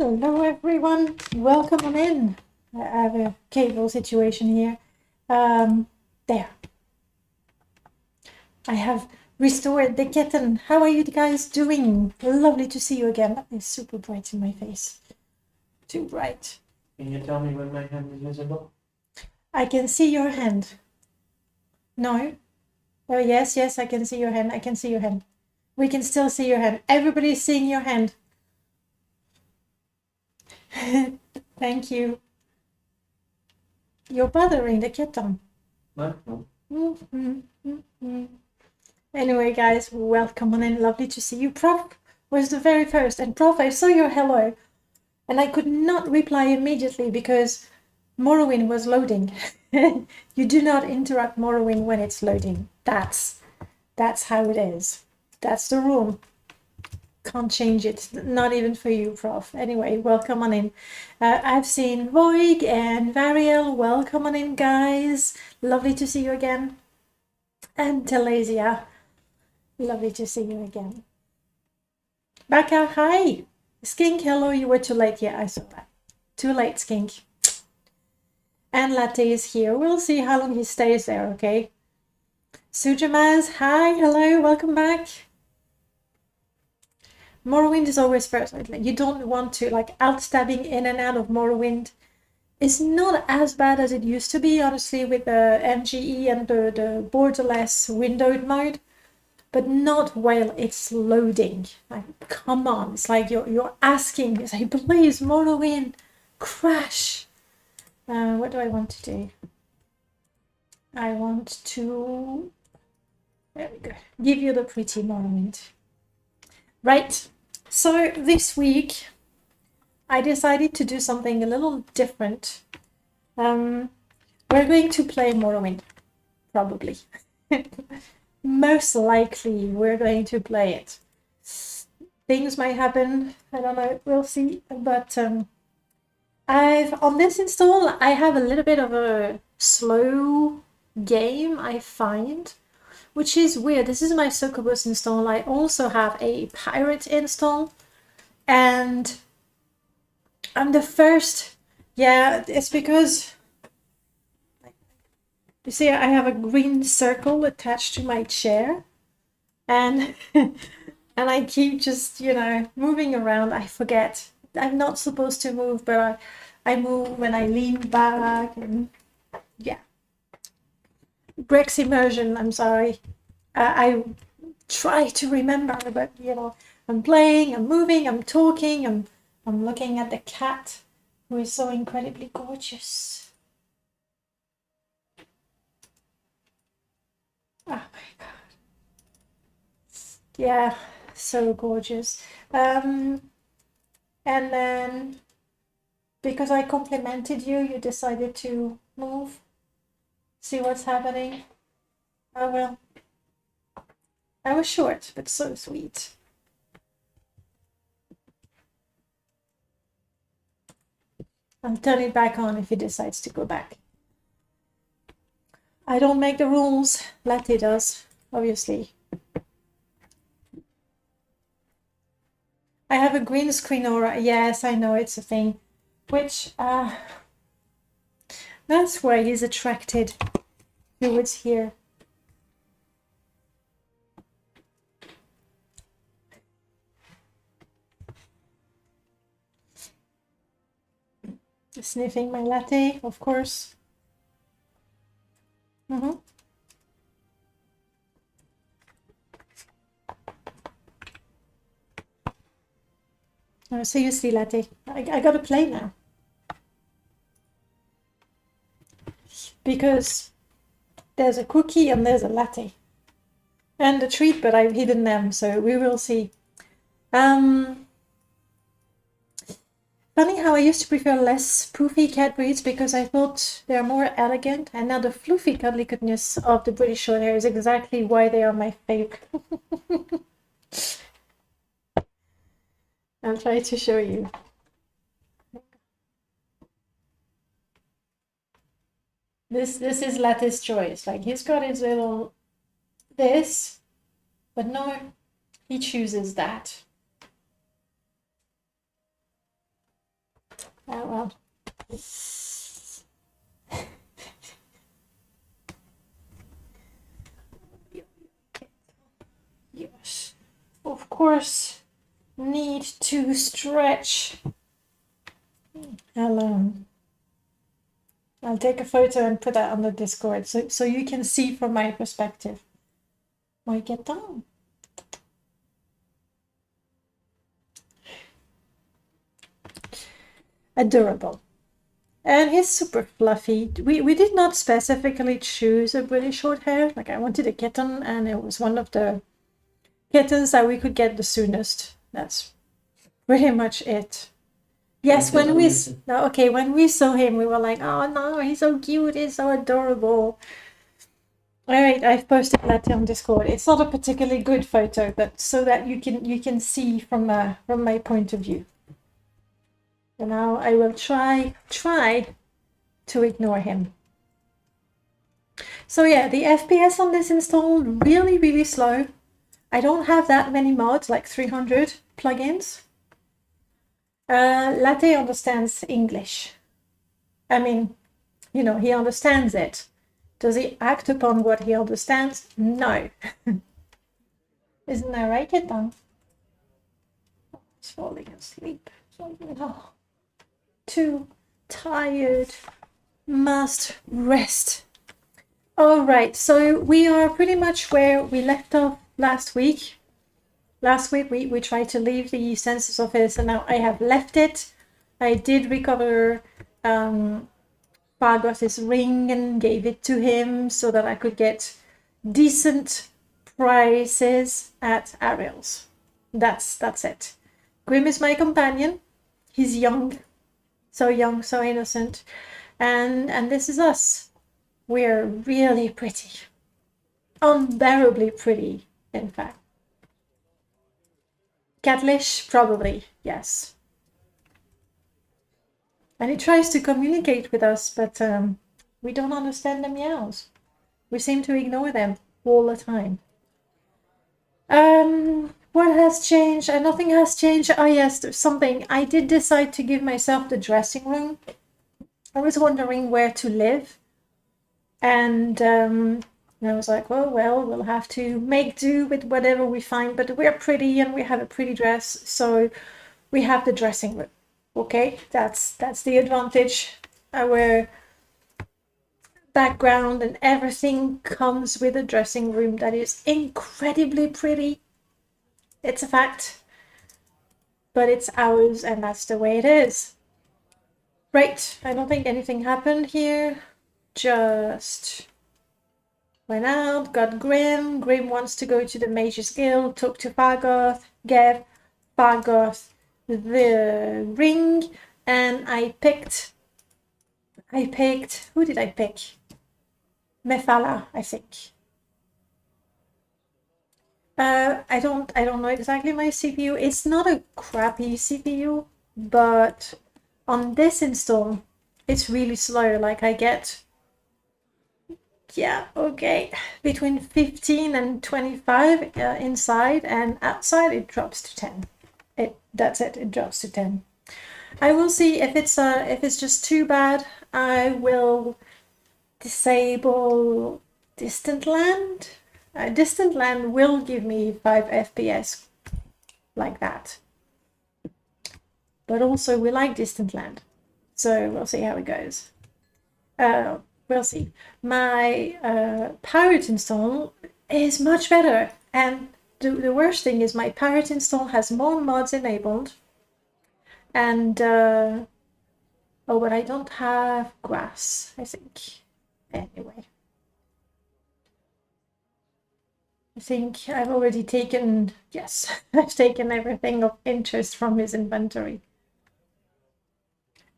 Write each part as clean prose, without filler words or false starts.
Hello everyone, welcome on in. I have a cable situation here. There. I have restored the kitten. How are you guys doing? Lovely to see you again. It's super bright in my face. Too bright. Can you tell me when my hand is visible? I can see your hand. No? Oh yes, I can see your hand. I can see your hand. We can still see your hand. Everybody's seeing your hand. Thank you. You're bothering the kitten. No? Anyway, guys, welcome on in. Lovely to see you. Prof was the very first. And Prof, I saw your hello. And I could not reply immediately because Morrowind was loading. You do not interrupt Morrowind when it's loading. That's how it is. That's the rule. Can't change it, not even for you, Prof. Anyway, welcome on in. I've seen Voig and Variel. Welcome on in, guys. Lovely to see you again. And Telesia. Lovely to see you again. Baka, hi. Skink, hello. You were too late. Yeah, I saw that. Too late, Skink. And Latte is here. We'll see how long he stays there, okay? Sujamaz, hi, hello, welcome back. Morrowind is always first. You don't want to, like, outstabbing in and out of Morrowind. It's not as bad as it used to be, honestly, with the MGE and the borderless windowed mode, but not while it's loading. Like, come on, it's like you're asking, you say, please, Morrowind, crash. What do I want to do? I want to, there we go, give you the pretty Morrowind. Right, so this week I decided to do something a little different. We're going to play Morrowind, probably. Most likely we're going to play it. Things might happen, I don't know, we'll see. But on this install, I have a little bit of a slow game, I find, which is weird. This is my Succubus install. I also have a pirate install, and I'm the first. Yeah, it's because you see I have a green circle attached to my chair, and and I keep just, moving around. I forget I'm not supposed to move, but I move and I lean back, and yeah. Brex immersion, I'm sorry. I try to remember, but I'm playing, I'm moving, I'm talking, I'm looking at the cat, who is so incredibly gorgeous. Oh my god. Yeah, so gorgeous. And then because I complimented you, you decided to move. See what's happening? Oh well. I was short, but so sweet. I'll turn it back on if he decides to go back. I don't make the rules. Latte does, obviously. I have a green screen aura. Yes, I know, it's a thing. Which, that's why he's attracted towards here. Sniffing my latte, of course. Oh, seriously, latte. I gotta play now. Because there's a cookie and there's a latte. And a treat, but I've hidden them, so we will see. Funny how I used to prefer less poofy cat breeds because I thought they're more elegant, and now the floofy cuddly-goodness of the British Shorthair is exactly why they are my favorite. I'll try to show you. This is Latte's choice. Like, he's got his little this, but no, he chooses that. Oh well. Yes. Of course, need to stretch. I'll take a photo and put that on the Discord so you can see from my perspective. Might get down. Adorable. And he's super fluffy. We did not specifically choose a British short hair. Like I wanted a kitten and it was one of the kittens that we could get the soonest. That's pretty much it. Yes, when we when we saw him, we were like, oh no, he's so cute, he's so adorable. All right, I've posted that on Discord. It's not a particularly good photo, but so that you can see from my point of view. And now I will try to ignore him. So yeah, the FPS on this install really slow. I don't have that many mods, like 300 plugins. Latte understands English. I mean, you know, he understands it. Does he act upon what he understands? No. Isn't that right, Ketan? He's falling asleep. Oh, too tired. Must rest. All right, so we are pretty much where we left off last week. Last week we tried to leave the census office and now I have left it. I did recover Fargoth's ring and gave it to him so that I could get decent prices at Ariel's. That's it. Grim is my companion. He's young, so innocent. And this is us. We're really pretty. Unbearably pretty, in fact. Catlish? Probably, yes. And it tries to communicate with us, but we don't understand the meows. We seem to ignore them all the time. What has changed? Nothing has changed. Oh yes, there's something. I did decide to give myself the dressing room. I was wondering where to live. And I was like, well, we'll have to make do with whatever we find, but we're pretty and we have a pretty dress, so we have the dressing room. Okay, that's the advantage. Our background and everything comes with a dressing room that is incredibly pretty. It's a fact, but it's ours and that's the way it is. Right, I don't think anything happened here. Just went out, got Grim. Grim wants to go to the Mage's Guild, talk to Fargoth, give Fargoth the ring, and I picked, who did I pick? Methala, I think. I don't know exactly my CPU. It's not a crappy CPU, but on this install, it's really slow. Like I get, yeah, okay, between 15 and 25 inside, and outside it drops to 10. That's it. It drops to 10. I will see if it's just too bad. I will disable Distant Land. Distant Land will give me 5 FPS like that. But also we like Distant Land. So we'll see how it goes. We'll see. My pirate install is much better. And the worst thing is my pirate install has more mods enabled. And, oh, but I don't have grass, I think. Anyway. I think I've already taken, yes, I've taken everything of interest from his inventory.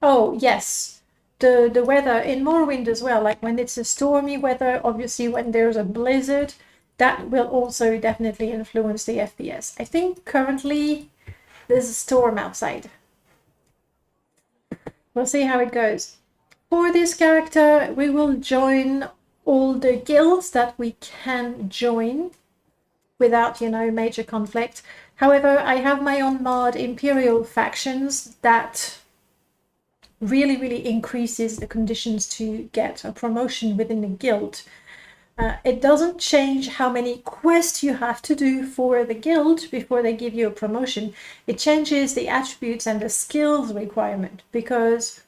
Oh, yes. The weather in Morrowind as well, like when it's a stormy weather, obviously when there's a blizzard, that will also definitely influence the FPS. I think currently there's a storm outside. We'll see how it goes. For this character, we will join all the guilds that we can join without, you know, major conflict. However, I have my own mod Imperial factions that really, really increases the conditions to get a promotion within the guild. It doesn't change how many quests you have to do for the guild before they give you a promotion. It changes the attributes and the skills requirement, because,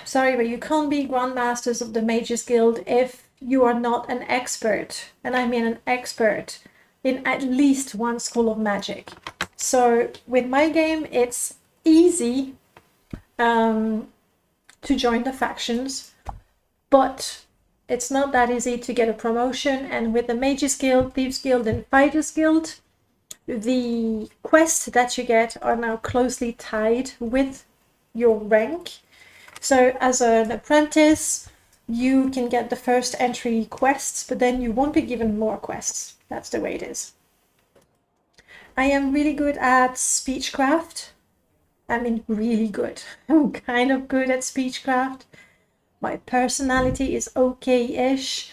sorry, but you can't be Grandmasters of the Mages Guild if you are not an expert, and I mean an expert, in at least one school of magic. So with my game, it's easy to join the factions, but it's not that easy to get a promotion. And with the Mages Guild, Thieves Guild, and Fighters Guild, the quests that you get are now closely tied with your rank. So as an apprentice, you can get the first entry quests, but then you won't be given more quests. That's the way it is. I am really good at speechcraft. I mean, really good. I'm kind of good at speechcraft. My personality is okay-ish.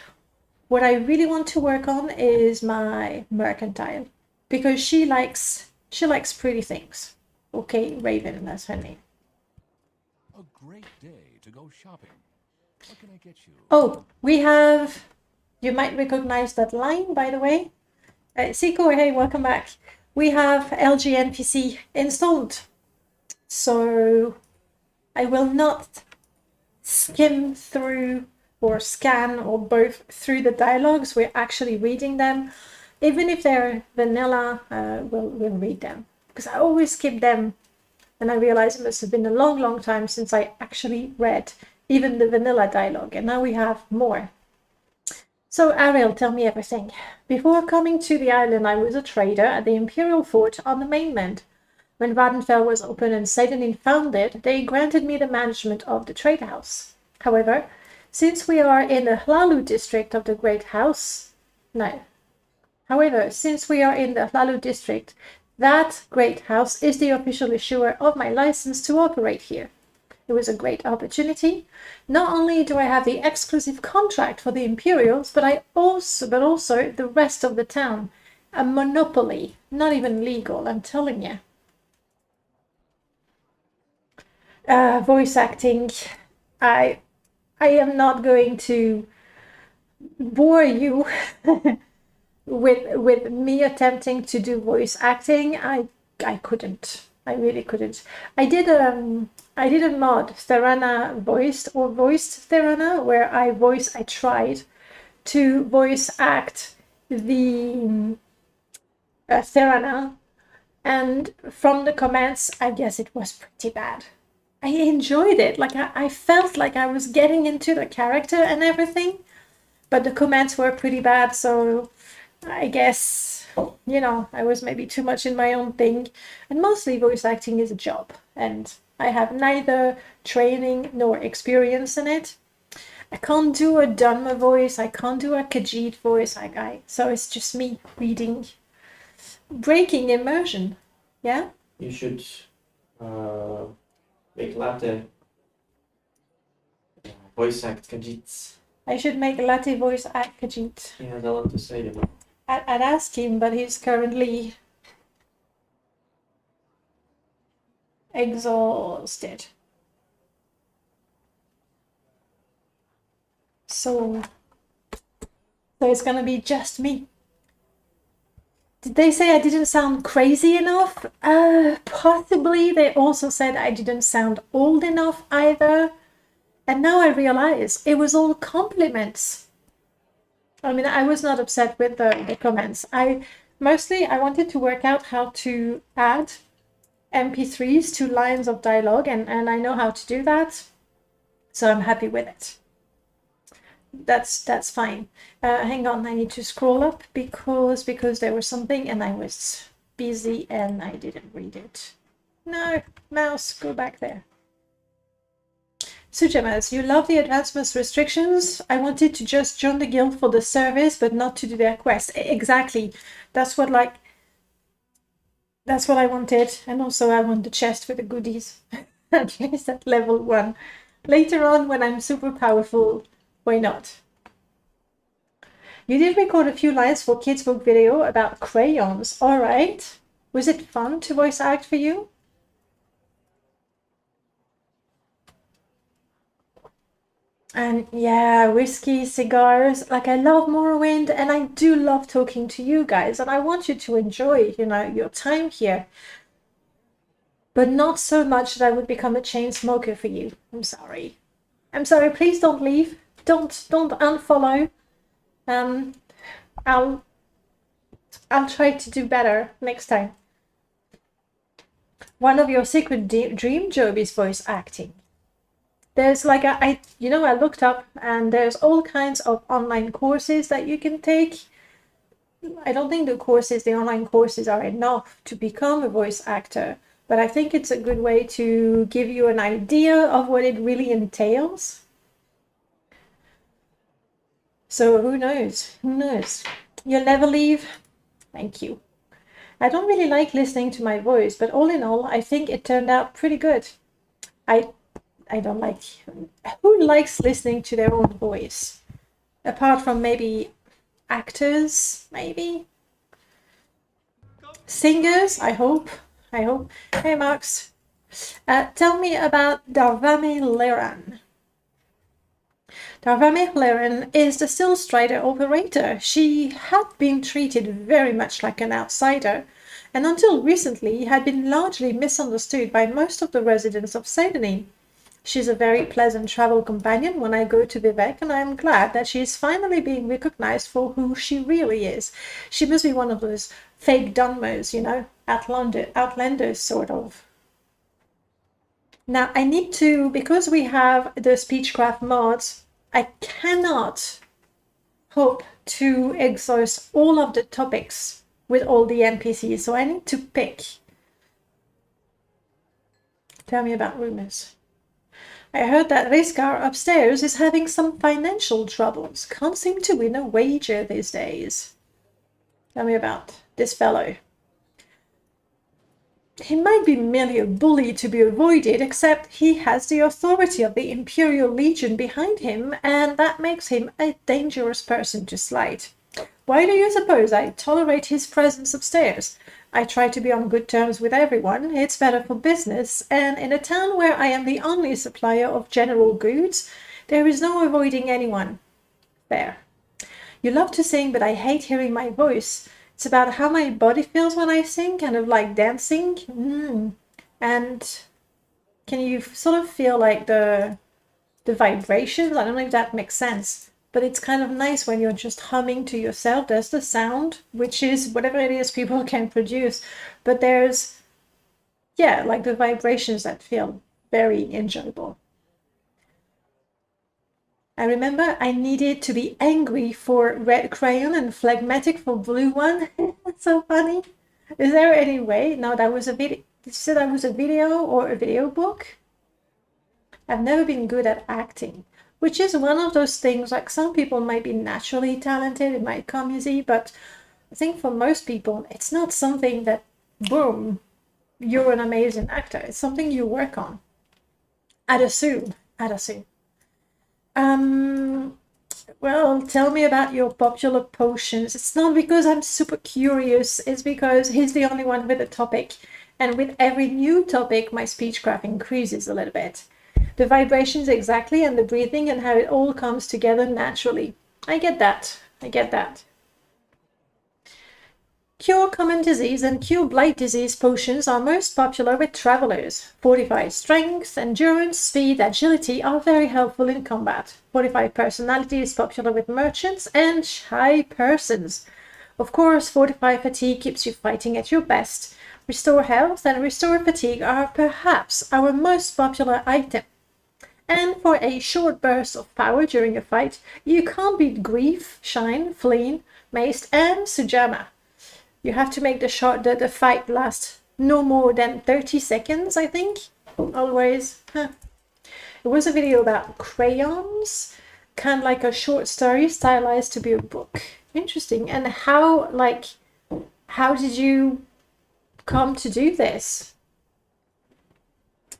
What I really want to work on is my mercantile, because she likes pretty things. Okay, Raven, that's her name. A great day to go shopping. What can I get you? Oh, we have, you might recognize that line, by the way. Siko, hey, welcome back. We have LG NPC installed. So I will not skim through or scan or both through the dialogues. We're actually reading them. Even if they're vanilla, we'll read them. Because I always skip them, and I realize it must have been a long, long time since I actually read even the vanilla dialogue, and now we have more. So Ariel, tell me everything. Before coming to the island, I was a trader at the Imperial Fort on the mainland. When Vadenfell was opened and Sadanin founded, they granted me the management of the trade house. However, since we are in the Hlalu district of the Great House, that Great House is the official issuer of my license to operate here. It was a great opportunity. Not only do I have the exclusive contract for the Imperials, but also the rest of the town. A monopoly, not even legal, I'm telling you. Voice acting. I am not going to bore you with me attempting to do voice acting. I couldn't. I really couldn't. I did a mod, Therana voiced Therana, where I tried to voice act the Therana, and from the comments, I guess it was pretty bad. I enjoyed it. Like I felt like I was getting into the character and everything, but the comments were pretty bad. So I guess, you know, I was maybe too much in my own thing. And mostly voice acting is a job, and I have neither training nor experience in it. I can't do a Dunma voice. I can't do a Khajiit voice. So it's just me reading, breaking immersion. Yeah. You should make latte voice act Khajiit. I should make a latte voice act Khajiit. He has a lot to say, you know. I'd ask him, but he's currently exhausted. So it's gonna be just me. Did they say I didn't sound crazy enough? Possibly. They also said I didn't sound old enough either. And now I realize it was all compliments. I mean, I was not upset with the comments. I wanted to work out how to add MP3s to lines of dialogue, and I know how to do that. So I'm happy with it. That's fine. Hang on, I need to scroll up because there was something and I was busy and I didn't read it. No, mouse, go back there. Sujamas, you love the advancements restrictions. I wanted to just join the guild for the service, but not to do their quest. Exactly. That's what I wanted. And also I want the chest with the goodies. At least at level 1. Later on, when I'm super powerful, why not? You did record a few lines for Kids Book video about crayons. All right. Was it fun to voice act for you? And yeah, whiskey, cigars. Like, I love Morrowind, and I do love talking to you guys, and I want you to enjoy, your time here. But not so much that I would become a chain smoker for you. I'm sorry. I'm sorry. Please don't leave. Don't unfollow. Um, I'll try to do better next time. One of your secret dream job is voice acting. There's like I looked up, and there's all kinds of online courses that you can take. I don't think the online courses are enough to become a voice actor, but I think it's a good way to give you an idea of what it really entails. So who knows? Who knows? You'll never leave. Thank you. I don't really like listening to my voice, but all in all, I think it turned out pretty good. I don't like... Who likes listening to their own voice? Apart from maybe actors, maybe? Singers, I hope. Hey, Max. Tell me about Darvame Leran. Darvame Leran is the Still Strider operator. She had been treated very much like an outsider, and until recently had been largely misunderstood by most of the residents of Seydonie. She's a very pleasant travel companion when I go to Vivek, and I am glad that she is finally being recognized for who she really is. She must be one of those fake Dunmers, Outlanders, sort of. Now, I need to, because we have the Speechcraft mods, I cannot hope to exhaust all of the topics with all the NPCs, so I need to pick. Tell me about rumors. I heard that Riskar upstairs is having some financial troubles. Can't seem to win a wager these days. Tell me about this fellow. He might be merely a bully to be avoided, except he has the authority of the Imperial Legion behind him, and that makes him a dangerous person to slight. Why do you suppose I tolerate his presence upstairs? I try to be on good terms with everyone. It's better for business, and in a town where I am the only supplier of general goods, there is no avoiding anyone. There. You love to sing, but I hate hearing my voice. It's about how my body feels when I sing, kind of like dancing. And can you sort of feel like the vibrations? I don't know if that makes sense. But it's kind of nice when you're just humming to yourself. There's the sound, which is whatever it is people can produce. But there's, like the vibrations that feel very enjoyable. I remember I needed to be angry for red crayon and phlegmatic for blue one. That's so funny. Is there any way? No, that was a video. You said that was a video or a video book? I've never been good at acting. Which is one of those things, like some people might be naturally talented, it might come easy, but I think for most people, it's not something that, boom, you're an amazing actor. It's something you work on. I'd assume. Well, tell me about your popular potions. It's not because I'm super curious, it's because he's the only one with a topic. And with every new topic, my speechcraft increases a little bit. The vibrations exactly, and the breathing, and how it all comes together naturally. I get that. Cure common disease and cure blight disease potions are most popular with travelers. Fortified strength, endurance, speed, agility are very helpful in combat. Fortified personality is popular with merchants and shy persons. Of course, fortified fatigue keeps you fighting at your best. Restore health and restore fatigue are perhaps our most popular item. And for a short burst of power during a fight, you can't beat Grief, Shine, Fleen, Mace, and Sujama. You have to make the fight last no more than 30 seconds, I think. Always. It was a video about crayons, kind of like a short story stylized to be a book. Interesting. And how did you come to do this?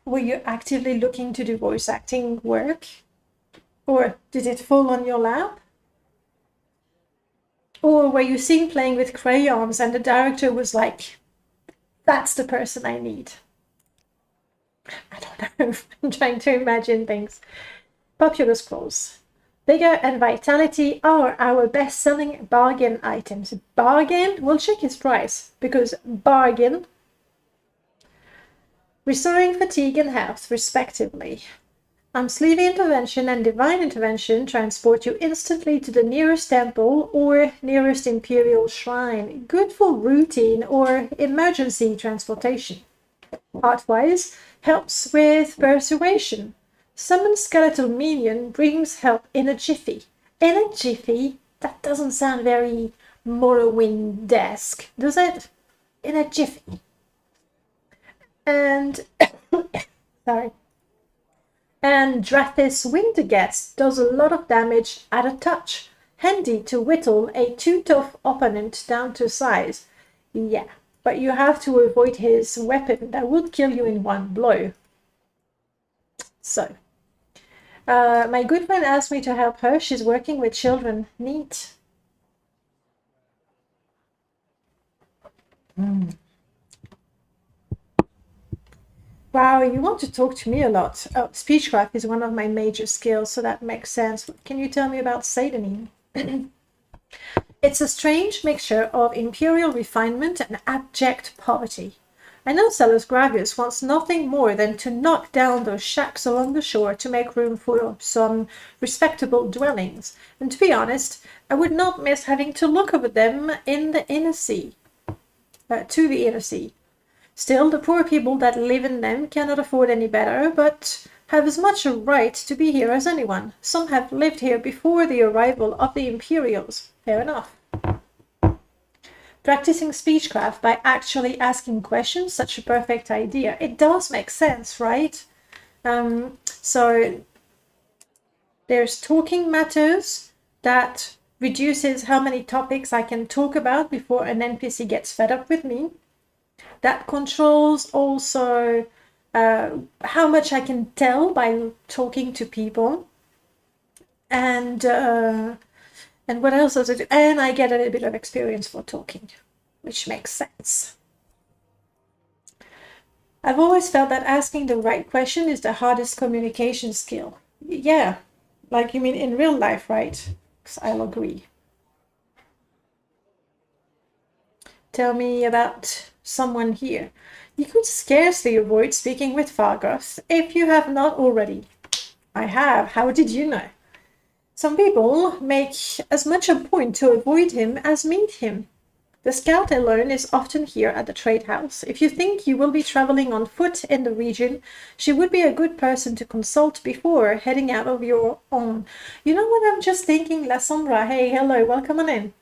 Were you actively looking to do voice acting work? Or did it fall on your lap? Or were you seen playing with crayons and the director was like, that's the person I need? I don't know. I'm trying to imagine things. Popular scrolls. Vigor and vitality are our best-selling bargain items. Bargain? We'll check his price, because bargain. Restoring fatigue and health, respectively. Sleevy intervention and divine intervention transport you instantly to the nearest temple or nearest imperial shrine. Good for routine or emergency transportation. Heartwise helps with persuasion. Summon skeletal minion brings help in a jiffy. In a jiffy? That doesn't sound very Morrowind-esque, does it? In a jiffy. And sorry. And Drathis Winterguest does a lot of damage at a touch. Handy to whittle a too tough opponent down to size. Yeah, but you have to avoid his weapon that would kill you in one blow. So, my good friend asked me to help her. She's working with children. Neat. Wow, you want to talk to me a lot. Oh, speechcraft is one of my major skills, so that makes sense. Can you tell me about Satanin? It's a strange mixture of imperial refinement and abject poverty. I know Sellus Gravius wants nothing more than to knock down those shacks along the shore to make room for some respectable dwellings. And to be honest, I would not miss having to look over them in the inner sea. To the inner sea. Still, the poor people that live in them cannot afford any better, but have as much a right to be here as anyone. Some have lived here before the arrival of the Imperials. Fair enough. Practicing speechcraft by actually asking questions, such a perfect idea. It does make sense, right? So there's talking matters that reduces how many topics I can talk about before an NPC gets fed up with me. That controls also how much I can tell by talking to people. And what else does it do? And I get a little bit of experience for talking, which makes sense. I've always felt that asking the right question is the hardest communication skill. Yeah, like you mean in real life, right? 'Cause I'll agree. Tell me about someone here. You could scarcely avoid speaking with Fargoth if you have not already. I have. How did you know? Some people make as much a point to avoid him as meet him. The scout alone is often here at the trade house. If you think you will be traveling on foot in the region, she would be a good person to consult before heading out of your own. You know what I'm just thinking, La Sombra? Hey, hello, welcome on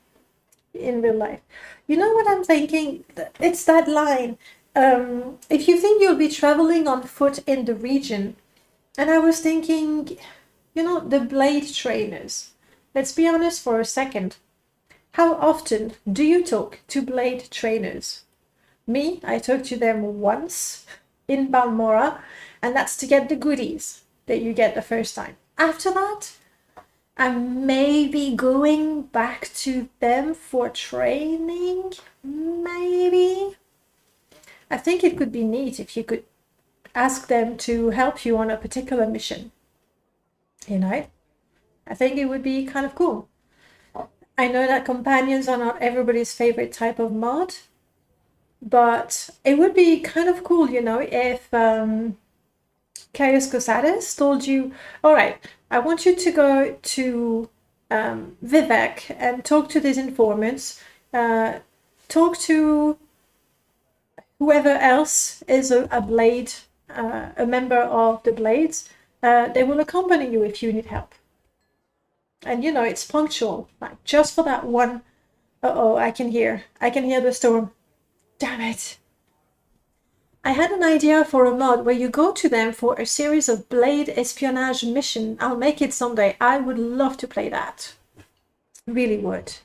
in real life. You know what I'm thinking? It's that line. If you think you'll be traveling on foot in the region, and I was thinking, you know, the blade trainers. Let's be honest for a second. How often do you talk to blade trainers? Me, I talk to them once in Balmora, and that's to get the goodies that you get the first time. After that, I'm maybe going back to them for training, maybe. I think it could be neat if you could ask them to help you on a particular mission. You know, I think it would be kind of cool. I know that companions are not everybody's favorite type of mod, but it would be kind of cool, you know, if Caius Cosades told you, all right, I want you to go to Vivek and talk to these informants, talk to whoever else is a blade, a member of the Blades. They will accompany you if you need help. And you know, it's punctual, like just for that one. Uh-oh, I can hear the storm. Damn it. I had an idea for a mod where you go to them for a series of blade espionage mission. I'll make it someday. I would love to play that. Really would.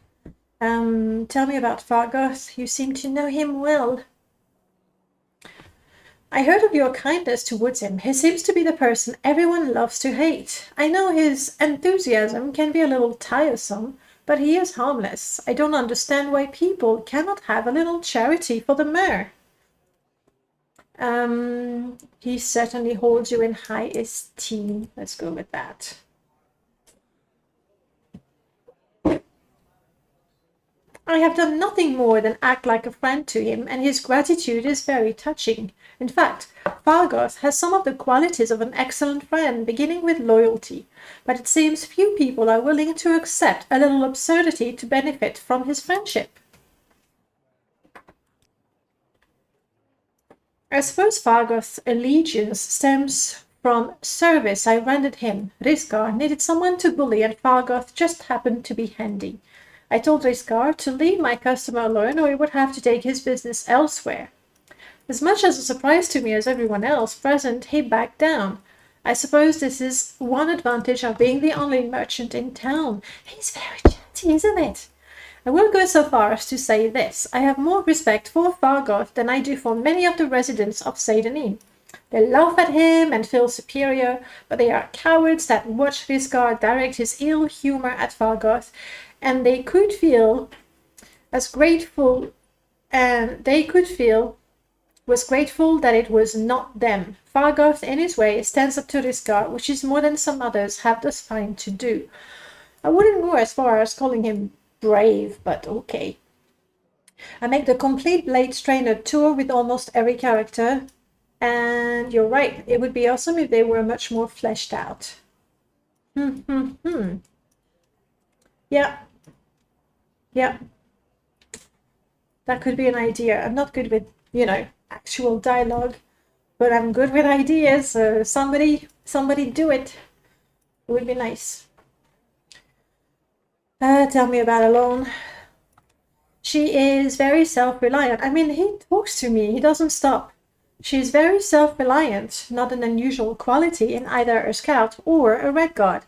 Tell me about Fargoth. You seem to know him well. I heard of your kindness towards him. He seems to be the person everyone loves to hate. I know his enthusiasm can be a little tiresome, but he is harmless. I don't understand why people cannot have a little charity for the mayor. He certainly holds you in high esteem. Let's go with that. I have done nothing more than act like a friend to him, and his gratitude is very touching. In fact, Fargoth has some of the qualities of an excellent friend, beginning with loyalty, but it seems few people are willing to accept a little absurdity to benefit from his friendship. I suppose Fargoth's allegiance stems from service I rendered him. Risgar needed someone to bully, and Fargoth just happened to be handy. I told Risgar to leave my customer alone, or he would have to take his business elsewhere. As much as a surprise to me as everyone else present, he backed down. I suppose this is one advantage of being the only merchant in town. He's very chatty, isn't it? I will go so far as to say this. I have more respect for Fargoth than I do for many of the residents of Seydonin. They laugh at him and feel superior, but they are cowards that watch Risgar direct his ill humor at Fargoth, and they could feel was grateful that it was not them. Fargoth, in his way, stands up to Risgar, which is more than some others have the spine to do. I wouldn't go as far as calling him brave, but okay. I make the complete Blade Strainer tour with almost every character, and you're right, it would be awesome if they were much more fleshed out. Yeah. Yeah. That could be an idea. I'm not good with, actual dialogue, but I'm good with ideas, so somebody do it. It would be nice. Tell me about Alone. She is very self-reliant. I mean, he talks to me. He doesn't stop. She's very self-reliant, not an unusual quality in either a scout or a redguard.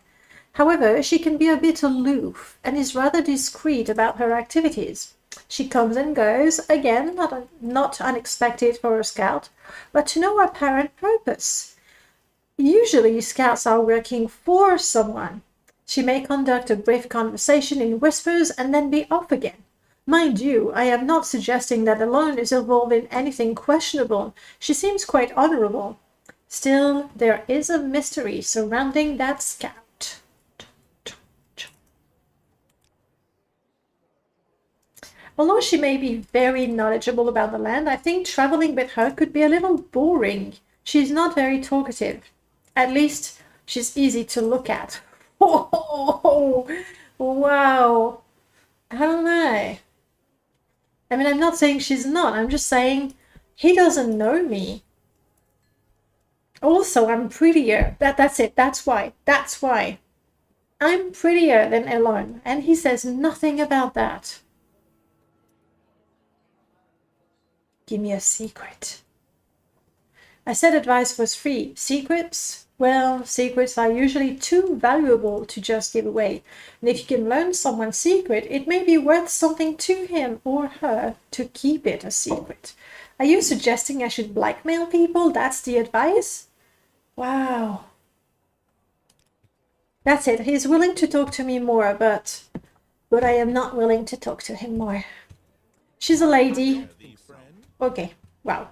However, she can be a bit aloof and is rather discreet about her activities. She comes and goes, again, not unexpected for a scout, but to no apparent purpose. Usually, scouts are working for someone. She may conduct a brief conversation in whispers and then be off again. Mind you, I am not suggesting that Alone is involved in anything questionable. She seems quite honorable. Still, there is a mystery surrounding that scout. Although she may be very knowledgeable about the land, I think traveling with her could be a little boring. She's not very talkative. At least, she's easy to look at. Oh, wow. I don't know. I mean, I'm not saying she's not. I'm just saying he doesn't know me. Also, I'm prettier. That's it. That's why. That's why. I'm prettier than Elon, and he says nothing about that. Give me a secret. I said advice was free. Secrets? Well, secrets are usually too valuable to just give away. And if you can learn someone's secret, it may be worth something to him or her to keep it a secret. Are you suggesting I should blackmail people? That's the advice? Wow. That's it. He's willing to talk to me more, but I am not willing to talk to him more. She's a lady. Okay, wow.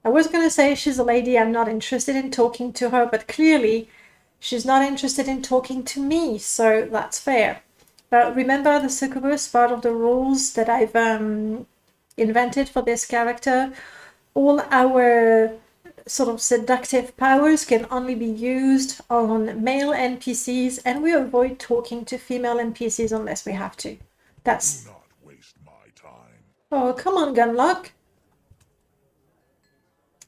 I was going to say she's a lady, I'm not interested in talking to her, but clearly she's not interested in talking to me, so that's fair. Remember the succubus, part of the rules that I've invented for this character? All our sort of seductive powers can only be used on male NPCs, and we avoid talking to female NPCs unless we have to. That's... Do not waste my time. Oh, come on, Gunlock.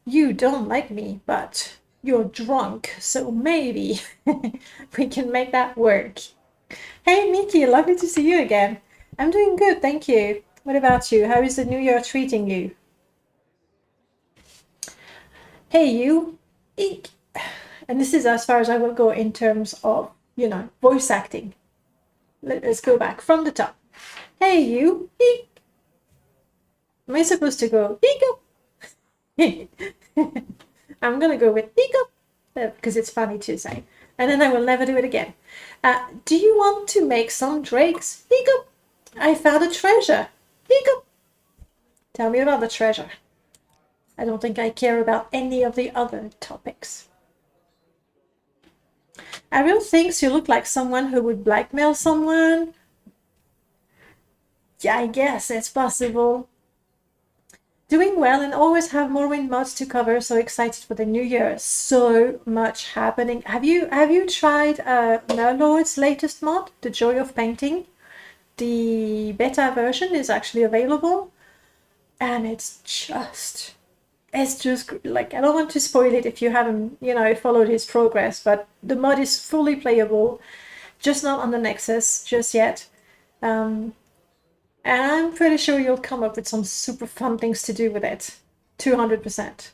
You don't like me, but you're drunk, so maybe we can make that work. Hey, Miki, lovely to see you again. I'm doing good, thank you. What about you? How is the new year treating you? Hey, you. Eek. And this is as far as I will go in terms of, voice acting. Let's go back from the top. Hey, you. Eek. Am I supposed to go, eek up? I'm gonna go with hiccup because it's funny to say, and then I will never do it again. Do you want to make some drakes? Hiccup! I found a treasure. Hiccup! Tell me about the treasure. I don't think I care about any of the other topics. Ariel thinks you look like someone who would blackmail someone. Yeah, I guess it's possible. Doing well and always have Morrowind mods to cover. So excited for the new year. So much happening. Have you tried Merlord's latest mod, The Joy of Painting? The beta version is actually available, and it's just like, I don't want to spoil it if you haven't, followed his progress, but the mod is fully playable, just not on the Nexus just yet. And I'm pretty sure you'll come up with some super fun things to do with it. 200%.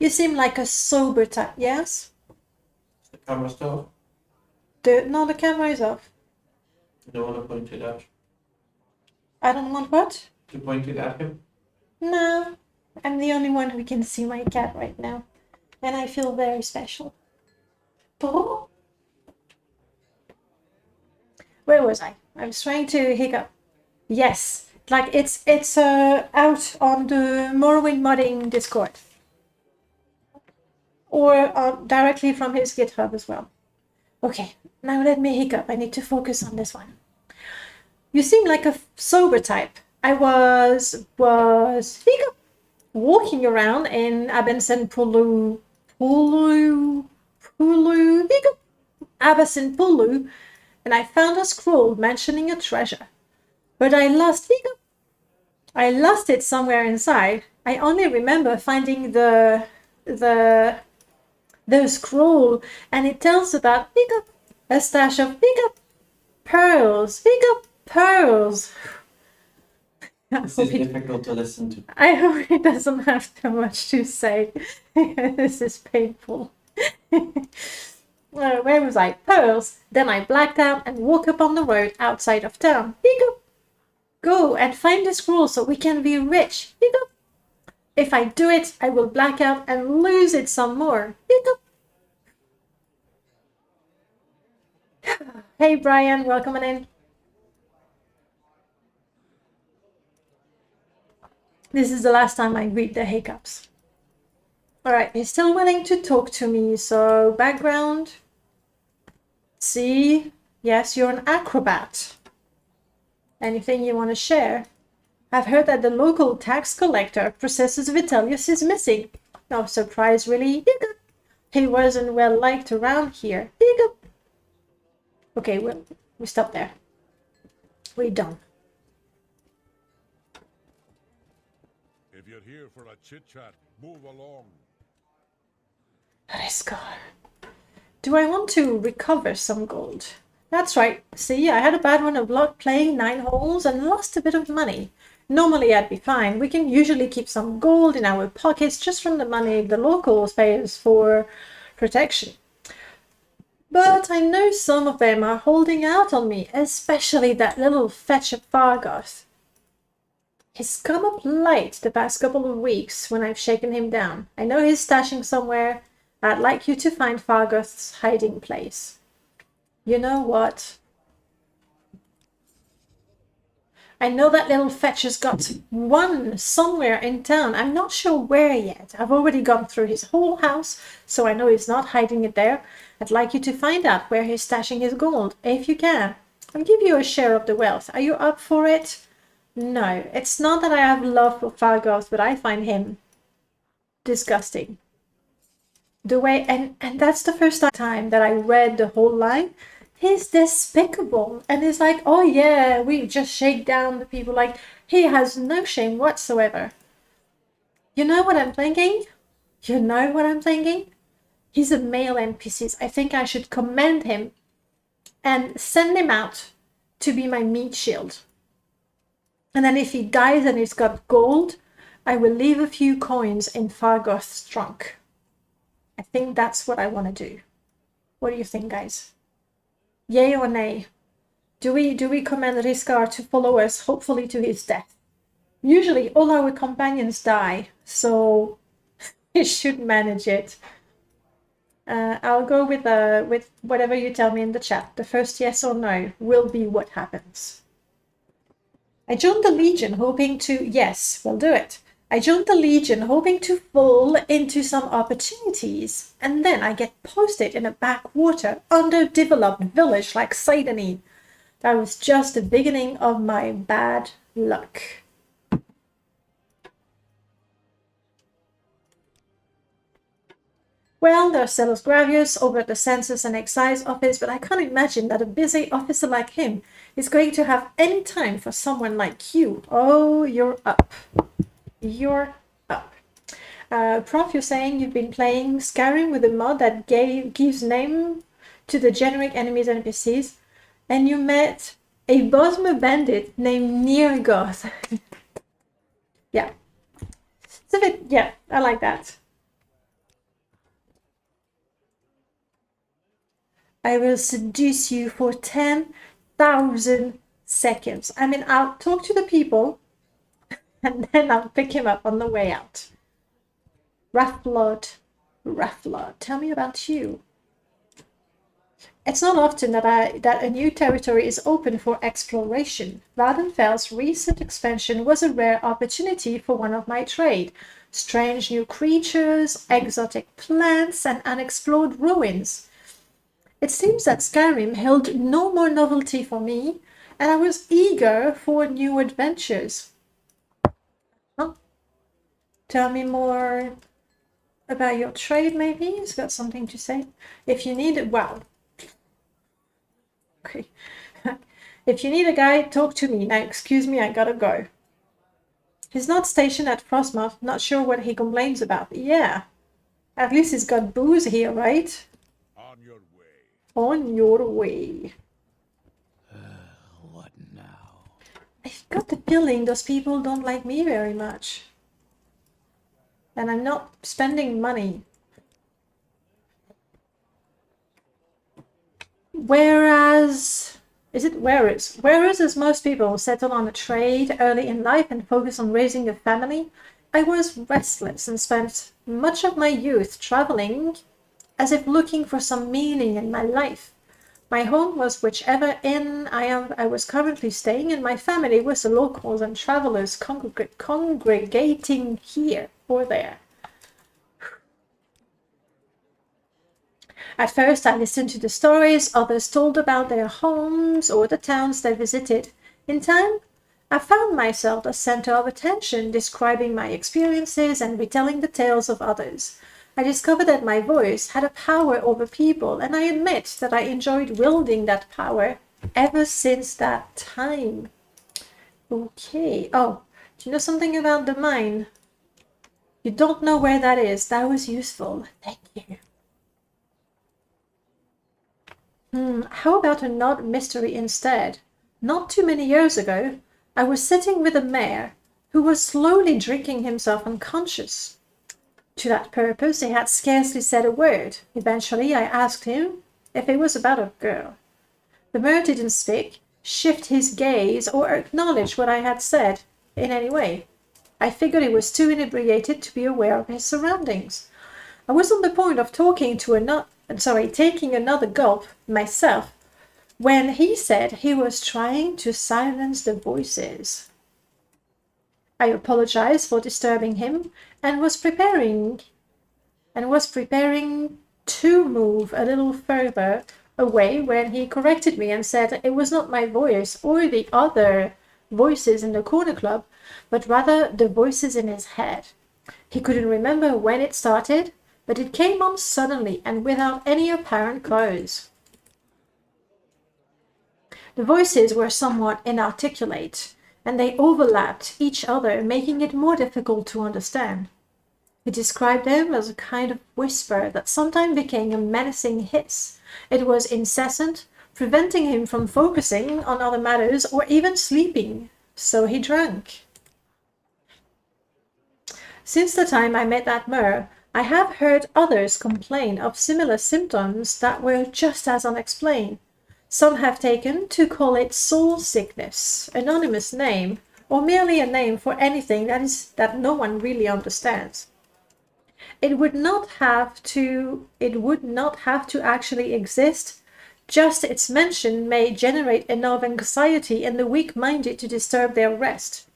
You seem like a sober type, yes? The camera still. No, the camera is off. You don't want to point it at. I don't want what? To point it at him. No, I'm the only one who can see my cat right now, and I feel very special. Where was I? I was trying to hiccup. Yes, like it's out on the Morrowind modding Discord, or directly from his GitHub as well. Okay, now let me hiccup. I need to focus on this one. You seem like a sober type. I was hiccup walking around in Abenson Pulu, hiccup, Abenson Pulu, and I found a scroll mentioning a treasure. But I lost hiccup. I lost it somewhere inside. I only remember finding the scroll, and it tells about hiccup, a stash of hiccup pearls. This is difficult to listen to. I hope he doesn't have too much to say. This is painful. Where was I? Pearls. Then I blacked out and walk up on the road outside of town. Hiccup. Go and find the scroll so we can be rich. Hiccup. If I do it, I will black out and lose it some more. Hiccup. Hey Brian, welcome in. This is the last time I read the hiccups. Alright, he's still willing to talk to me, so background. See, yes, you're an acrobat. Anything you want to share? I've heard that the local tax collector, Processus Vitellius, is missing. No surprise, really. Hiccup. He wasn't well liked around here. Hiccup. Okay, we stop there. We're done. If you're here for a chit-chat, move along. Riskar. Do I want to recover some gold? That's right. See, I had a bad run of luck playing 9 holes and lost a bit of money. Normally I'd be fine. We can usually keep some gold in our pockets just from the money the locals pay us for protection. But I know some of them are holding out on me, especially that little fetch of Fargoth. He's come up light the past couple of weeks when I've shaken him down. I know he's stashing somewhere. I'd like you to find Fargoth's hiding place. You know what? I know that little fetcher's got one somewhere in town. I'm not sure where yet. I've already gone through his whole house, so I know he's not hiding it there. I'd like you to find out where he's stashing his gold, if you can. I'll give you a share of the wealth. Are you up for it? No, it's not that I have love for Fargoth, but I find him disgusting. The way, and that's the first time that I read the whole line. He's despicable, and it's like, oh yeah, we just shake down the people. Like, he has no shame whatsoever. You know what I'm thinking? You know what I'm thinking? He's a male NPC. I think I should commend him and send him out to be my meat shield. And then if he dies and he's got gold, I will leave a few coins in Fargoth's trunk. I think that's what I want to do. What do you think, guys? Yay or nay? Do we command Riskar to follow us, hopefully to his death? Usually all our companions die, so he should manage it. I'll go with whatever you tell me in the chat. The first yes or no will be what happens. I joined the Legion hoping to... Yes, we'll do it. I joined the Legion hoping to fall into some opportunities, and then I get posted in a backwater, underdeveloped village like Saidani. That was just the beginning of my bad luck. Well, there's Celos Gravius over at the Census and Excise office, but I can't imagine that a busy officer like him is going to have any time for someone like you. Oh, you're up. You're up. Prof, you're saying you've been playing Skyrim with a mod that gives name to the generic enemies and NPCs, and you met a Bosmer bandit named Nirgoth. Yeah. It's a bit, yeah, I like that. I will seduce you for 10,000 seconds. I mean, I'll talk to the people and then I'll pick him up on the way out. Rough blood, tell me about you. It's not often that a new territory is open for exploration. Vadenfell's recent expansion was a rare opportunity for one of my trade. Strange new creatures, exotic plants, and unexplored ruins. It seems that Skyrim held no more novelty for me, and I was eager for new adventures. Huh? Tell me more about your trade, maybe? He's got something to say. If you need, well, okay. If you need a guide, talk to me. Now, excuse me, I gotta go. He's not stationed at Frostmoth, not sure what he complains about. Yeah, at least he's got booze here, right? On your way. On your way. What now? I've got the feeling those people don't like me very much. And I'm not spending money. Whereas as most people settle on a trade early in life and focus on raising a family, I was restless and spent much of my youth traveling as if looking for some meaning in my life. My home was whichever inn I was currently staying, and my family was the locals and travelers congregating here or there. At first, I listened to the stories others told about their homes or the towns they visited. In time, I found myself the center of attention, describing my experiences and retelling the tales of others. I discovered that my voice had a power over people, and I admit that I enjoyed wielding that power ever since that time. Okay. Oh, do you know something about the mine? You don't know where that is. That was useful. Thank you. How about a not mystery instead? Not too many years ago, I was sitting with a mayor who was slowly drinking himself unconscious. To that purpose, he had scarcely said a word. Eventually, I asked him if it was about a girl. The mayor didn't speak, shift his gaze, or acknowledge what I had said in any way. I figured he was too inebriated to be aware of his surroundings. I was on the point of taking another gulp myself when he said he was trying to silence the voices. I apologized for disturbing him and was preparing to move a little further away when he corrected me and said it was not my voice or the other voices in the corner club, but rather the voices in his head. He couldn't remember when it started, but it came on suddenly and without any apparent cause. The voices were somewhat inarticulate, and they overlapped each other, making it more difficult to understand. He described them as a kind of whisper that sometimes became a menacing hiss. It was incessant, preventing him from focusing on other matters or even sleeping, so he drank. Since the time I met that Mer, I have heard others complain of similar symptoms that were just as unexplained. Some have taken to call it soul sickness, anonymous name, or merely a name for anything that no one really understands. It would not have to actually exist, just its mention may generate enough anxiety in the weak-minded to disturb their rest.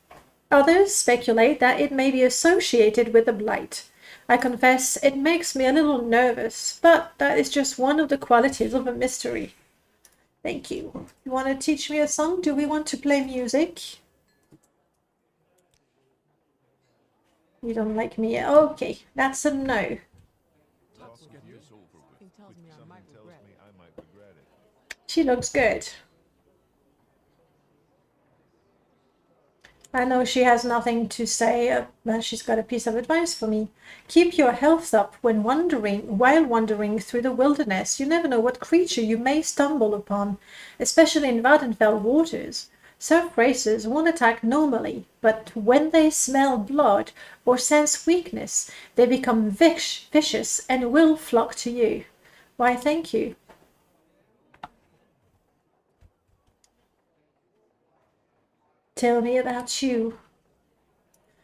Others speculate that it may be associated with the blight. I confess it makes me a little nervous, but that is just one of the qualities of a mystery. Thank you. You want to teach me a song? Do we want to play music? You don't like me? Okay, that's a no. Let's get this over with. He tells me I might regret it. She looks good. I know she has nothing to say, but she's got a piece of advice for me. Keep your health up while wandering through the wilderness. You never know what creature you may stumble upon, especially in Vattenfell waters. Surf racers won't attack normally, but when they smell blood or sense weakness, they become vicious and will flock to you. Why, thank you. Tell me about you.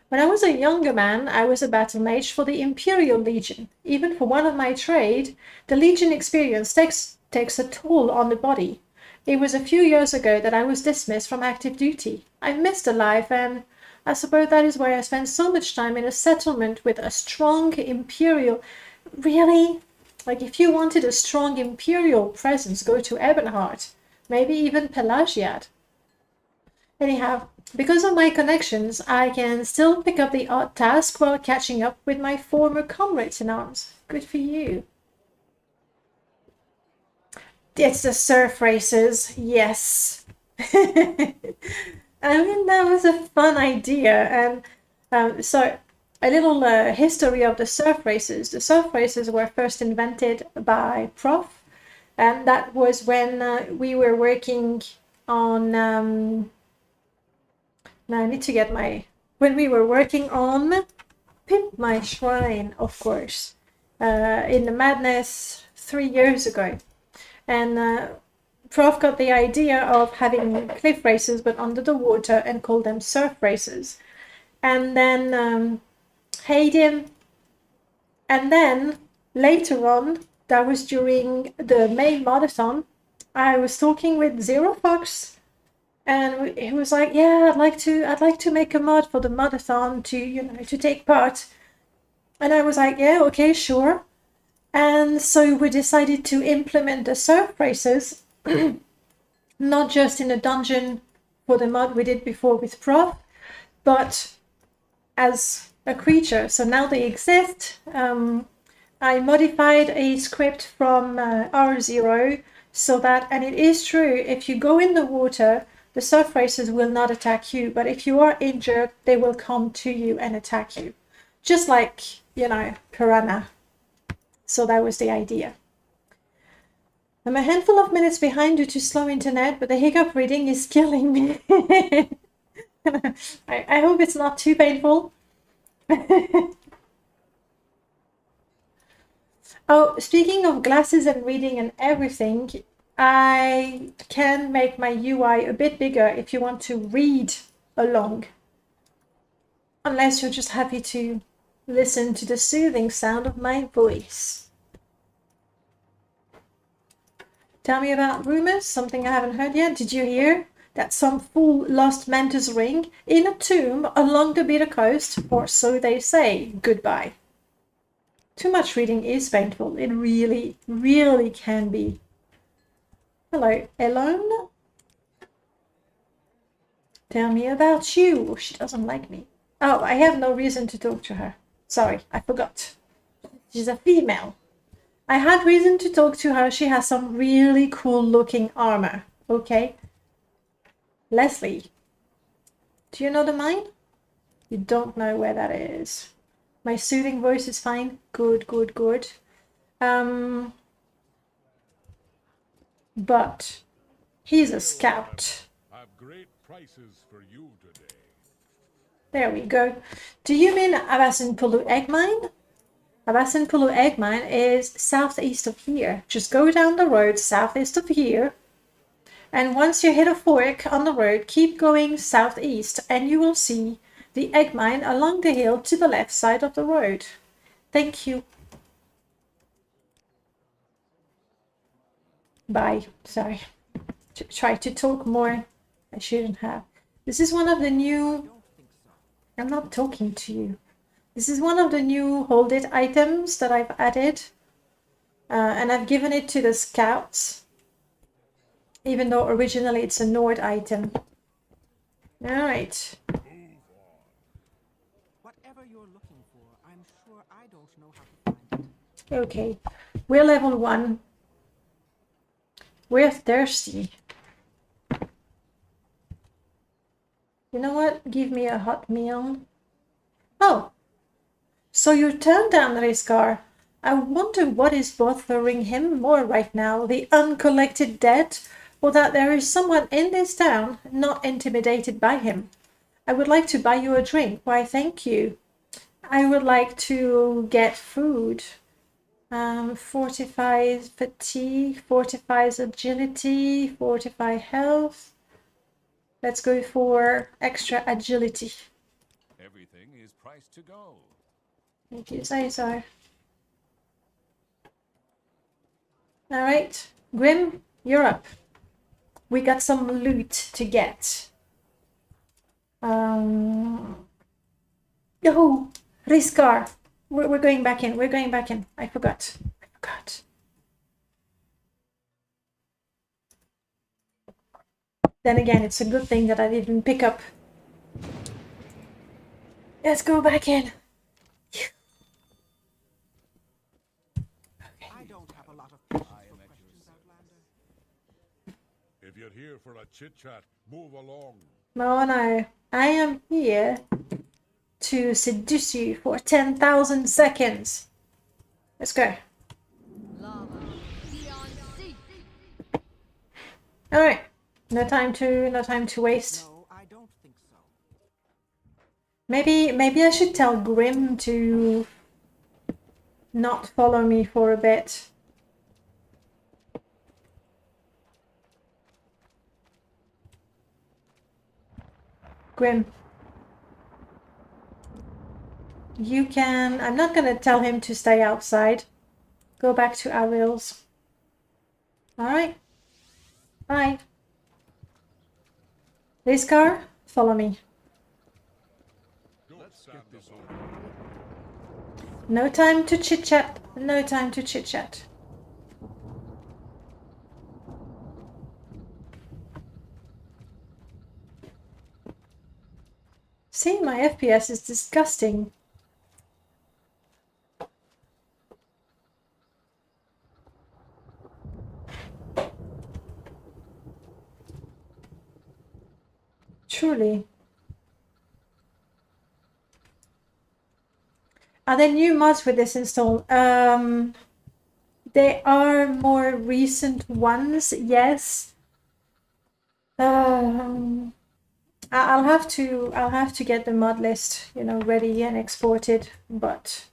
When I was a younger man, I was a battle mage for the Imperial Legion. Even for one of my trade, the Legion experience takes a toll on the body. It was a few years ago that I was dismissed from active duty. I missed the life, and I suppose that is why I spent so much time in a settlement with a strong Imperial... Really? Like, if you wanted a strong Imperial presence, go to Ebonheart. Maybe even Pelagiad. Anyhow, because of my connections, I can still pick up the odd task while catching up with my former comrades in arms. Good for you. It's the surf races, yes. I mean, that was a fun idea. And so, a little history of the surf races. The surf races were first invented by Prof. And that was when we were working on... Now I need to get when we were working on Pimp My Shrine, of course, in the Madness 3 years ago. And Prof got the idea of having cliff races but under the water and called them surf races. And then Hayden, and then later on, that was during the May Modathon, I was talking with Zero Fox. And he was like, "Yeah, I'd like to make a mod for the modathon to take part." And I was like, "Yeah, okay, sure." And so we decided to implement the surf races, not just in a dungeon for the mod we did before with Prof, but as a creature. So now they exist. I modified a script from R0 so that, and it is true, if you go in the water, the surf racers will not attack you, but if you are injured, they will come to you and attack you. Just like, Piranha. So that was the idea. I'm a handful of minutes behind due to slow internet, but the hiccup reading is killing me. I hope it's not too painful. Oh, speaking of glasses and reading and everything, I can make my UI a bit bigger if you want to read along. Unless you're just happy to listen to the soothing sound of my voice. Tell me about rumors, something I haven't heard yet. Did you hear that some fool lost Mantis ring in a tomb along the bitter coast? Or so they say. Goodbye. Too much reading is painful. It really, really can be. Hello, Elone. Tell me about you. She doesn't like me. Oh, I have no reason to talk to her. Sorry, I forgot. She's a female. I had reason to talk to her. She has some really cool looking armor. Okay. Leslie. Do you know the mine? You don't know where that is. My soothing voice is fine. Good, good, good. But he's a scout. I've great prices for you today. There we go. Do you mean Abasinpulu Egg Mine? Abasinpulu Egg Mine is southeast of here. Just go down the road southeast of here. And once you hit a fork on the road, keep going southeast and you will see the egg mine along the hill to the left side of the road. Thank you. Bye. Sorry. Try to talk more. I shouldn't have. This is one of the new... I'm not talking to you. This is one of the new hold it items that I've added. And I've given it to the scouts. even though originally it's a Nord item. Alright. Whatever you're looking for, I'm sure I don't know how to find it. Okay. We're level 1. We're thirsty. You know what? Give me a hot meal. Oh! So you turned down Riskar. I wonder what is bothering him more right now, the uncollected debt, or that there is someone in this town not intimidated by him. I would like to buy you a drink. Why, thank you. I would like to get food. Fortifies fatigue, fortifies agility, fortify health. Let's go for extra agility. Everything is priced to go. Thank you, Caesar. Alright, Grim, you're up. We got some loot to get. Oh, Riskar. We're going back in. We're going back in. I forgot. Then again, it's a good thing that I didn't pick up. Let's go back in. I don't have a lot of patience for questions, Outlander. If you're here for a chit-chat, move along. No, no. I am here to seduce you for 10,000 seconds. Let's go. Alright. No time to waste. No, I don't think so. Maybe I should tell Grim to not follow me for a bit. Grim. You can... I'm not gonna tell him to stay outside. Go back to Aril's. Alright. Bye. This car, follow me. Let's get this over. No time to chit-chat. No time to chit-chat. See, my FPS is disgusting. Truly. Are there new mods with this install? There are more recent ones, yes. I'll have to get the mod list, you know, ready and exported, but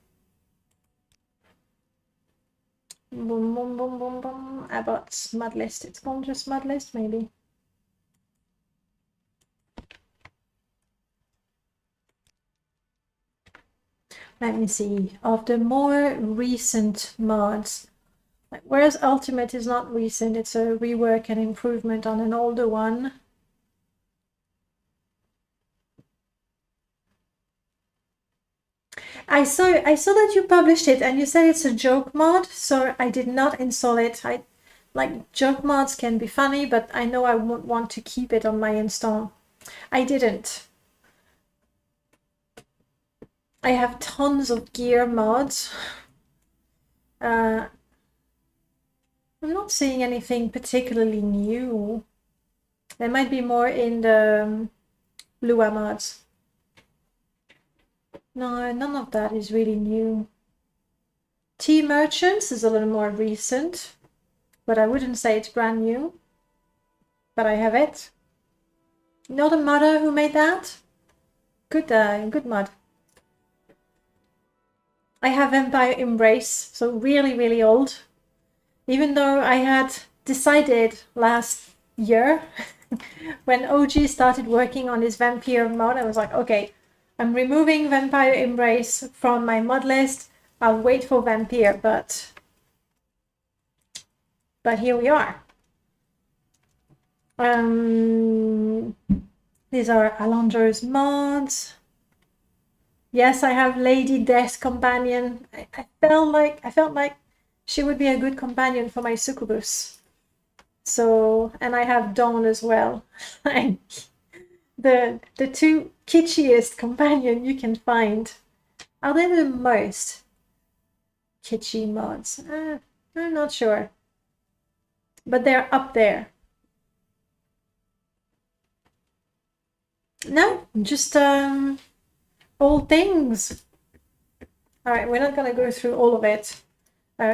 boom boom boom boom boom about mod list. It's called just mod list, maybe. Let me see. Of the more recent mods, like, whereas Ultimate is not recent, it's a rework and improvement on an older one. I saw that you published it and you said it's a joke mod, so I did not install it. Like, joke mods can be funny, but I know I won't want to keep it on my install. I didn't. I have tons of gear mods. I'm not seeing anything particularly new. There might be more in the Lua mods. No, none of that is really new. Tea Merchants is a little more recent, but I wouldn't say it's brand new. But I have it. Not a modder who made that? Good mod. I have Vampire Embrace, so really, really old. Even though I had decided last year, when OG started working on his Vampire mod, I was like, okay, I'm removing Vampire Embrace from my mod list. I'll wait for Vampire, but here we are. These are Alondra's mods. Yes, I have Lady Death Companion. I felt like she would be a good companion for my Succubus. So, and I have Dawn as well. Like the two kitschiest companion you can find. Are they the most kitschy mods? I'm not sure. But they're up there. No, just old things. Alright, we're not gonna go through all of it.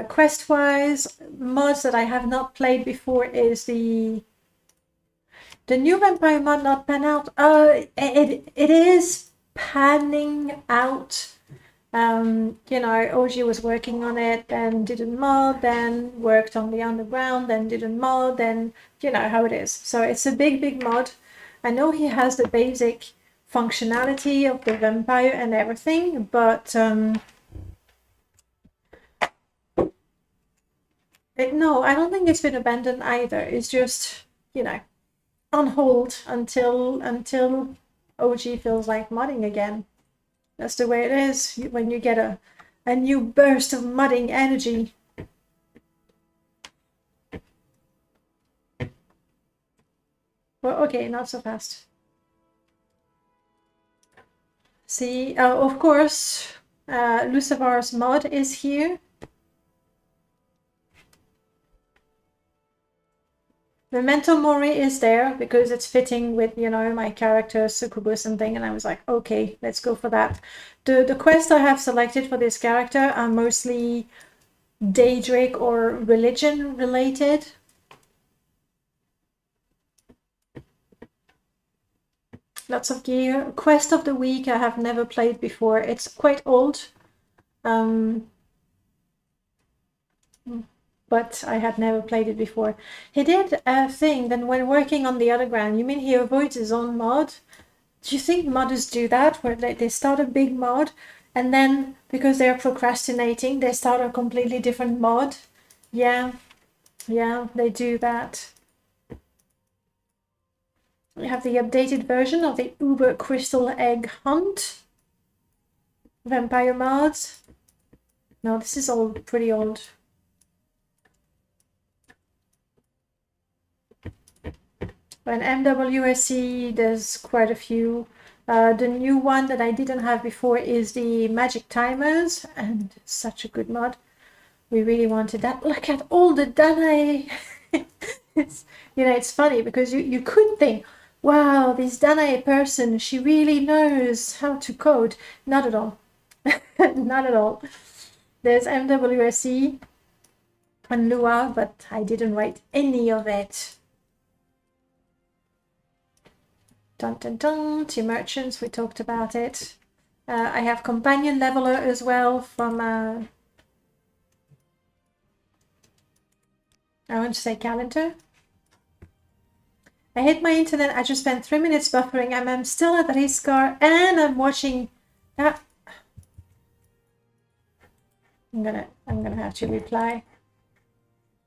Quest-wise, mods that I have not played before is the new vampire mod not pan out. It is panning out. You know, OG was working on it, then didn't mod, then worked on the underground, then didn't mod, then you know how it is. So it's a big mod. I know he has the basic functionality of the vampire and everything, but no, I don't think it's been abandoned either. It's just, you know, on hold until OG feels like modding again. That's the way it is when you get a new burst of modding energy. Well, okay, not so fast. See, of course, Lucifer's mod is here. Memento Mori is there because it's fitting with, you know, my character Succubus and thing, and I was like, okay, let's go for that. The quests I have selected for this character are mostly Daedric or religion related. Lots of gear. Quest of the week I have never played before. It's quite old. But I had never played it before. He did a thing, then when working on the Underground, you mean he avoids his own mod? Do you think modders do that, where they start a big mod, and then, because they're procrastinating, they start a completely different mod? Yeah, they do that. We have the updated version of the Uber Crystal Egg Hunt. Vampire mods. No, this is all pretty old. And MWSC, there's quite a few. The new one that I didn't have before is the Magic Timers, and such a good mod. We really wanted that. Look at all the Danae. It's, you know, it's funny because you could think, wow, this Danae person, she really knows how to code. Not at all. Not at all. There's MWSC and Lua, but I didn't write any of it. Dun dun dun, to merchants, we talked about it. I have companion leveler as well from I want to say calendar. I hit my internet. I just spent 3 minutes buffering. I'm still at Riscar and I'm watching. I'm gonna have to reply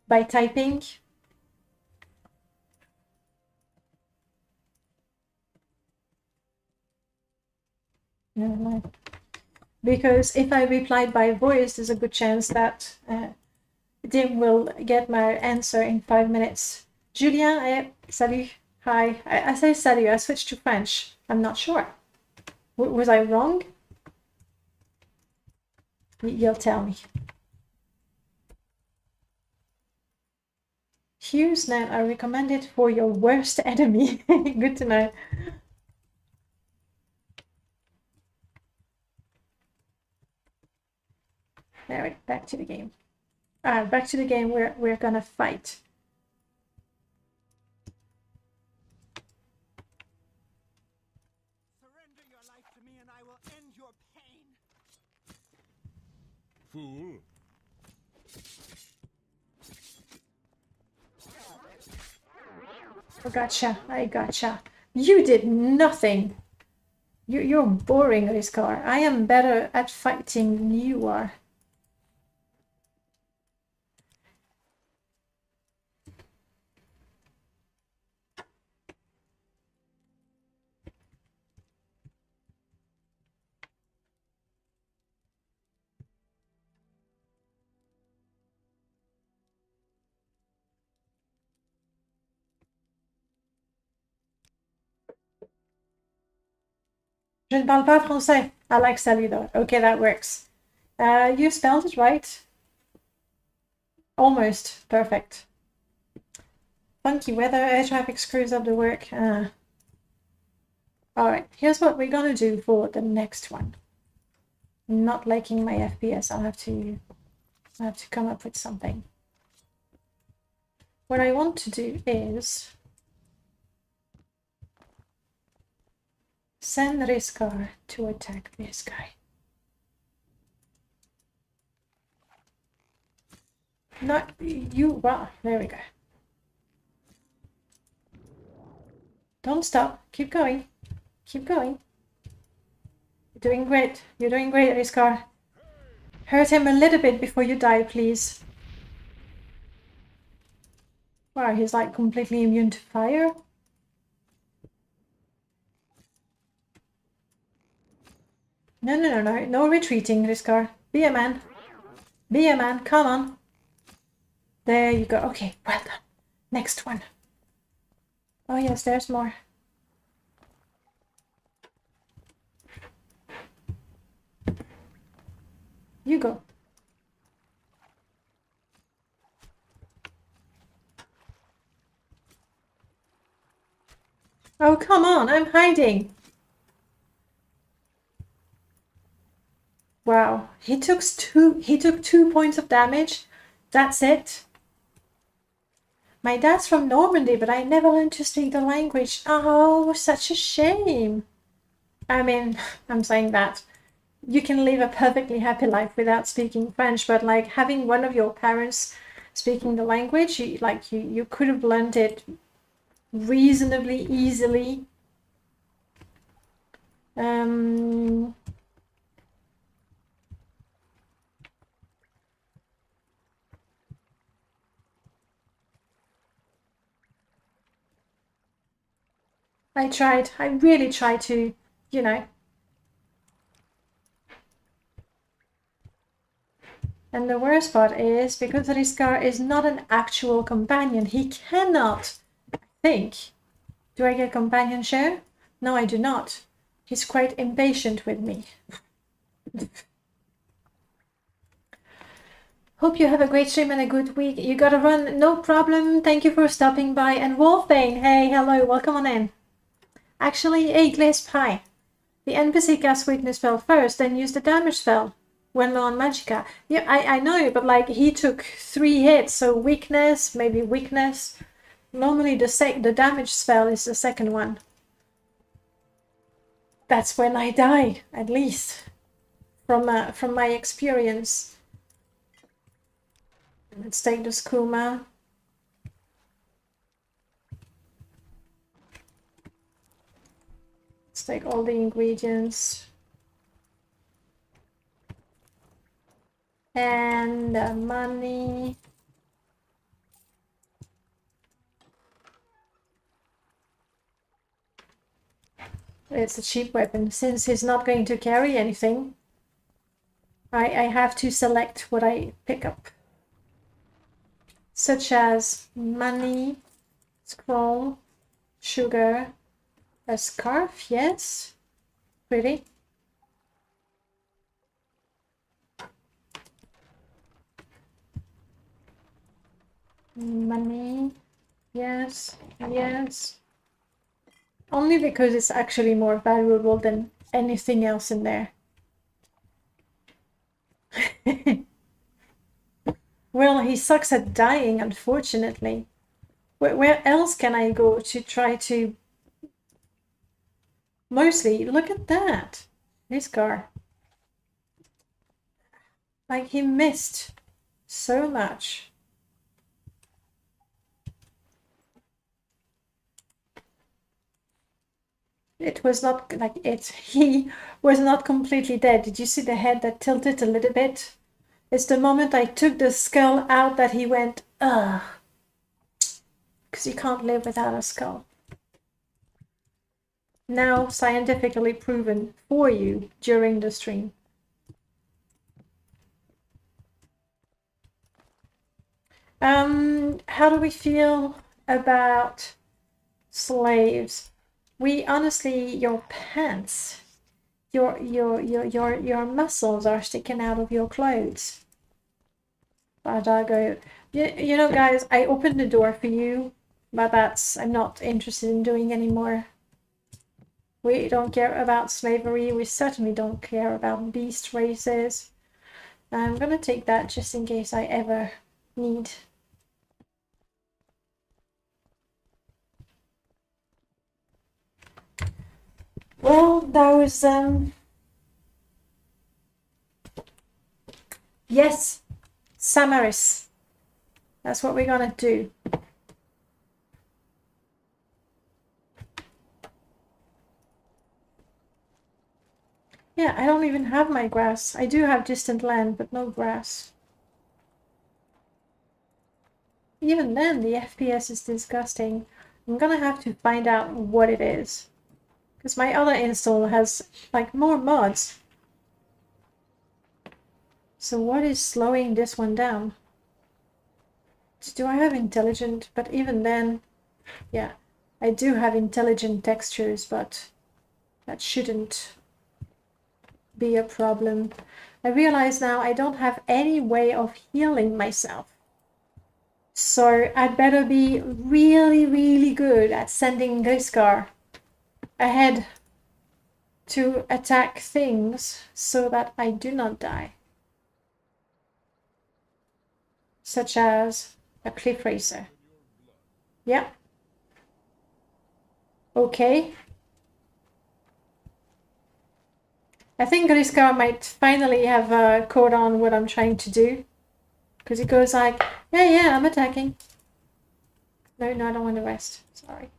by typing. Never mind. Because if I replied by voice, there's a good chance that Dim will get my answer in 5 minutes. Julien, salut. Hi. I say salut. I switched to French. I'm not sure. Was I wrong? You'll tell me. HughesNet, I recommend it for your worst enemy. Good to know. There, back to the game. Back to the game where we're gonna fight. Surrender your life to me and I will end your pain. Fool. Oh, gotcha. I gotcha. You did nothing. You're boring, Riscar. I am better at fighting than you are. Je ne parle pas français. I like salut though. Okay, that works. You spelled it right. Almost perfect. Funky weather, air traffic screws up the work. Alright, here's what we're gonna do for the next one. Not liking my FPS. I'll have to come up with something. What I want to do is send this car to attack this guy. Not you. Well, there we go. Don't stop. Keep going. Keep going. You're doing great. You're doing great, Riskar. Hurt him a little bit before you die, please. Wow, he's like completely immune to fire. No retreating, Riskar. Be a man. Be a man. Come on. There you go. Okay, well done. Next one. Oh yes, there's more. You go. Oh, come on, I'm hiding. Wow, he took 2 points of damage. That's it. My dad's from Normandy, but I never learned to speak the language. Oh, such a shame. I mean, I'm saying that. You can live a perfectly happy life without speaking French, but like having one of your parents speaking the language, you could have learned it reasonably easily. I tried. I really tried to, you know. And the worst part is, because Riskar is not an actual companion, he cannot think. Do I get companion share? No, I do not. He's quite impatient with me. Hope you have a great stream and a good week. You gotta run, no problem. Thank you for stopping by. And Wolfbane, hey, hello, welcome on in. Actually, hey, Glisp, hi. The NPC cast weakness spell first, then use the damage spell when low on Magicka. Yeah, I know, but like he took 3 hits, so weakness, maybe weakness. Normally the damage spell is the second one. That's when I die, at least, from my experience. Let's take the skooma. Let's take all the ingredients. And the money. It's a cheap weapon. Since he's not going to carry anything, I have to select what I pick up. Such as money, scroll, sugar, a scarf, yes. Pretty. Money, yes, yes. Only because it's actually more valuable than anything else in there. Well, he sucks at dying, unfortunately. Where else can I go to try to... Mostly, look at that. This car. Like, he missed so much. It was not like it. He was not completely dead. Did you see the head that tilted a little bit? It's the moment I took the skull out that he went, ugh. Because you can't live without a skull. Now scientifically proven for you during the stream. How do we feel about slaves? We honestly, your pants your muscles are sticking out of your clothes. But I go, you know, guys, I opened the door for you, but I'm not interested in doing anymore. We don't care about slavery. We certainly don't care about beast races. I'm gonna take that just in case I ever need. Well, that was yes, Samaris. That's what we're gonna do. Yeah, I don't even have my grass. I do have distant land, but no grass. Even then, the FPS is disgusting. I'm gonna have to find out what it is. Because my other install has, like, more mods. So what is slowing this one down? Do I have intelligent? But even then, yeah, I do have intelligent textures, but that shouldn't be a problem. I realize now I don't have any way of healing myself. So I'd better be really, really good at sending Griskar ahead to attack things so that I do not die. Such as a cliff racer. Yeah. Okay. I think Griskar might finally have caught on what I'm trying to do. Because he goes like, yeah, I'm attacking. No, I don't want to rest. Sorry.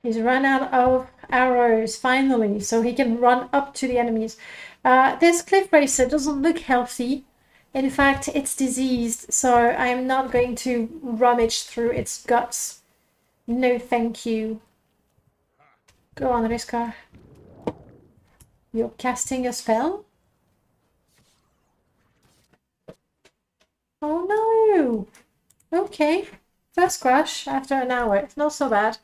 He's run out of arrows, finally, so he can run up to the enemies. This cliff racer doesn't look healthy. In fact, it's diseased, so I'm not going to rummage through its guts. No, thank you. Go on, Riskar. You're casting a spell? Oh no! Okay. First crash after an hour. It's not so bad.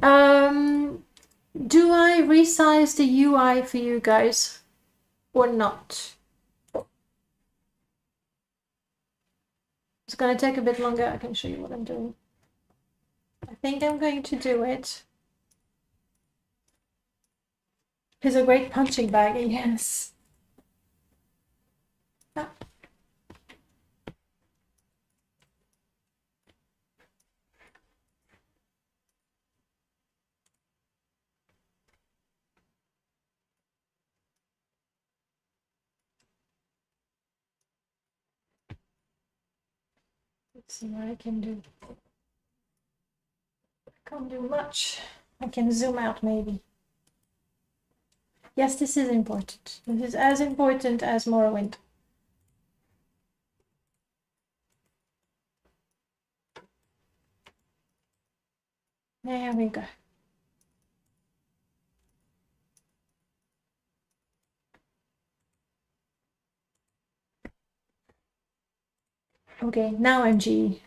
Do I resize the UI for you guys or not? It's gonna take a bit longer. I can show you what I'm doing. I think I'm going to do it. He's a great punching bag, yes. Ah. Let's see what I can do. I can't do much. I can zoom out maybe. Yes, this is important. This is as important as Morrowind. There we go. Okay, now I'm G.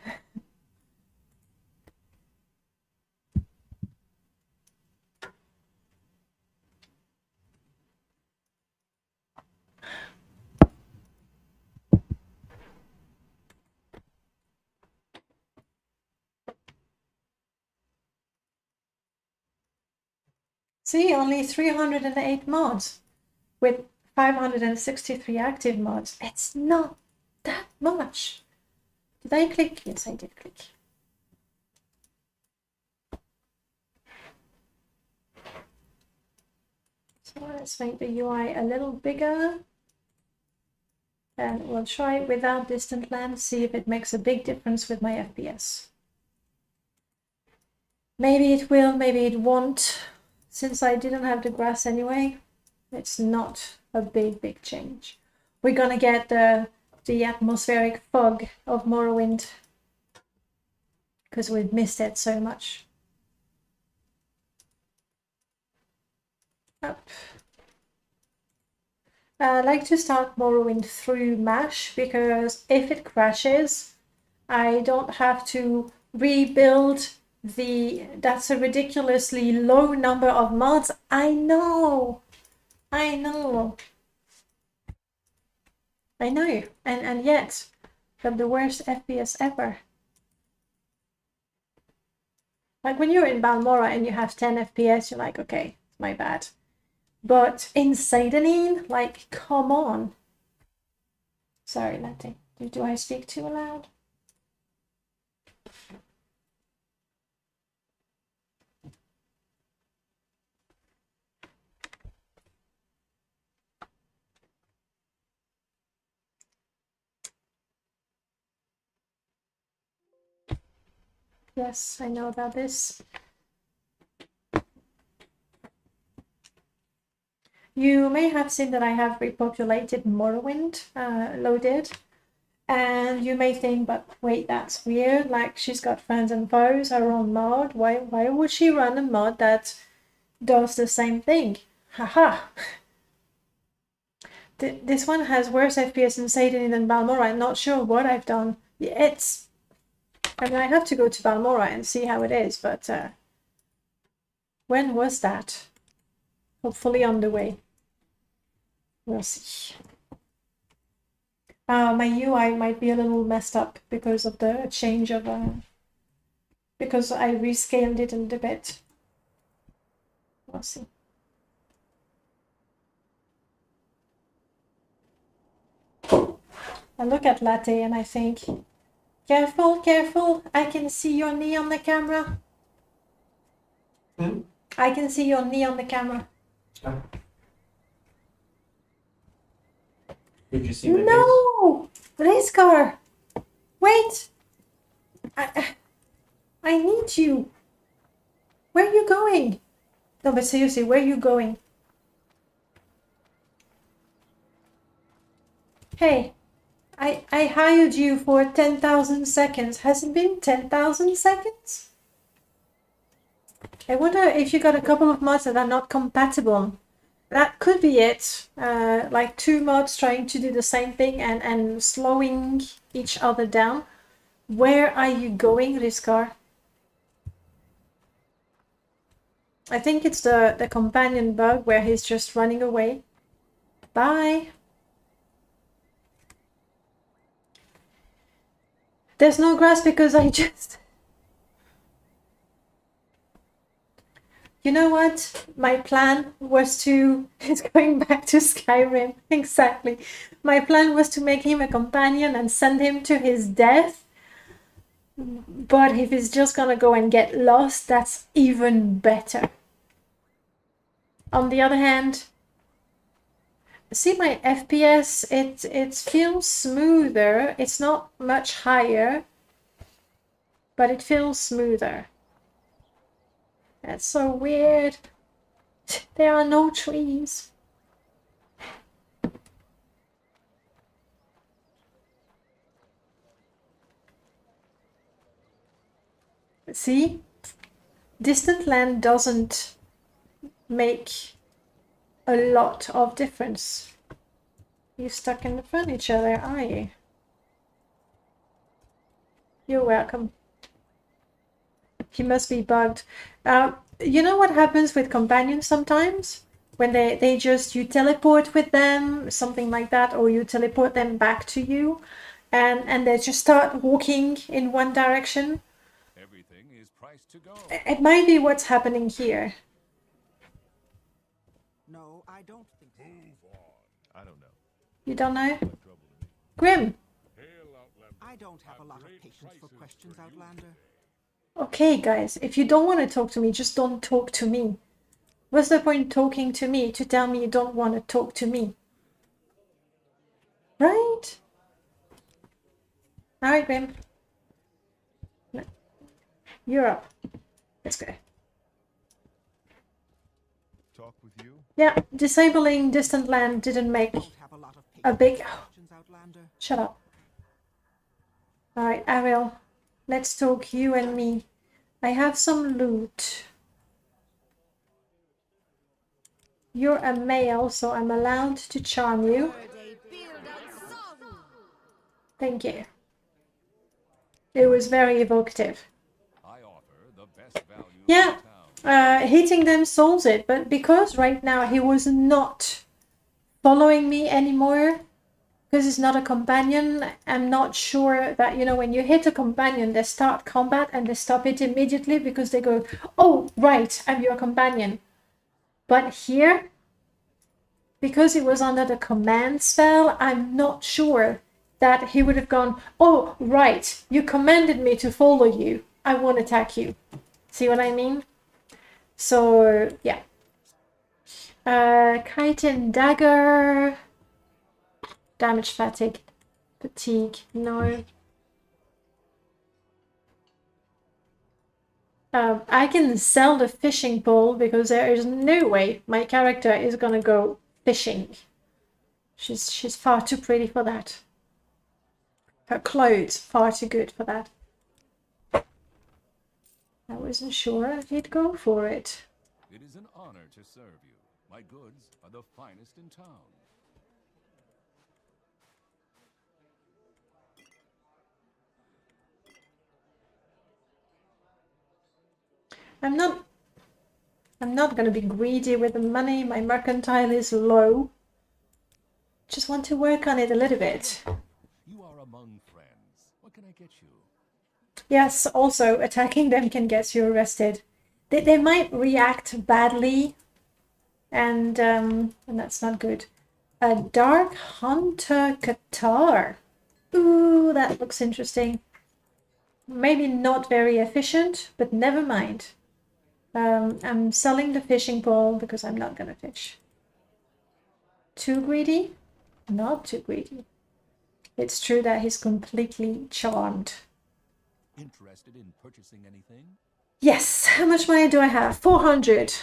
See, only 308 mods with 563 active mods. It's not that much. Did I click? Yes, I did click. So let's make the UI a little bigger. And we'll try it without distant land, see if it makes a big difference with my FPS. Maybe it will, maybe it won't. Since I didn't have the grass anyway, it's not a big change. We're gonna get the atmospheric fog of Morrowind because we've missed it so much. Up. I like to start Morrowind through MASH because if it crashes, I don't have to rebuild that's a ridiculously low number of mods. I know. I know. I know. And yet, got the worst FPS ever. Like when you're in Balmora and you have 10 FPS, you're like, okay, it's my bad. But in Seydanine, like, come on. Sorry, Letty. Do I speak too loud? Yes, I know about this. You may have seen that I have repopulated Morrowind loaded. And you may think, but wait, that's weird. Like, she's got friends and foes, her own mod. Why would she run a mod that does the same thing? Haha. This one has worse FPS in Seydanine than Balmora. I'm not sure what I've done. I mean, I have to go to Balmora and see how it is, but when was that? Hopefully on the way. We'll see. My UI might be a little messed up because of the change of because I rescaled it a little bit. We'll see. I look at Latte and I think, careful, careful, I can see your knee on the camera. I can see your knee on the camera. Oh. Did you see my face? No! Rizkar! Wait! I need you. Where are you going? No, but seriously, where are you going? Hey, I hired you for 10,000 seconds. Has it been 10,000 seconds? I wonder if you got a couple of mods that are not compatible. That could be it. Like two mods trying to do the same thing and slowing each other down. Where are you going, Rizkar? I think it's the companion bug where he's just running away. Bye. There's no grass because I just... You know what? My plan was to... It's going back to Skyrim. Exactly. My plan was to make him a companion and send him to his death. But if he's just gonna go and get lost, that's even better. On the other hand, see my FPS, it feels smoother. It's not much higher, but it feels smoother. That's so weird. There are no trees. See? Distant land doesn't make a lot of difference. You're stuck in the furniture there, are you? You're welcome. He must be bugged. You know what happens with companions sometimes? When they just, you teleport with them, something like that, or you teleport them back to you, and they just start walking in one direction. Everything is priced to go. It might be what's happening here. No, I don't think so. I don't know. You don't know? Trouble to me. Grim. Hail, Outlander. I don't have a lot of patience for questions, Outlander. Okay, guys, if you don't want to talk to me, just don't talk to me. What's the point talking to me to tell me you don't want to talk to me? Right? Alright, Grim. You're up. Let's go. Talk with you? Yeah, disabling distant land didn't make Don't have a lot of a patience big... for questions, Outlander. Shut up. Alright, Ariel. Let's talk you and me. I have some loot. You're a male, so I'm allowed to charm you. Thank you. It was very evocative. I offer the best value Yeah, in town. hitting them solves it, but because right now he was not following me anymore, because he's not a companion, I'm not sure that, you know, when you hit a companion, they start combat and they stop it immediately because they go, oh, right, I'm your companion. But here, because it was under the command spell, I'm not sure that he would have gone, oh, right, you commanded me to follow you. I won't attack you. See what I mean? So, yeah. Kite and dagger. Damage, fatigue, no. I can sell the fishing pole because there is no way my character is gonna go fishing. She's far too pretty for that. Her clothes far too good for that. I wasn't sure if he'd go for it. It is an honor to serve you. My goods are the finest in town. I'm not gonna be greedy with the money. My mercantile is low. Just want to work on it a little bit. You are among friends. What can I get you? Yes, also attacking them can get you arrested. They might react badly, and that's not good. A Dark Hunter Qatar. Ooh, that looks interesting. Maybe not very efficient, but never mind. I'm selling the fishing pole because I'm not gonna fish. Too greedy? Not too greedy. It's true that he's completely charmed. Interested in purchasing anything? Yes, how much money do I have? 400.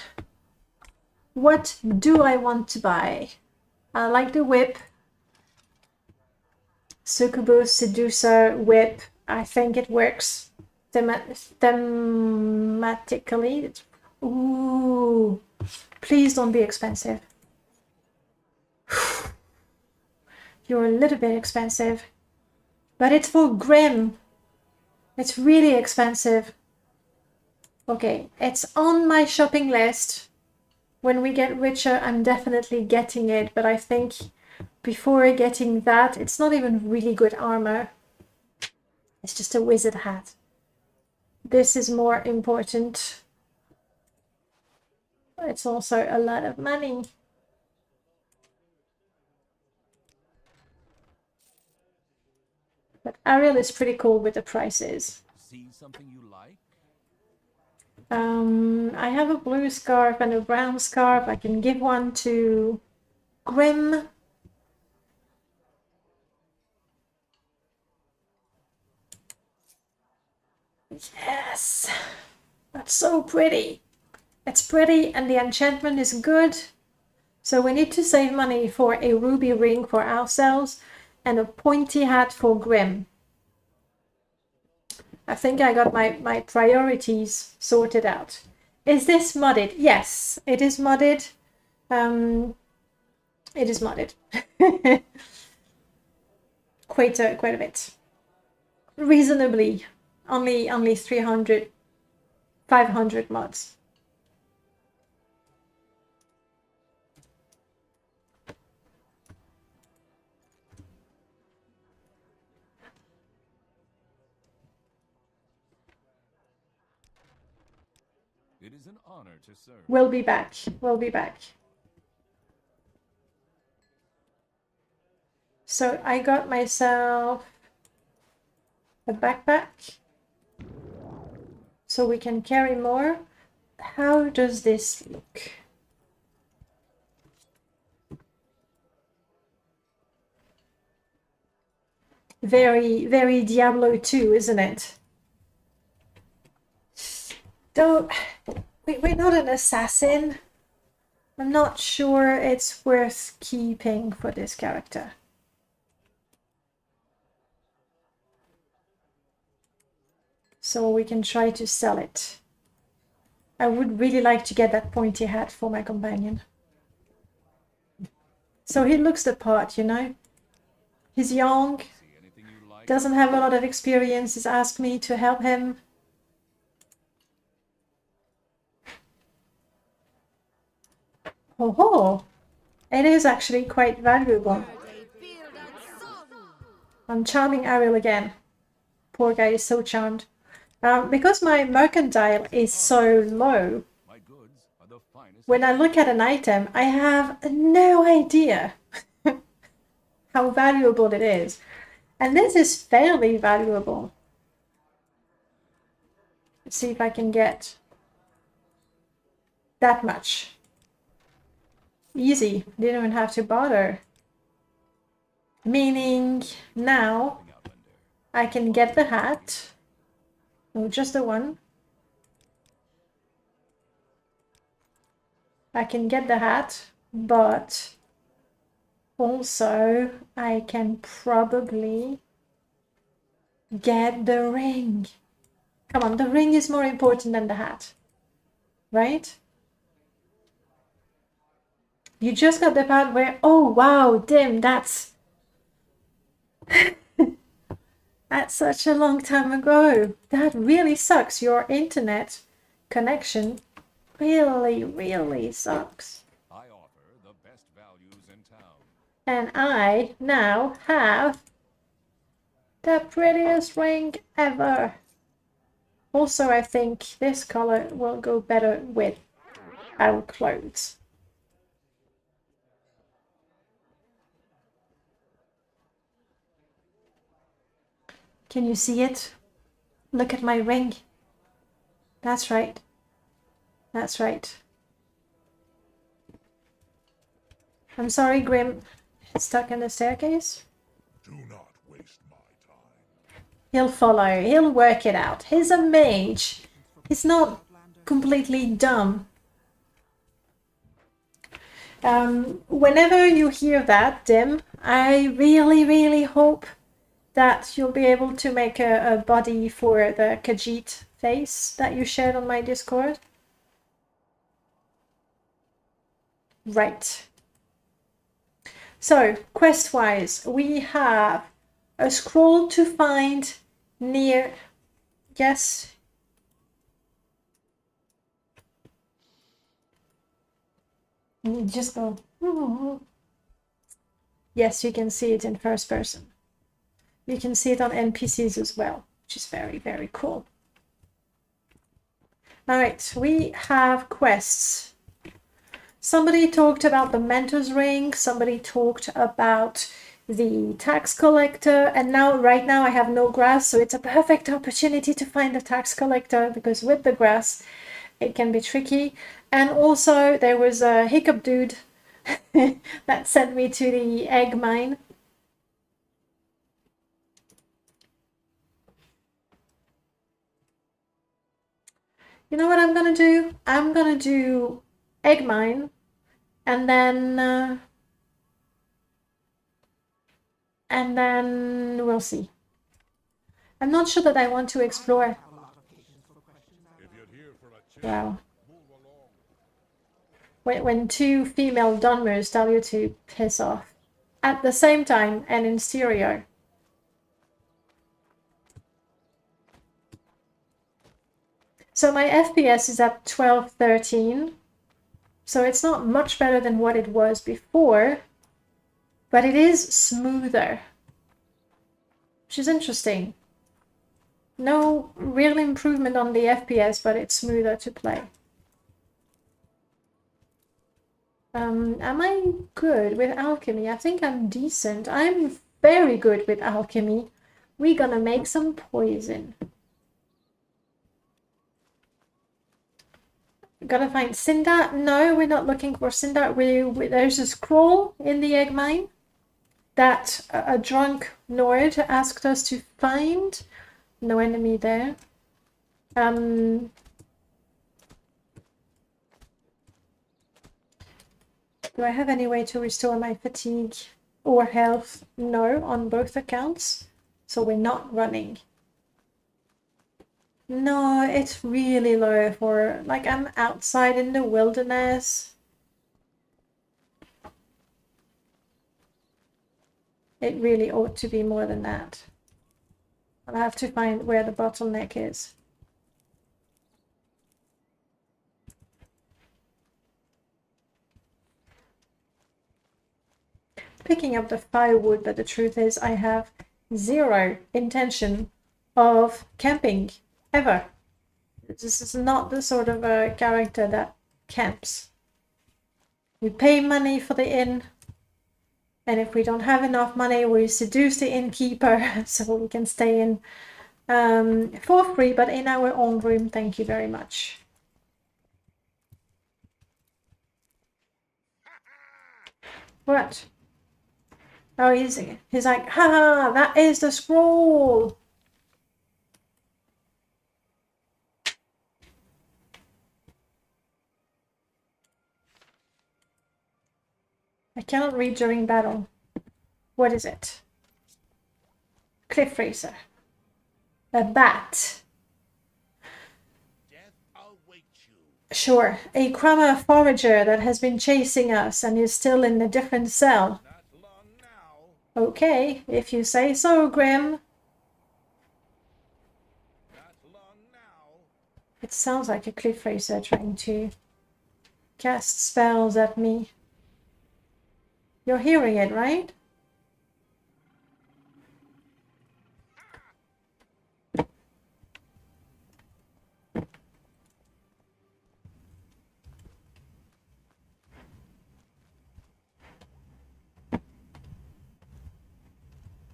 What do I want to buy? I like the whip. Succubus, Seducer, whip. I think it works thematically. Ooh, please don't be expensive. You're a little bit expensive. But it's for Grim. It's really expensive. Okay, it's on my shopping list. When we get richer, I'm definitely getting it. But I think before getting that, it's not even really good armor. It's just a wizard hat. This is more important. It's also a lot of money. But Ariel is pretty cool with the prices. See something you like? I have a blue scarf and a brown scarf. I can give one to Grim. Yes, that's so pretty. It's pretty and the enchantment is good. So we need to save money for a ruby ring for ourselves and a pointy hat for Grim. I think I got my priorities sorted out. Is this modded? Yes, it is modded. It is modded. quite a bit. Reasonably. Only 300, 500 mods. It is an honor to serve. We'll be back. We'll be back. So I got myself a backpack so we can carry more. How does this look? Very, very Diablo 2, isn't it? Don't... We're not an assassin. I'm not sure it's worth keeping for this character. So we can try to sell it. I would really like to get that pointy hat for my companion. So he looks the part, you know? He's young, See anything you like? doesn't have a lot of experience, he's asked me to help him. Oh ho! It is actually quite valuable. I'm charming Ariel again. Poor guy is so charmed. Because my mercantile is so low, My goods are the finest. when I look at an item, I have no idea how valuable it is. And this is fairly valuable. Let's see if I can get that much. Easy, didn't even have to bother. Meaning now I can get the hat. No, just the one. I can get the hat, but also I can probably get the ring. Come on, the ring is more important than the hat, right? You just got the part where, oh wow, Dim, that's that's such a long time ago. That really sucks. Your internet connection really sucks. I offer the best values in town. And I now have the prettiest ring ever. Also, I think this color will go better with our clothes. Can you see it? Look at my ring. That's right. That's right. I'm sorry, Grim. Stuck in the staircase? Do not waste my time. He'll follow. He'll work it out. He's a mage. He's not completely dumb. Whenever you hear that, Dim, I really hope that you'll be able to make a body for the Khajiit face that you shared on my Discord. Right. So, quest-wise, we have a scroll to find near... Yes? Just go. Yes, you can see it in first person. You can see it on NPCs as well, which is very cool. All right, we have quests. Somebody talked about the Mentor's Ring, somebody talked about the tax collector, and now, right now, I have no grass, so it's a perfect opportunity to find the tax collector, because with the grass, it can be tricky. And also, there was a hiccup dude that sent me to the egg mine. You know what I'm gonna do? I'm gonna do egg mine, and then we'll see. I'm not sure that I want to explore. If you're here for a chit Wow. move along. When two female Dunmers tell you to piss off at the same time and in stereo. So my FPS is at 1213. So it's not much better than what it was before, but it is smoother, which is interesting. No real improvement on the FPS, but it's smoother to play. Am I good with alchemy? I think I'm decent. I'm very good with alchemy. We're gonna make some poison. Gotta find Sindar. No, we're not looking for Sindar. There's a scroll in the egg mine that a drunk Nord asked us to find. No enemy there. Do I have any way to restore my fatigue or health? No, on both accounts. So we're not running. No, it's really low for, like, I'm outside in the wilderness. It really ought to be more than that. I'll have to find where the bottleneck is. Picking up the firewood, but the truth is I have zero intention of camping ever. This is not the sort of a character that camps. We pay money for the inn, and if we don't have enough money, we seduce the innkeeper so we can stay in for free, but in our own room. Thank you very much. What? Oh, he's like, haha, that is the scroll. I cannot read during battle. What is it? Cliff racer. A bat. Death awaits you. Sure, a crummer forager that has been chasing us and is still in a different cell. Not long now. Okay, if you say so, Grim. Not long now. It sounds like a cliff racer trying to cast spells at me. You're hearing it, right?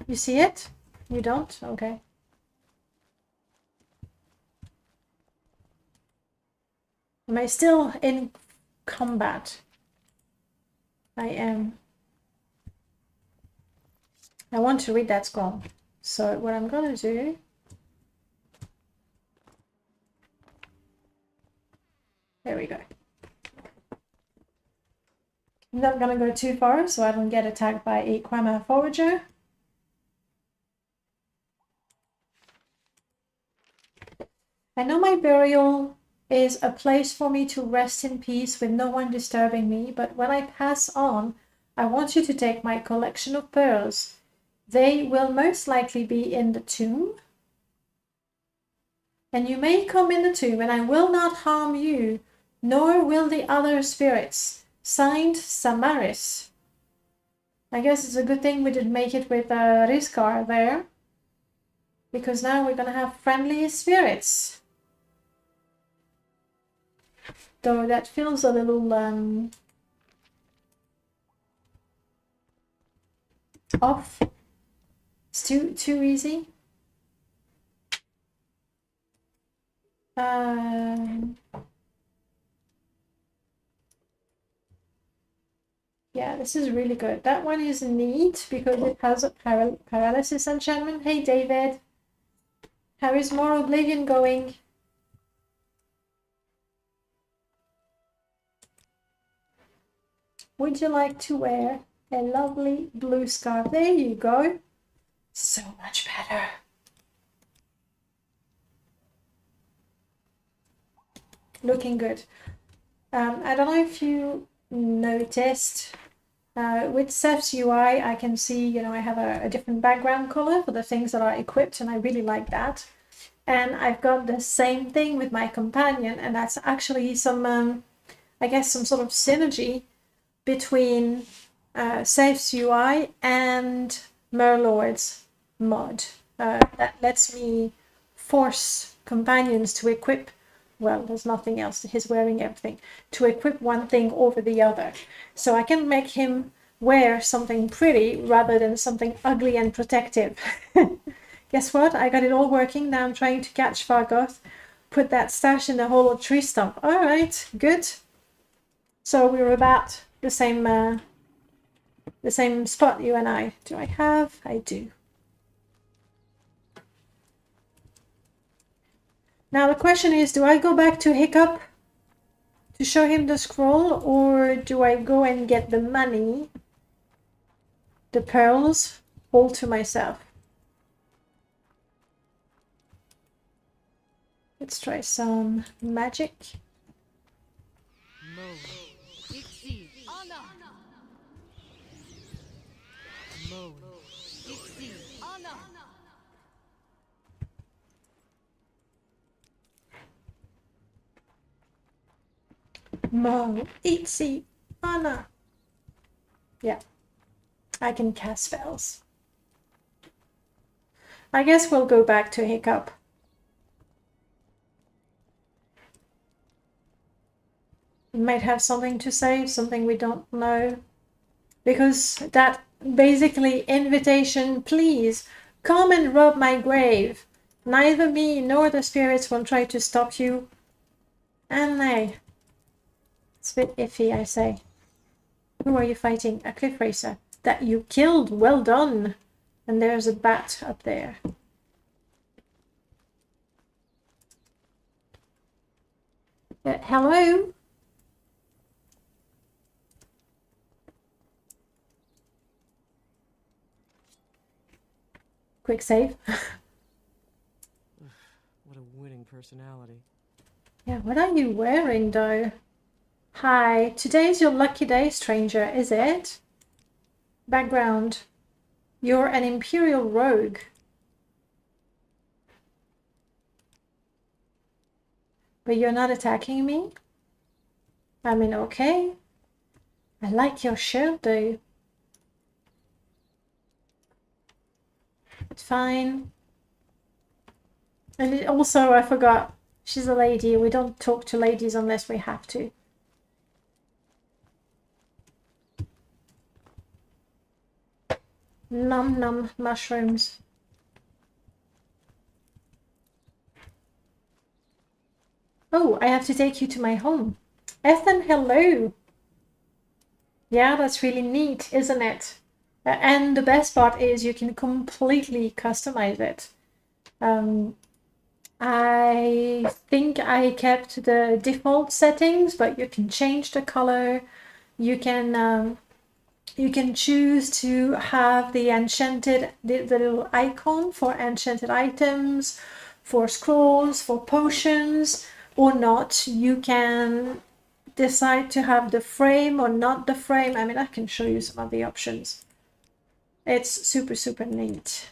You see it? You don't? Okay. Am I still in combat? I am. I want to read that scroll. So what I'm gonna do... There we go. I'm not gonna go too far so I don't get attacked by a crummer forager. I know my burial is a place for me to rest in peace with no one disturbing me, but when I pass on, I want you to take my collection of pearls. They will most likely be in the tomb. And you may come in the tomb, and I will not harm you, nor will the other spirits. Signed, Samaris. I guess it's a good thing we didn't make it with Rizkar there, because now we're gonna have friendly spirits. Though that feels a little off. It's too easy. Yeah, this is really good. That one is neat because it has a paralysis enchantment. Hey, David. How is more Oblivion going? Would you like to wear a lovely blue scarf? There you go. So much better. Looking good. I don't know if you noticed, with Seth's UI, I can see, you know, I have a different background color for the things that are equipped, and I really like that. And I've got the same thing with my companion, and that's actually some, I guess, some sort of synergy between Seth's UI and Merlord's mod. That lets me force companions to equip, well, there's nothing else, he's wearing everything, to equip one thing over the other. So I can make him wear something pretty rather than something ugly and protective. Guess what? I got it all working. Now I'm trying to catch Fargoth, put that stash in the hollow tree stump. All right, good. So we were about the same spot, you and I. Do I have? I do. Now the question is, do I go back to Hiccup to show him the scroll, or do I go and get the money, the pearls, all to myself? Let's try some magic. Mo, Itzy, Anna. Yeah, I can cast spells. I guess we'll go back to Hiccup. He might have something to say, something we don't know. Because that basically invitation, please, come and rob my grave. Neither me nor the spirits will try to stop you. And nay. It's a bit iffy, I say. Who are you fighting? A cliff racer. That you killed. Well done. And there's a bat up there. Hello? Quick save. What a winning personality. Yeah, what are you wearing though? Hi, today's your lucky day, stranger, is it? Background. You're an Imperial rogue. But you're not attacking me? I mean, okay. I like your shirt though. It's fine. And also, I forgot, she's a lady. We don't talk to ladies unless we have to. Num num mushrooms. Oh, I have to take you to my home. Ethan, hello. Yeah, that's really neat, isn't it? And the best part is you can completely customize it. I think I kept the default settings, but you can change the color. You can choose to have the enchanted, the little icon for enchanted items, for scrolls, for potions, or not. You can decide to have the frame or not the frame. I mean, I can show you some of the options. It's super, super neat.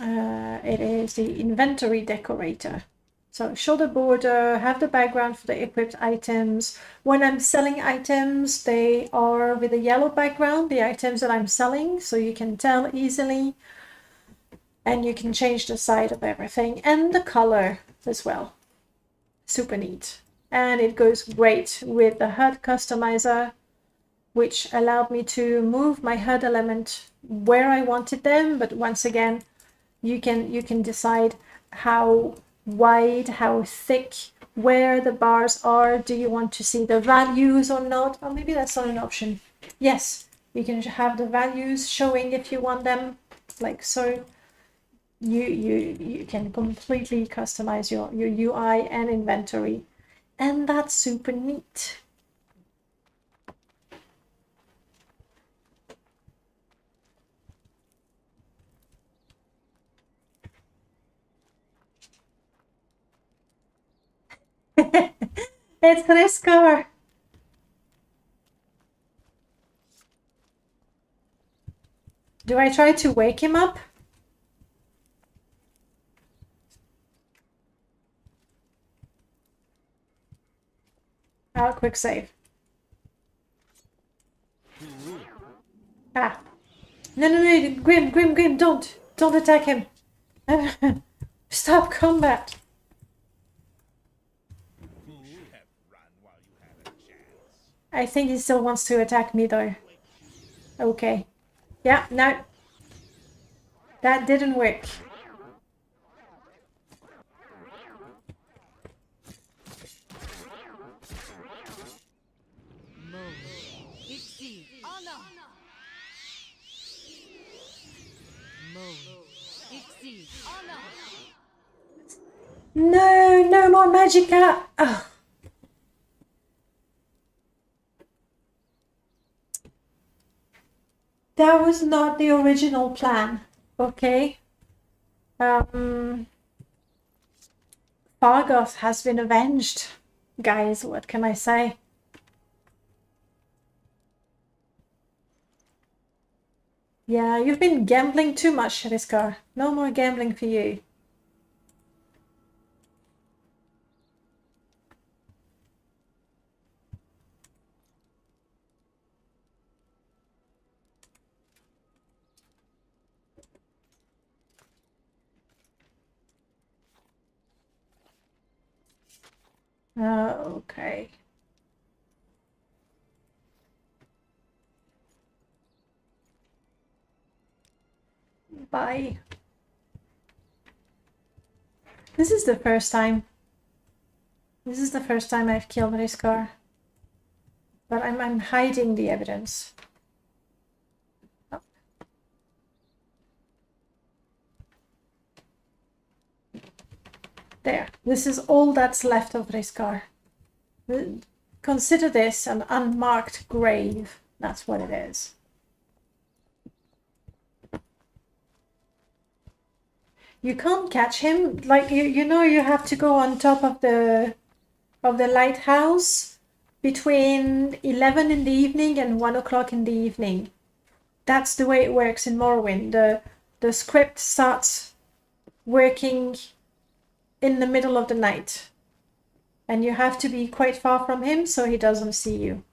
It is the inventory decorator. So show the border, have the background for the equipped items. When I'm selling items, they are with a yellow background, the items that I'm selling, so you can tell easily. And you can change the side of everything and the color as well. Super neat. And it goes great with the HUD customizer, which allowed me to move my HUD element where I wanted them. But once again, you can decide how wide, how thick, where the bars are. Do you want to see the values or not? Or maybe that's not an option. Yes, you can have the values showing if you want them, like so. You can completely customize your UI and inventory, and that's super neat. It's Riskar. Do I try to wake him up? Oh, quick save. Ah. No, Grim, don't attack him. Stop combat. I think he still wants to attack me though. Okay. Yeah, no. That didn't work. No, no more Magicka. Oh. That was not the original plan, okay? Fargoth has been avenged, guys, what can I say? Yeah, you've been gambling too much, Riskar. No more gambling for you. Okay. Bye. This is the first time. This is the first time I've killed Riskar. But I'm hiding the evidence. Oh. There. This is all that's left of Riskar. Consider this an unmarked grave. That's what it is. You can't catch him. Like you know you have to go on top of the lighthouse between 11 in the evening and 1 o'clock in the evening. That's the way it works in Morrowind. The script starts working in the middle of the night. And you have to be quite far from him so he doesn't see you.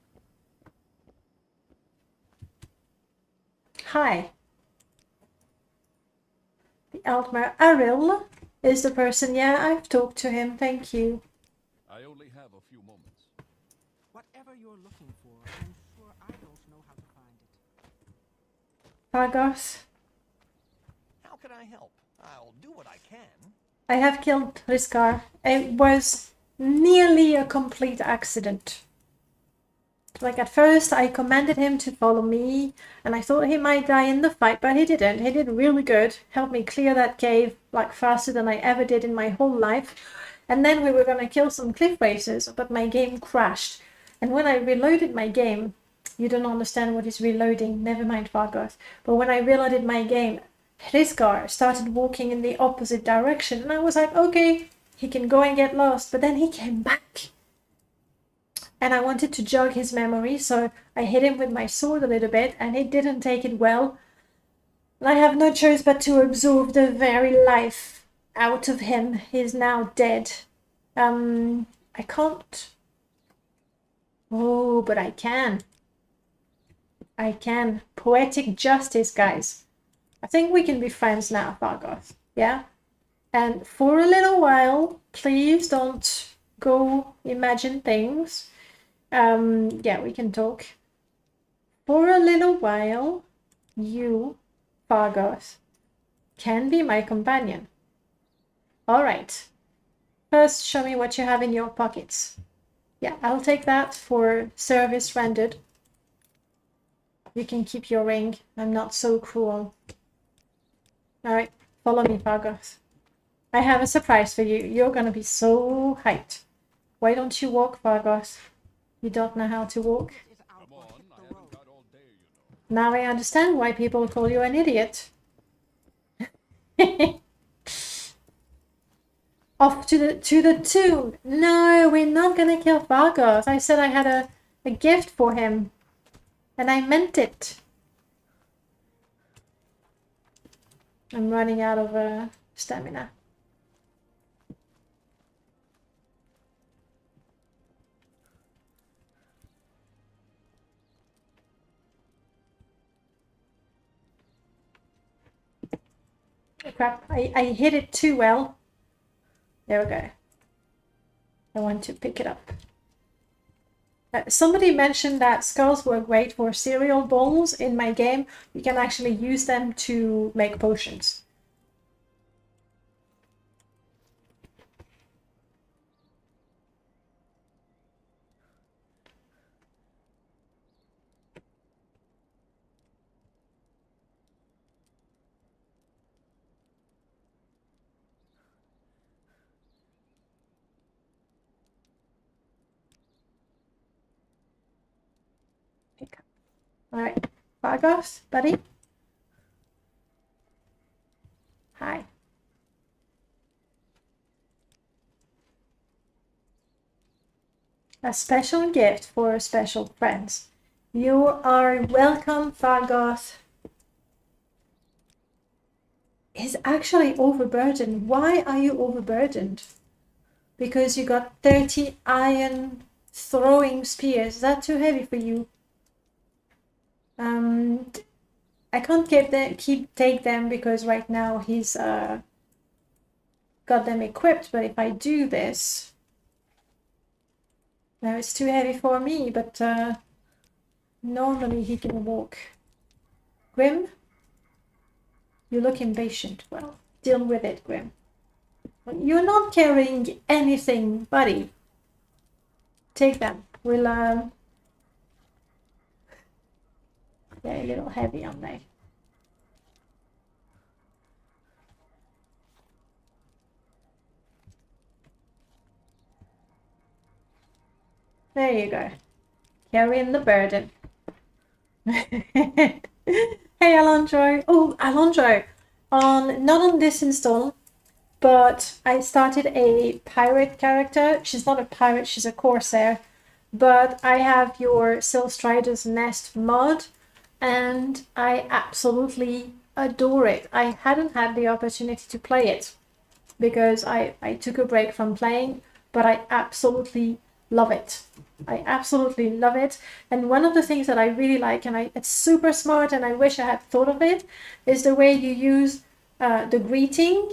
Hi. The Altmer Aril is the person. Yeah, I've talked to him. Thank you. I only have a few moments. Whatever you're looking for, I'm sure I don't know how to find it. Fargos. How can I help? I'll do what I can. I have killed Riskar. It was nearly a complete accident. Like at first I commanded him to follow me and I thought he might die in the fight, but he didn't. He did really good. Helped me clear that cave like faster than I ever did in my whole life. And then we were gonna kill some cliff racers, but my game crashed. And when I reloaded my game, you don't understand what is reloading, never mind Fargoth. But when I reloaded my game, Riskar started walking in the opposite direction and I was like, okay, he can go and get lost, but then he came back. And I wanted to jog his memory, so I hit him with my sword a little bit, and he didn't take it well. And I have no choice but to absorb the very life out of him. He's now dead. I can't. Oh, but I can. I can. Poetic justice, guys. I think we can be friends now, Fargoth. Yeah? And for a little while, please don't go imagine things. Yeah, we can talk. For a little while, you, Fargoth, can be my companion. All right. First, show me what you have in your pockets. Yeah, I'll take that for service rendered. You can keep your ring. I'm not so cruel. All right, follow me, Fargoth. I have a surprise for you. You're gonna be so hyped. Why don't you walk, Fargoth? You don't know how to walk? Come on, I haven't got all day, you know. Now I understand why people call you an idiot. Off to the tomb. No, we're not gonna kill Fargoth. I said I had a gift for him. And I meant it. I'm running out of stamina. Oh, crap, I hit it too well. There we go. I want to pick it up. Somebody mentioned that skulls were great for cereal bowls in my game. You can actually use them to make potions. All right, Fargoth, buddy. Hi. A special gift for special friends. You are welcome, Fargoth. is actually overburdened. Why are you overburdened? Because you got 30 iron throwing spears. Is that too heavy for you? I can't take them because right now he's got them equipped, but if I do this, now it's too heavy for me, but normally he can walk. Grim, you look impatient. Well, deal with it, Grim. You're not carrying anything, buddy. Take them. We'll they're a little heavy, aren't they? There you go. Carrying the burden. Hey, Alondro. Oh, Alondro. Not on this install, but I started a pirate character. She's not a pirate, she's a corsair. But I have your Silstrider's Nest mod, and I absolutely adore it. I hadn't had the opportunity to play it because I took a break from playing, but I absolutely love it. I absolutely love it. And one of the things that I really like, and it's super smart, and I wish I had thought of it, is the way you use the greeting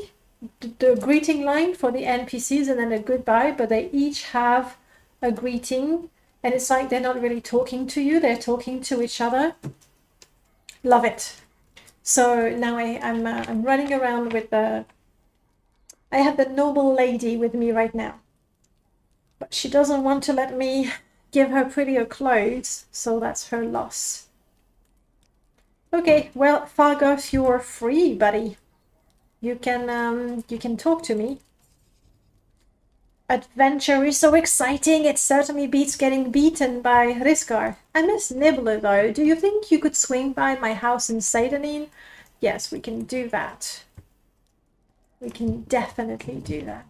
line for the NPCs and then a goodbye, but they each have a greeting, and it's like they're not really talking to you, they're talking to each other. Love it. So now I'm running around with I have the noble lady with me right now, but she doesn't want to let me give her prettier clothes, so that's her loss. Okay, well, Fargoth, you're free, buddy. You can talk to me. Adventure is so exciting. It certainly beats getting beaten by Riskar. I miss Nibbler, though. Do you think you could swing by my house in Sadanin? Yes, we can do that. We can definitely do that.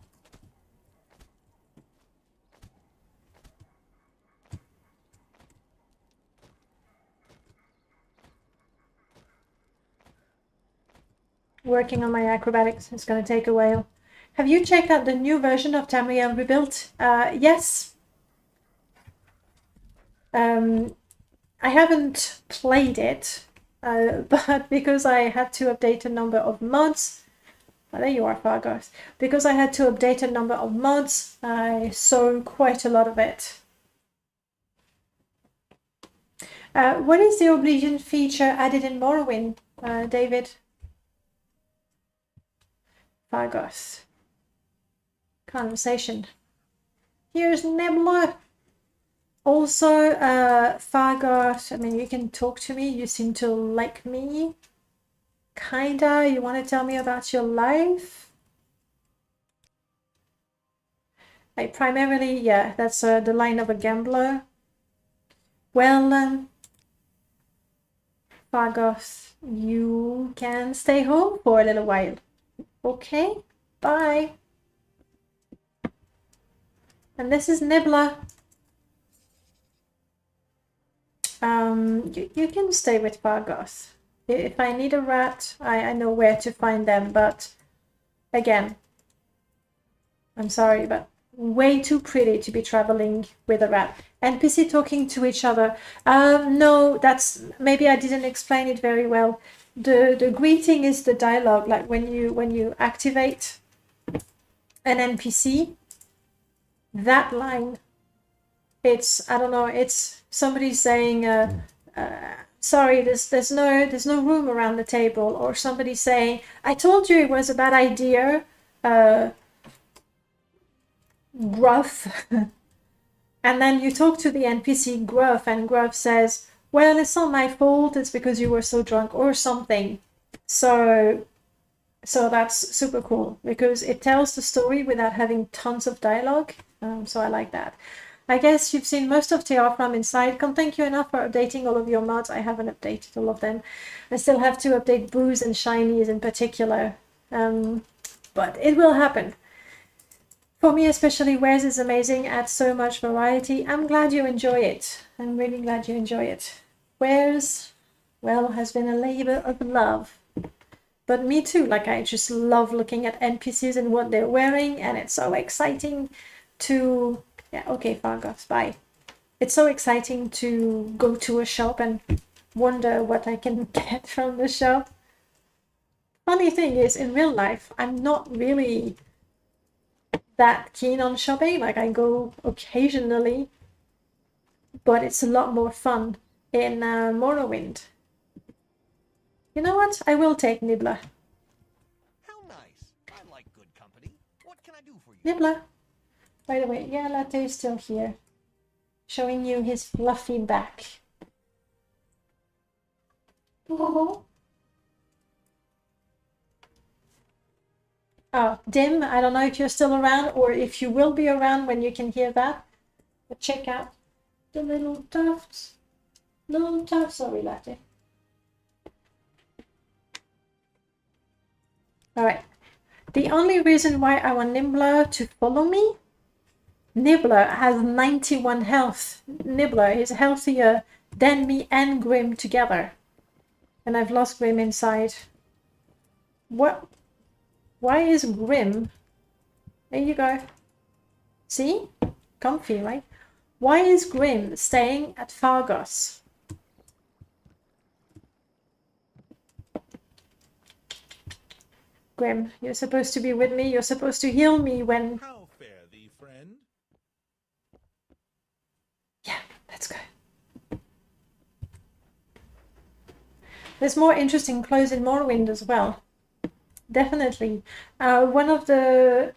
Working on my acrobatics is going to take a while. Have you checked out the new version of Tamriel Rebuilt? Yes. I haven't played it, but because I had to update a number of mods. Oh, there you are, Fargoth. Because I had to update a number of mods, I saw quite a lot of it. What is the Oblivion feature added in Morrowind, David? Fargoth. Conversation. Here's Nebula. Also, Fargoth, I mean, you can talk to me. You seem to like me. Kinda. You want to tell me about your life? I primarily, yeah, that's the line of a gambler. Well, Fargoth, you can stay home for a little while. Okay, bye. And this is Nibbler. You can stay with Fargoth. If I need a rat, I know where to find them, but again, I'm sorry, but way too pretty to be traveling with a rat. NPC talking to each other. No, that's, maybe I didn't explain it very well. The greeting is the dialogue, like when you activate an NPC, that line, it's, I don't know, it's somebody saying sorry, there's no room around the table, or somebody saying, I told you it was a bad idea, gruff. And then you talk to the NPC Gruff, and Gruff says, well, it's not my fault, it's because you were so drunk, or something. So that's super cool, because it tells the story without having tons of dialogue. So I like that. I guess you've seen most of TR from inside. Can't thank you enough for updating all of your mods. I haven't updated all of them. I still have to update Booze and Shinies in particular. But it will happen. For me especially, Wares is amazing, adds so much variety. I'm glad you enjoy it. I'm really glad you enjoy it. Wares, well, has been a labor of love. But me too, like I just love looking at NPCs and what they're wearing, and it's so exciting to, yeah, okay, Fargos, bye. It's so exciting to go to a shop and wonder what I can get from the shop. Funny thing is, in real life, I'm not really that keen on shopping. Like I go occasionally, but it's a lot more fun in Morrowind. You know what? I will take Nibbler. How nice. I like good company. What can I do for you? Nibbler. By the way, yeah, Latte is still here. Showing you his fluffy back. Oh, Dim, I don't know if you're still around or if you will be around when you can hear that. But check out the little tufts. Little tufts, sorry, Latte. Alright. The only reason why I want Nibbler to follow me, Nibbler has 91 health. Nibbler is healthier than me and Grim together. And I've lost Grim inside. What? Why is Grim? There you go. See? Comfy, right? Why is Grim staying at Fargos? Grim, you're supposed to be with me. You're supposed to heal me when... How fare thee, friend? Yeah, let's go. There's more interesting clothes in Morrowind as well. Definitely. One of the...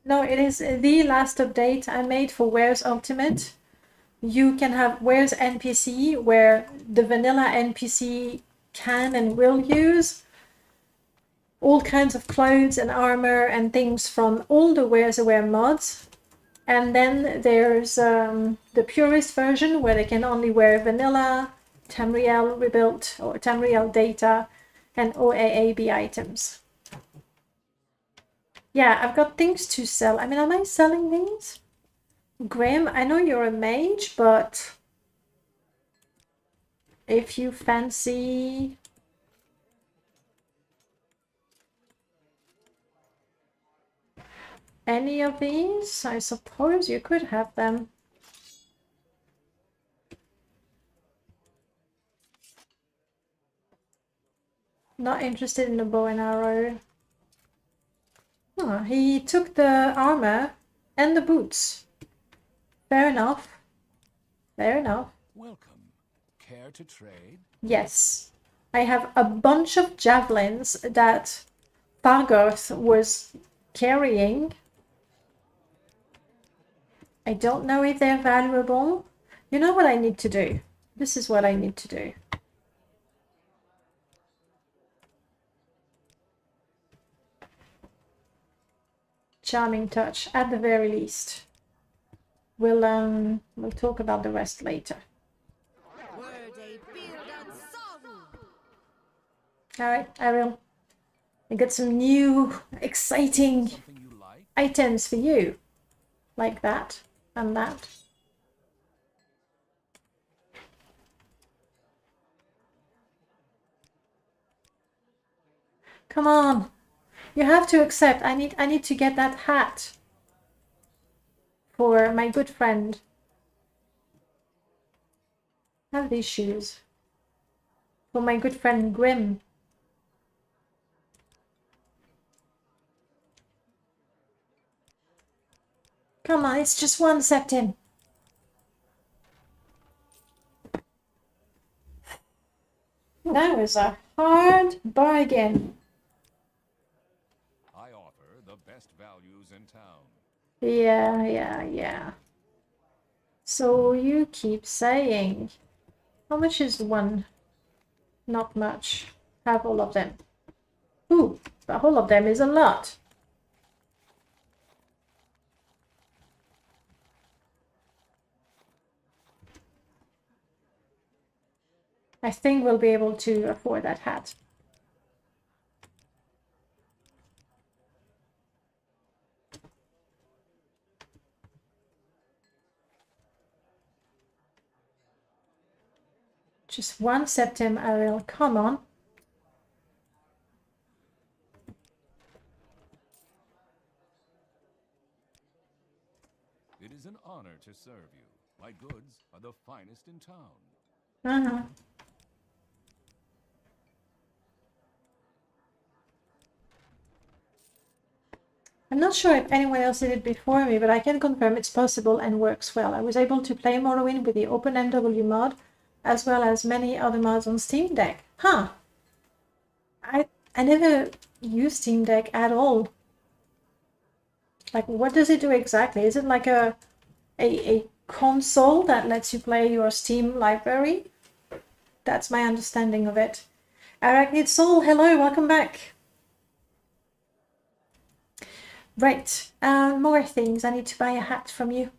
No, it is the last update I made for Ware's Ultimate. You can have Ware's NPC, where the vanilla NPC can and will use all kinds of clothes and armor and things from all the Ware's Aware mods. And then there's the purist version, where they can only wear vanilla, Tamriel rebuilt, or Tamriel data, and OAAB items. Yeah, I've got things to sell. I mean, am I selling these? Grim, I know you're a mage, but if you fancy... any of these, I suppose you could have them. Not interested in the bow and arrow. Oh, he took the armor and the boots. Fair enough. Fair enough. Welcome. Care to trade? Yes. I have a bunch of javelins that Fargoth was carrying. I don't know if they're valuable. You know what I need to do? This is what I need to do. Charming touch, at the very least. We'll talk about the rest later. Alright, I will. I got some new exciting Something you like? items for you. Like that and that. Come on. You have to accept. I need to get that hat for my good friend. Have these shoes for my good friend Grim. Come on, it's just one septim. That was a hard bargain. I offer the best values in town. Yeah. So you keep saying. How much is one? Not much. Have all of them. Ooh, the whole of them is a lot. I think we'll be able to afford that hat. Just one septim, Ariel. Come on. honor to serve you. My goods are the finest in town. Uh-huh. I'm not sure if anyone else did it before me, but I can confirm it's possible and works well. I was able to play Morrowind with the OpenMW mod, as well as many other mods on Steam Deck. Huh. I never used Steam Deck at all. Like, what does it do exactly? Is it like a console that lets you play your Steam library? That's my understanding of it. Arachnid Soul, hello, welcome back. Right, more things. I need to buy a hat from you.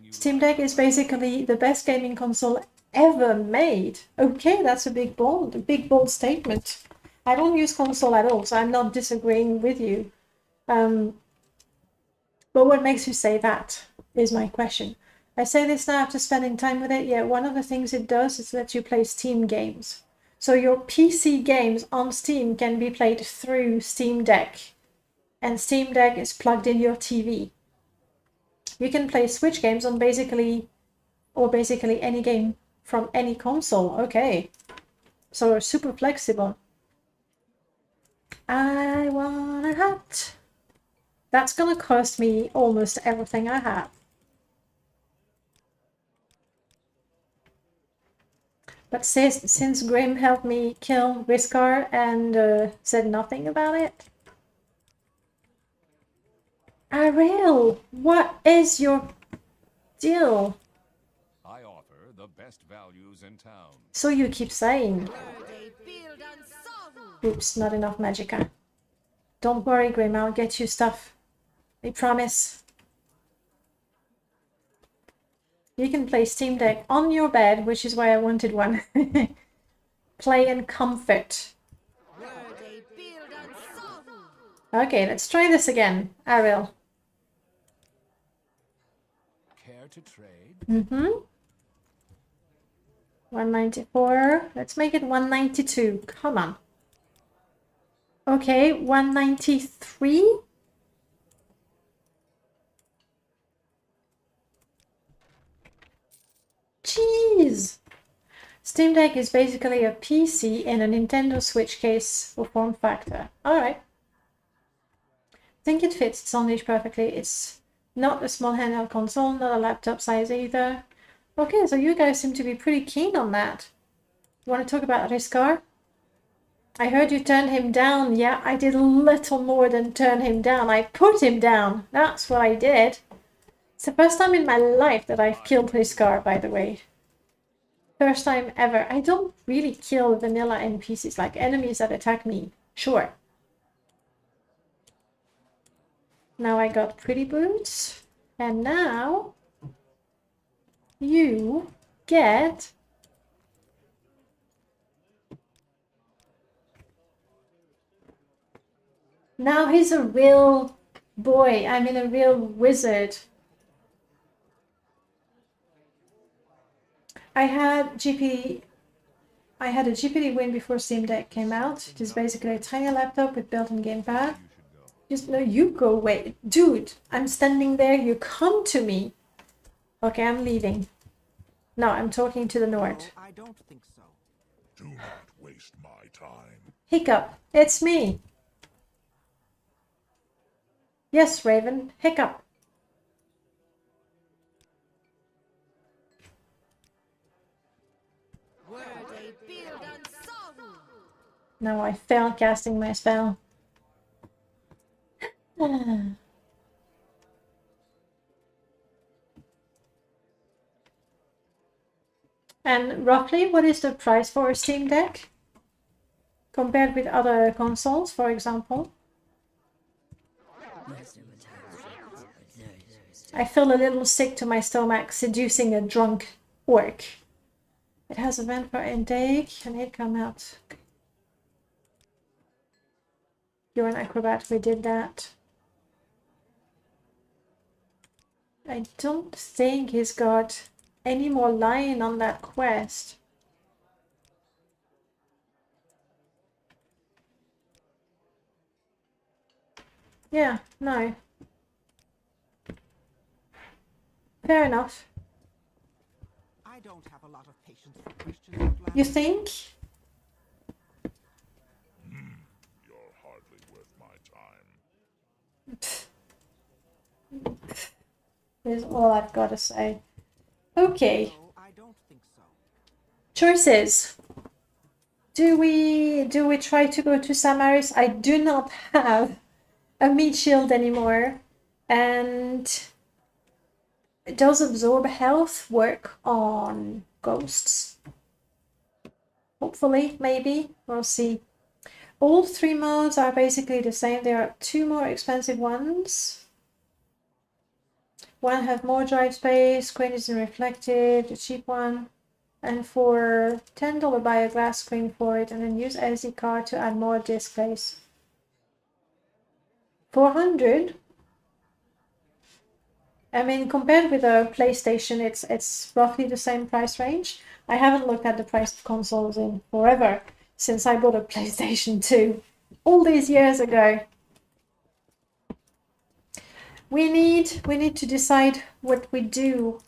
Steam Deck is basically the best gaming console ever made. Okay, that's a big bold statement. I don't use console at all, so I'm not disagreeing with you. But what makes you say that is my question. I say this now after spending time with it. Yeah, one of the things it does is let you play Steam games. So your PC games on Steam can be played through Steam Deck. And Steam Deck is plugged in your TV. You can play Switch games on basically any game from any console. Okay. So super flexible. I want a hat. That's gonna cost me almost everything I have. But since Grim helped me kill Riskar and said nothing about it. Ariel, what is your deal? I offer the best values in town. So you keep saying. Oops, not enough magicka. Don't worry, Grim, I'll get you stuff. I promise. You can play Steam Deck on your bed, which is why I wanted one. Play in comfort. Okay, let's try this again, Ariel. Care to trade? 194. Let's make it 192. Come on. Okay, 193. Jeez. Steam Deck is basically a PC in a Nintendo Switch case for form factor. Alright. I think it fits its own niche perfectly. It's not a small handheld console, not a laptop size either. Okay, so you guys seem to be pretty keen on that. You want to talk about Riskar? I heard you turned him down. Yeah, I did a little more than turn him down. I put him down. That's what I did. It's the first time in my life that I've killed Riskar, by the way. First time ever. I don't really kill vanilla NPCs, like enemies that attack me. Sure. Now I got pretty boots. And now you get now he's a real boy. I mean a real wizard. I had a GPD win before Steam Deck came out. It is basically a tiny laptop with built-in gamepad. Just no, you go away. Dude, I'm standing there, you come to me. Okay, I'm leaving. No, I'm talking to the Nord. No, I don't think so. Do not waste my time. Hiccup, it's me. Yes, Raven, Hiccup. Now I failed casting my spell. And roughly, what is the price for a Steam Deck? Compared with other consoles, for example? I feel a little sick to my stomach seducing a drunk orc. It has a vent for intake. Can it come out? You're an acrobat, we did that. I don't think he's got any more lying on that quest. Yeah, no. Fair enough. I don't have a lot of patience for questions, Outlander. You think? You're hardly worth my time. Is all I've got to say. Okay. No, I don't think so. Choices. Do we try to go to Samaris? I do not have a meat shield anymore, and does absorb health work on ghosts? Hopefully, maybe. We'll see. All three modes are basically the same. There are two more expensive ones. One have more drive space, screen isn't reflective, the cheap one. And for $10 buy a glass screen for it and then use SD card to add more disk space. 400. I mean, compared with a PlayStation, it's roughly the same price range. I haven't looked at the price of consoles in forever, since I bought a PlayStation 2 all these years ago. We need to decide what we do.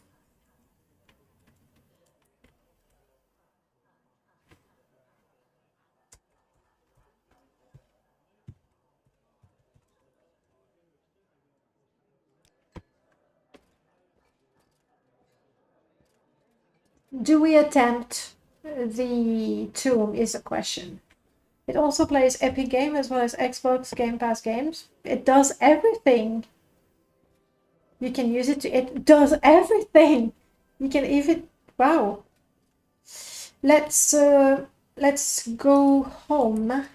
Do we attempt the Tomb is a question. It also plays Epic Game as well as Xbox Game Pass games. It does everything. You can use it to, it does everything. You can even, wow. Let's go home.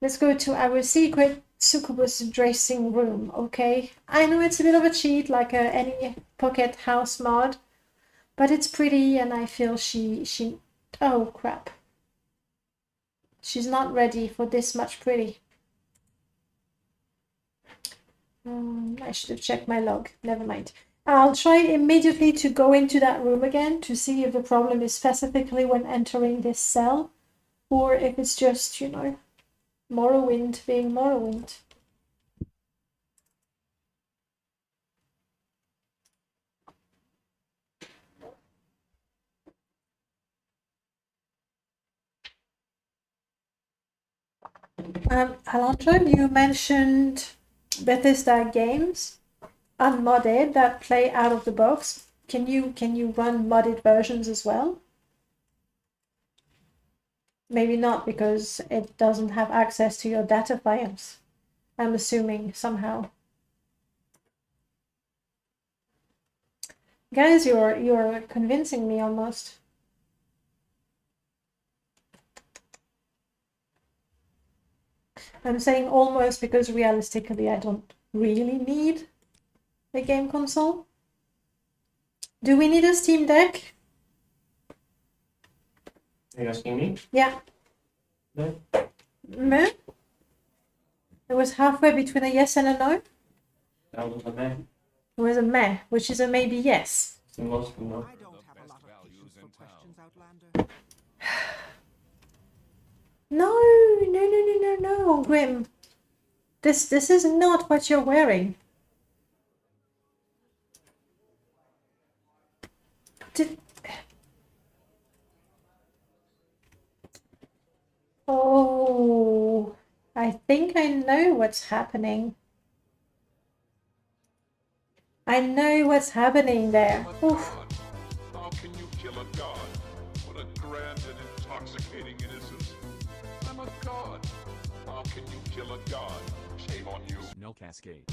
Let's go to our secret succubus dressing room, okay? I know it's a bit of a cheat, like any pocket house mod, but it's pretty, and I feel she oh crap. She's not ready for this much pretty. I should have checked my log. Never mind. I'll try immediately to go into that room again to see if the problem is specifically when entering this cell, or if it's just, you know, Morrowind being Morrowind. Alondra, you mentioned Bethesda games, unmodded, that play out of the box. Can you run modded versions as well? Maybe not, because it doesn't have access to your data files. I'm assuming somehow. Guys, you're convincing me almost. I'm saying almost because realistically I don't really need a game console. Do we need a Steam Deck? Are you asking me? Yeah. No. Meh? It was halfway between a yes and a no. That was a man. It was a meh, which is a maybe yes. It's mostly no. I don't have a lot of patience for questions, Outlander. No, Grim. This is not what you're wearing. Oh, I think I know what's happening. I know what's happening there. Oof. How can you kill a god? What a grand and intoxicating innocence. I'm a god. How can you kill a god? Shame on you. No cascade.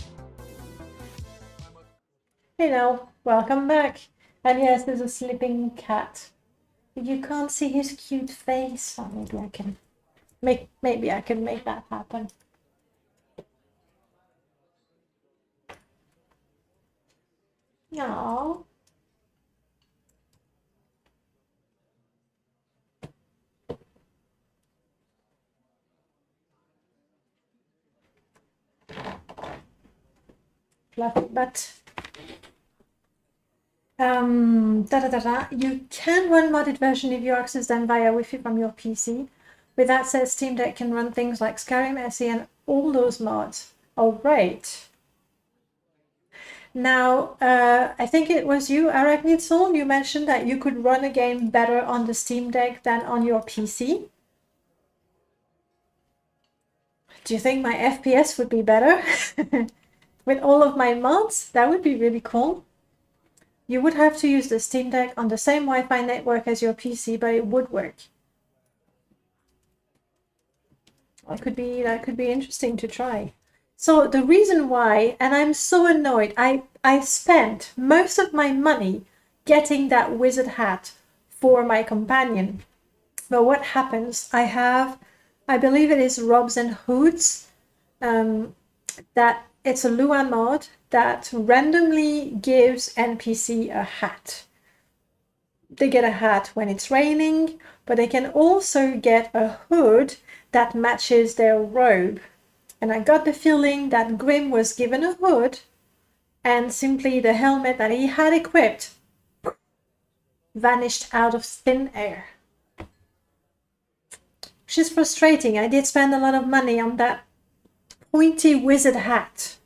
Hey now, welcome back. And yes, there's a sleeping cat. You can't see his cute face. Oh, maybe I can make that happen. Aww. Fluffy butt. You can run modded version if you access them via Wi-Fi from your PC. With that said, Steam Deck can run things like Skyrim, SE, and all those mods. Oh, right. Now, I think it was you, Arachnid Soul, you mentioned that you could run a game better on the Steam Deck than on your PC. Do you think my FPS would be better with all of my mods? That would be really cool. You would have to use the Steam Deck on the same Wi-Fi network as your PC, but it would work. That could be interesting to try. So the reason why, and I'm so annoyed, I spent most of my money getting that wizard hat for my companion. But what happens, I believe it is Robs and Hoods, that it's a Lua mod that randomly gives NPC a hat. They get a hat when it's raining, but they can also get a hood that matches their robe. And I got the feeling that Grim was given a hood and simply the helmet that he had equipped vanished out of thin air. Which is frustrating. I did spend a lot of money on that pointy wizard hat.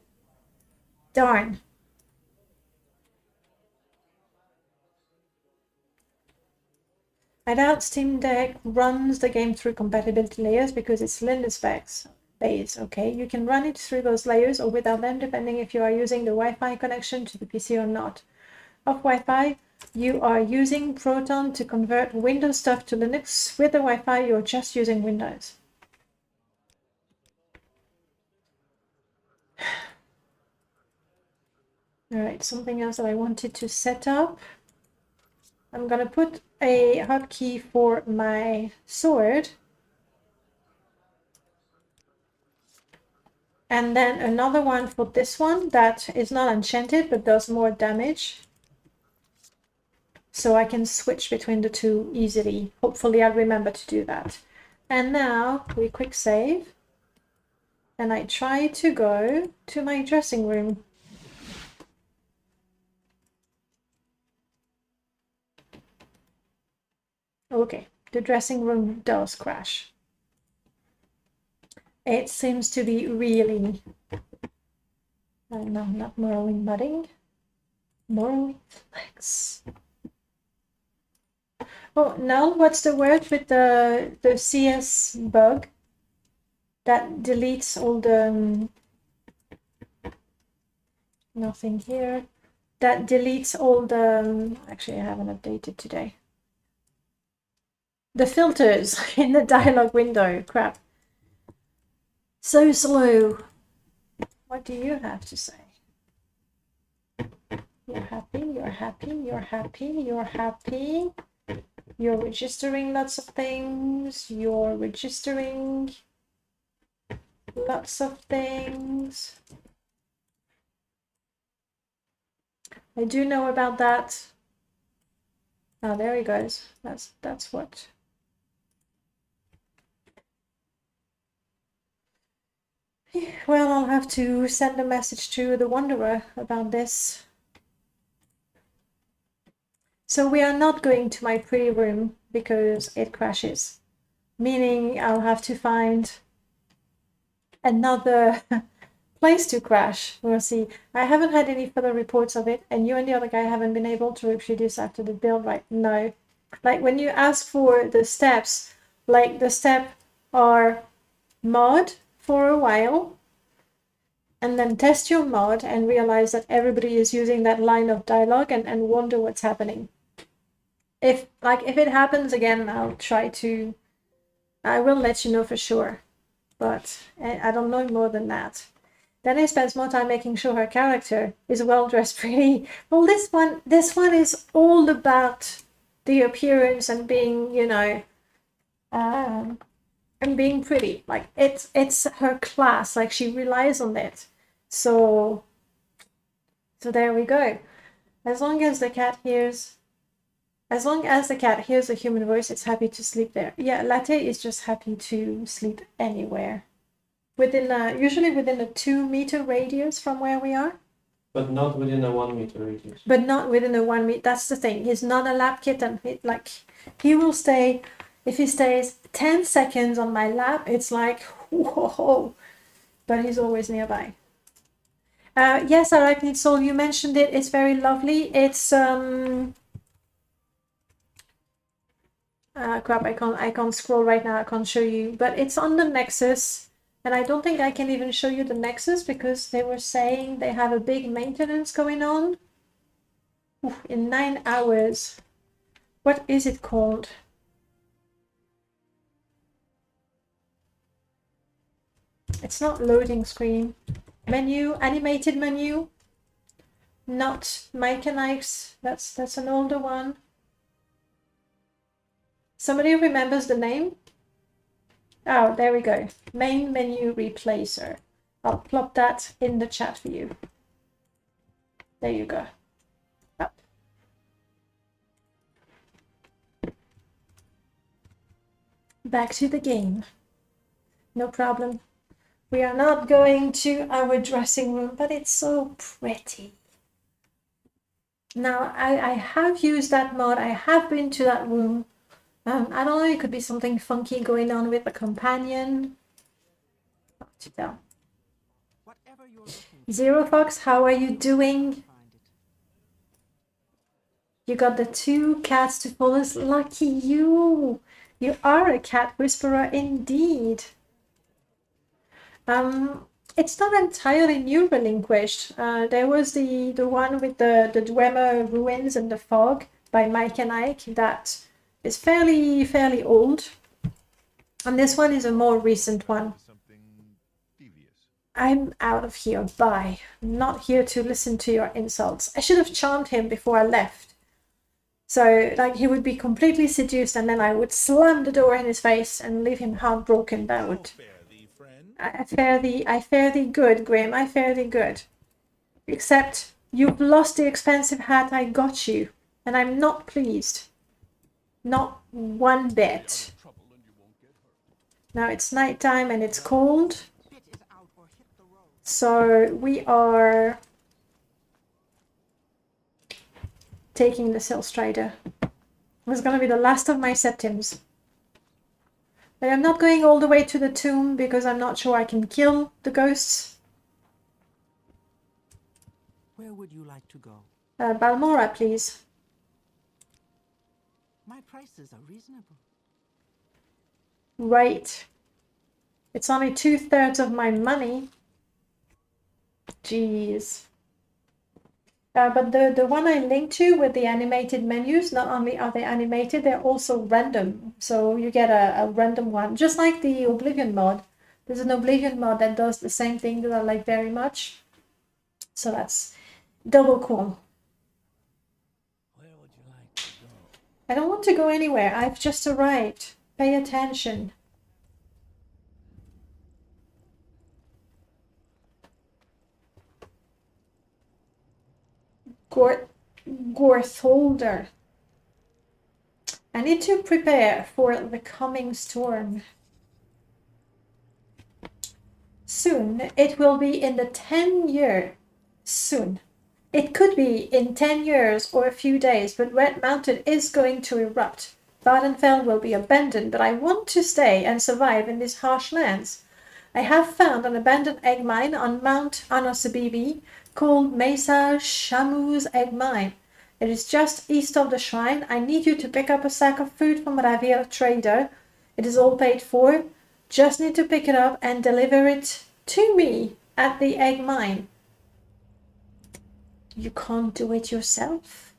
Darn. I doubt Steam Deck runs the game through compatibility layers because it's Linux specs base. Okay, you can run it through those layers or without them, depending if you are using the Wi-Fi connection to the PC or not. Off Wi-Fi, you are using Proton to convert Windows stuff to Linux. With the Wi-Fi, you're just using Windows. All right, something else that I wanted to set up. I'm gonna put a hotkey for my sword. And then another one for this one that is not enchanted but does more damage. So I can switch between the two easily. Hopefully I'll remember to do that. And now we quick save. And I try to go to my dressing room. Okay, the dressing room does crash. It seems to be really... no, not Morrowind mudding. Morrowind flex. Oh, Null, what's the word with the CS bug that deletes all the... nothing here. That deletes all the... actually, I haven't updated today. The filters in the dialog window. Crap. So slow. What do you have to say? You're happy, you're happy, you're happy, you're happy. You're registering lots of things. You're registering lots of things. I do know about that. Oh, there he goes. That's what. Well, I'll have to send a message to the Wanderer about this. So we are not going to my pretty room because it crashes, meaning I'll have to find another place to crash. We'll see. I haven't had any further reports of it, and you and the other guy haven't been able to reproduce after the build, right? No. Like when you ask for the steps, like the step are mod for a while, and then test your mod and realize that everybody is using that line of dialogue and wonder what's happening. If it happens again, I will let you know for sure, but I don't know more than that. Then he spends more time making sure her character is well dressed, pretty. Well, this one is all about the appearance and being, you know, and being pretty. Like it's her class. Like she relies on it. So there we go. As long as the cat hears a human voice, it's happy to sleep there. Yeah, Latte is just happy to sleep anywhere. Usually within a 2-meter radius from where we are. But not within a 1-meter radius. But not within a 1 meter. That's the thing. He's not a lap kitten. He will stay. If he stays 10 seconds on my lap, it's like whoa. But he's always nearby. Yes, Arachnid Soul, you mentioned it. It's very lovely. It's crap, I can't scroll right now, I can't show you, but it's on the Nexus, and I don't think I can even show you the Nexus because they were saying they have a big maintenance going on. Oof, in 9 hours. What is it called? It's not loading screen. Menu, animated menu. Not Mike and Ike's. That's an older one. Somebody remembers the name? Oh, there we go. Main menu replacer. I'll plop that in the chat for you. There you go. Up. Back to the game. No problem. We are not going to our dressing room, but it's so pretty. Now, I have used that mod. I have been to that room. I don't know, it could be something funky going on with the companion. Hard to tell. Whatever you're looking for, Zero Fox, how are you doing? find it. You got the 2 cats to follow us. Lucky you! You are a cat whisperer indeed. It's not entirely new Relinquished. There was the one with the Dwemer ruins and the fog by Mike and Ike that is fairly old. And this one is a more recent one. Something devious. I'm out of here. Bye. I'm not here to listen to your insults. I should have charmed him before I left. So, like, he would be completely seduced and then I would slam the door in his face and leave him heartbroken. That would... Fare thee, friend. I fare thee good, Grim. I fare thee good. Except you've lost the expensive hat I got you. And I'm not pleased. Not one bit. Trouble and you won't get hurt. Now it's nighttime and it's cold. Bit is out or hit the road. So we are taking the Sill Strider. It's gonna be the last of my septims. But I'm not going all the way to the tomb because I'm not sure I can kill the ghosts. Where would you like to go? Balmora, please. My prices are reasonable. Right. It's only 2/3 of my money. Jeez. But the one I linked to with the animated menus, not only are they animated, they're also random. So you get a random one, just like the Oblivion mod. There's an Oblivion mod that does the same thing that I like very much. So that's double cool. Where would you like to go? I don't want to go anywhere. I've just arrived. Pay attention. Gortholder. I need to prepare for the coming storm. Soon, it will be in the 10-year. Soon. It could be in 10 years or a few days, but Red Mountain is going to erupt. Vardenfell will be abandoned, but I want to stay and survive in these harsh lands. I have found an abandoned egg mine on Mount Anasabibi called Mesa Shamu's Egg Mine. It is just east of the shrine. I need you to pick up a sack of food from Ravir Trader. It is all paid for. Just need to pick it up and deliver it to me at the egg mine. You can't do it yourself?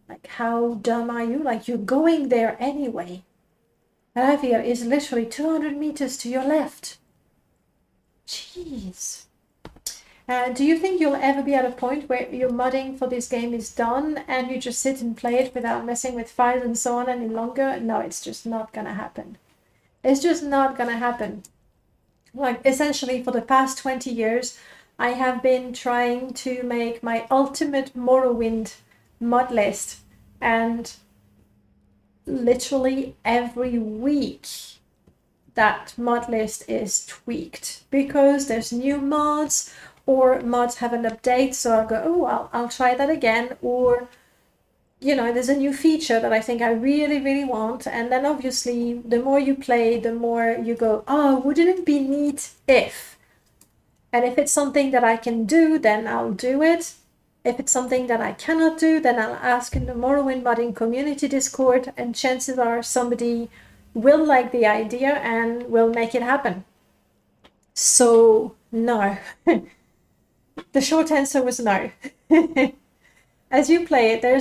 Like, how dumb are you? Like, you're going there anyway. Ravir is literally 200 meters to your left. Jeez. Do you think you'll ever be at a point where your modding for this game is done and you just sit and play it without messing with files and so on any longer? No, it's just not gonna happen. It's just not gonna happen. Like, essentially for the past 20 years, I have been trying to make my ultimate Morrowind mod list, and literally every week that mod list is tweaked because there's new mods or mods have an update, so I'll go, oh, I'll try that again, or you know, there's a new feature that I think I really want, and then obviously the more you play, the more you go, oh, wouldn't it be neat if, And if it's something that I can do, then I'll do it. If it's something that I cannot do, then I'll ask in the Morrowind modding community Discord, and chances are somebody will like the idea and will make it happen. So, no. The short answer was no. As you play it, there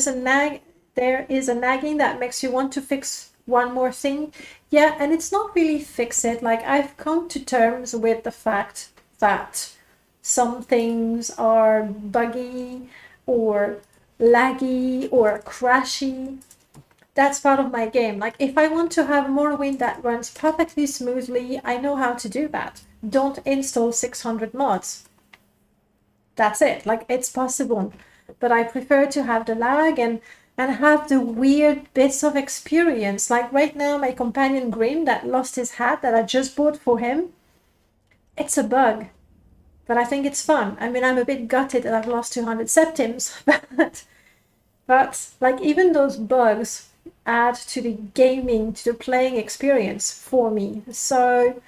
is a nagging that makes you want to fix one more thing. Yeah, and it's not really fix it. Like, I've come to terms with the fact that some things are buggy or laggy or crashy. That's part of my game. Like, if I want to have Morrowind that runs perfectly smoothly, I know how to do that. Don't install 600 mods. That's it. Like, it's possible. But I prefer to have the lag and have the weird bits of experience. Like right now, my companion Grim that lost his hat that I just bought for him, it's a bug. But I think it's fun. I mean, I'm a bit gutted that I've lost 200 septims, but like even those bugs add to the gaming, to the playing experience for me. So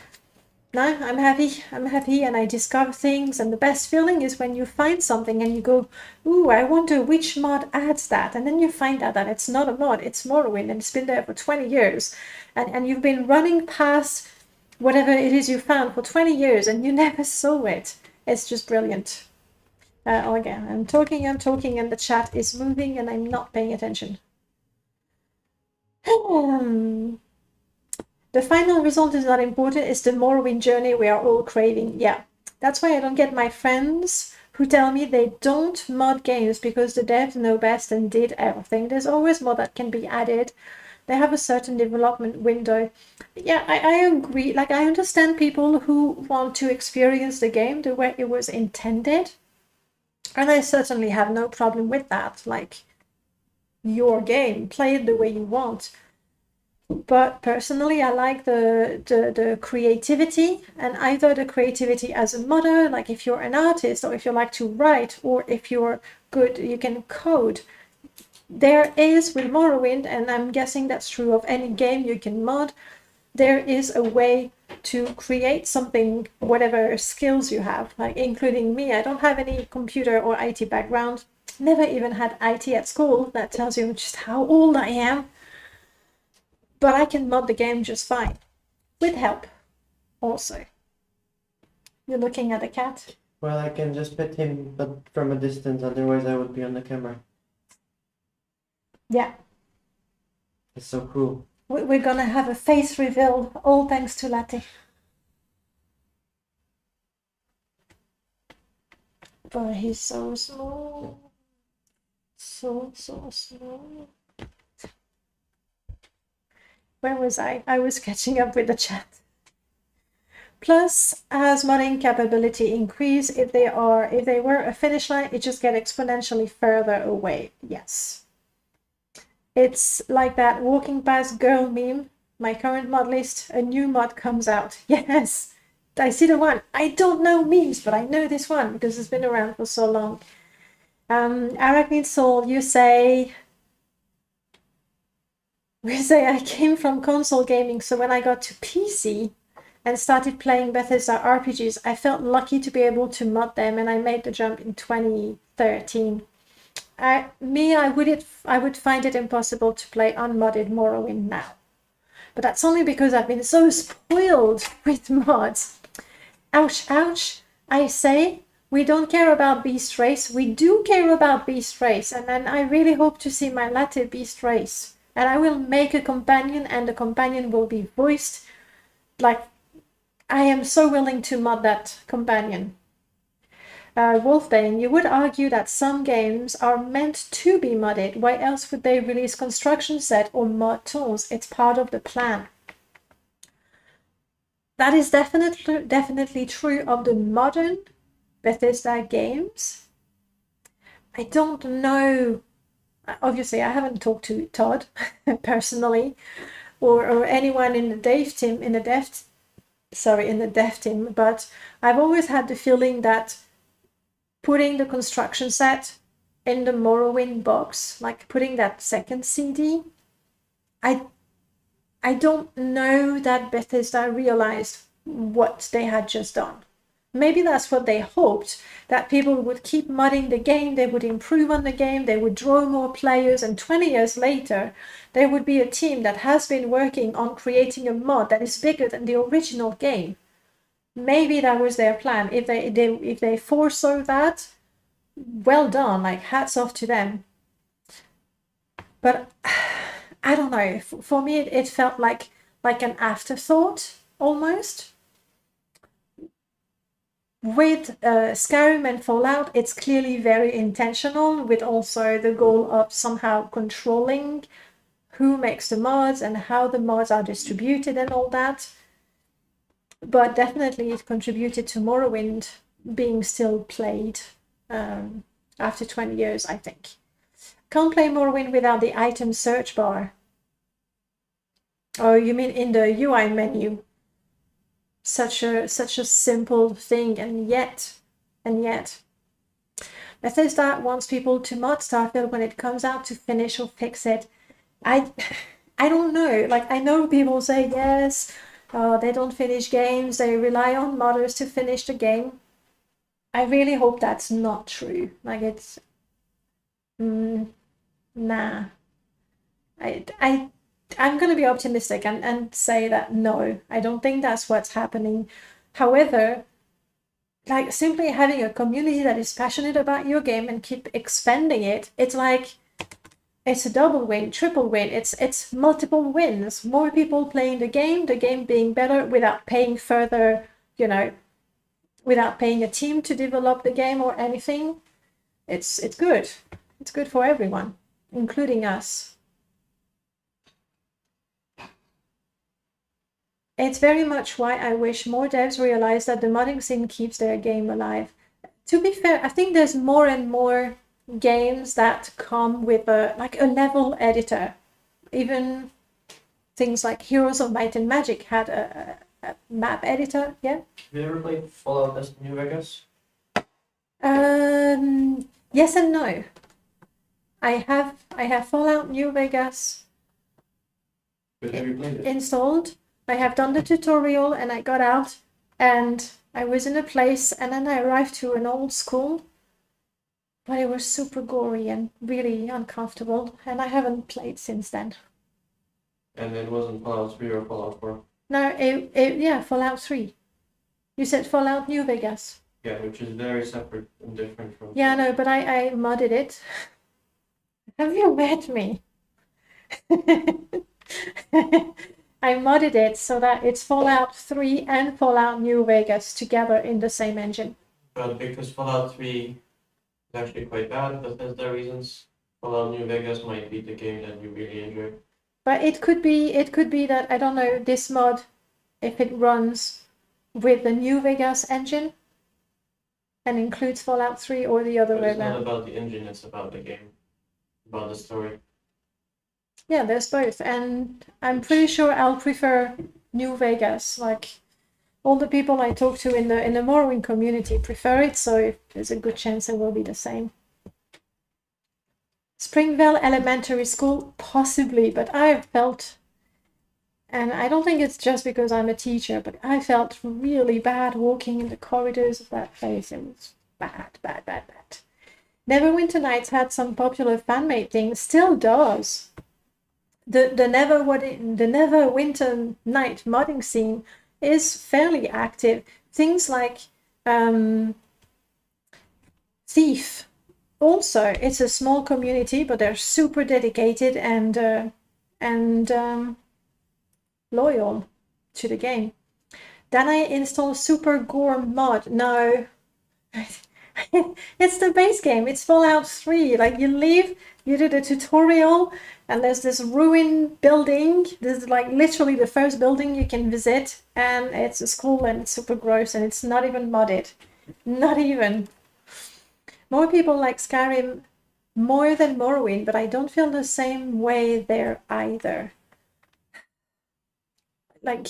no, I'm happy, and I discover things, and the best feeling is when you find something and you go, ooh, I wonder which mod adds that, and then you find out that it's not a mod, it's Morrowind, and it's been there for 20 years, and you've been running past whatever it is you found for 20 years, and you never saw it. It's just brilliant. Again, I'm talking, and the chat is moving, and I'm not paying attention. The final result is not important, it's the Morrowind journey we are all craving. Yeah, that's why I don't get my friends who tell me they don't mod games because the devs know best and did everything. There's always more that can be added. They have a certain development window. Yeah, I agree. Like, I understand people who want to experience the game the way it was intended. And I certainly have no problem with that. Like, your game, play it the way you want. But personally, I like the creativity, and either the creativity as a modder, like if you're an artist, or if you like to write, or if you're good, you can code. There is, with Morrowind, and I'm guessing that's true of any game you can mod, there is a way to create something, whatever skills you have, like including me. I don't have any computer or IT background, never even had IT at school. That tells you just how old I am. But I can mod the game just fine, with help, also. You're looking at a cat? Well, I can just pet him, but from a distance, otherwise I would be on the camera. Yeah. It's so cool. We're gonna have a face reveal, all thanks to Latte. But he's so small. So small. Where was I? I was catching up with the chat. Plus, as modding capability increase, if they were a finish line, it just gets exponentially further away. Yes. It's like that walking past girl meme. My current mod list, a new mod comes out. Yes, I see the one. I don't know memes, but I know this one because it's been around for so long. Arachnid Soul, you say I came from console gaming, so when I got to PC and started playing Bethesda RPGs, I felt lucky to be able to mod them, and I made the jump in 2013. I would find it impossible to play unmodded Morrowind now. But that's only because I've been so spoiled with mods. Ouch, ouch. I say, we don't care about Beast Race. We do care about Beast Race. And then I really hope to see my latte Beast Race. And I will make a companion, and the companion will be voiced. Like, I am so willing to mod that companion. Wolfbane, you would argue that some games are meant to be modded. Why else would they release construction set or mod tools? It's part of the plan. That is definitely true of the modern Bethesda games. I don't know. Obviously, I haven't talked to Todd personally, or anyone in the dev team, but I've always had the feeling that putting the construction set in the Morrowind box, like putting that second CD, I don't know that Bethesda realized what they had just done. maybe that's what they hoped, that people would keep modding the game, they would improve on the game, they would draw more players, and 20 years later, there would be a team that has been working on creating a mod that is bigger than the original game. Maybe that was their plan. If they foresaw that, well done, like hats off to them. But I don't know, for me it felt like an afterthought almost. With Skyrim and Fallout, it's clearly very intentional, with also the goal of somehow controlling who makes the mods and how the mods are distributed and all that. But definitely it contributed to Morrowind being still played after 20 years, I think. Can't play Morrowind without the item search bar. Oh, you mean in the UI menu? Such a simple thing, and yet Bethesda wants people to mod Starfield when it comes out to finish or fix it. I don't know. Like, I know people say yes, they don't finish games, they rely on modders to finish the game. I really hope that's not true. Like, it's nah. I'm going to be optimistic and say that no, I don't think that's what's happening. However, like, simply having a community that is passionate about your game and keep expanding it, it's like, it's a double win, triple win, it's multiple wins. More people playing the game being better without paying further, without paying a team to develop the game or anything. It's good. It's good for everyone, including us. It's very much why I wish more devs realize that the modding scene keeps their game alive. To be fair, I think there's more and more games that come with a level editor. Even things like Heroes of Might and Magic had a map editor, yeah? Have you ever played Fallout New Vegas? Yes and no. I have Fallout New Vegas But have you played it? installed. I have done the tutorial and I got out and I was in a place and then I arrived to an old school, but it was super gory and really uncomfortable, and I haven't played since then. And it wasn't Fallout 3 or Fallout 4? No, yeah, Fallout 3. You said Fallout New Vegas. Yeah, which is very separate and different from... Yeah, no, but I modded it. Have you met me? I modded it so that it's Fallout 3 and Fallout New Vegas together in the same engine. But because Fallout 3 is actually quite bad, Bethesda reasons, Fallout New Vegas might be the game that you really enjoy. But it could be that, I don't know, this mod, if it runs with the New Vegas engine and includes Fallout 3, or the other But way it's not around. about the engine, it's about the game, about the story. Yeah, there's both, and I'm pretty sure I'll prefer New Vegas. Like, all the people I talk to in the Morrowind community prefer it, so there's a good chance it will be the same. Springvale Elementary School, possibly, but I felt, and I don't think it's just because I'm a teacher, but I felt really bad walking in the corridors of that place. It was bad. Neverwinter Nights had some popular fan-made things, still does. The Neverwinter Night modding scene is fairly active. Things like Thief. Also, it's a small community, but they're super dedicated and loyal to the game. Then I installed Super Gore mod. No, it's the base game. It's Fallout 3. Like, you leave, you do the tutorial, and there's this ruined building. This is like literally the first building you can visit, and it's a school and it's super gross and it's not even modded. Not even. More people like Skyrim more than Morrowind, but I don't feel the same way there either. Like,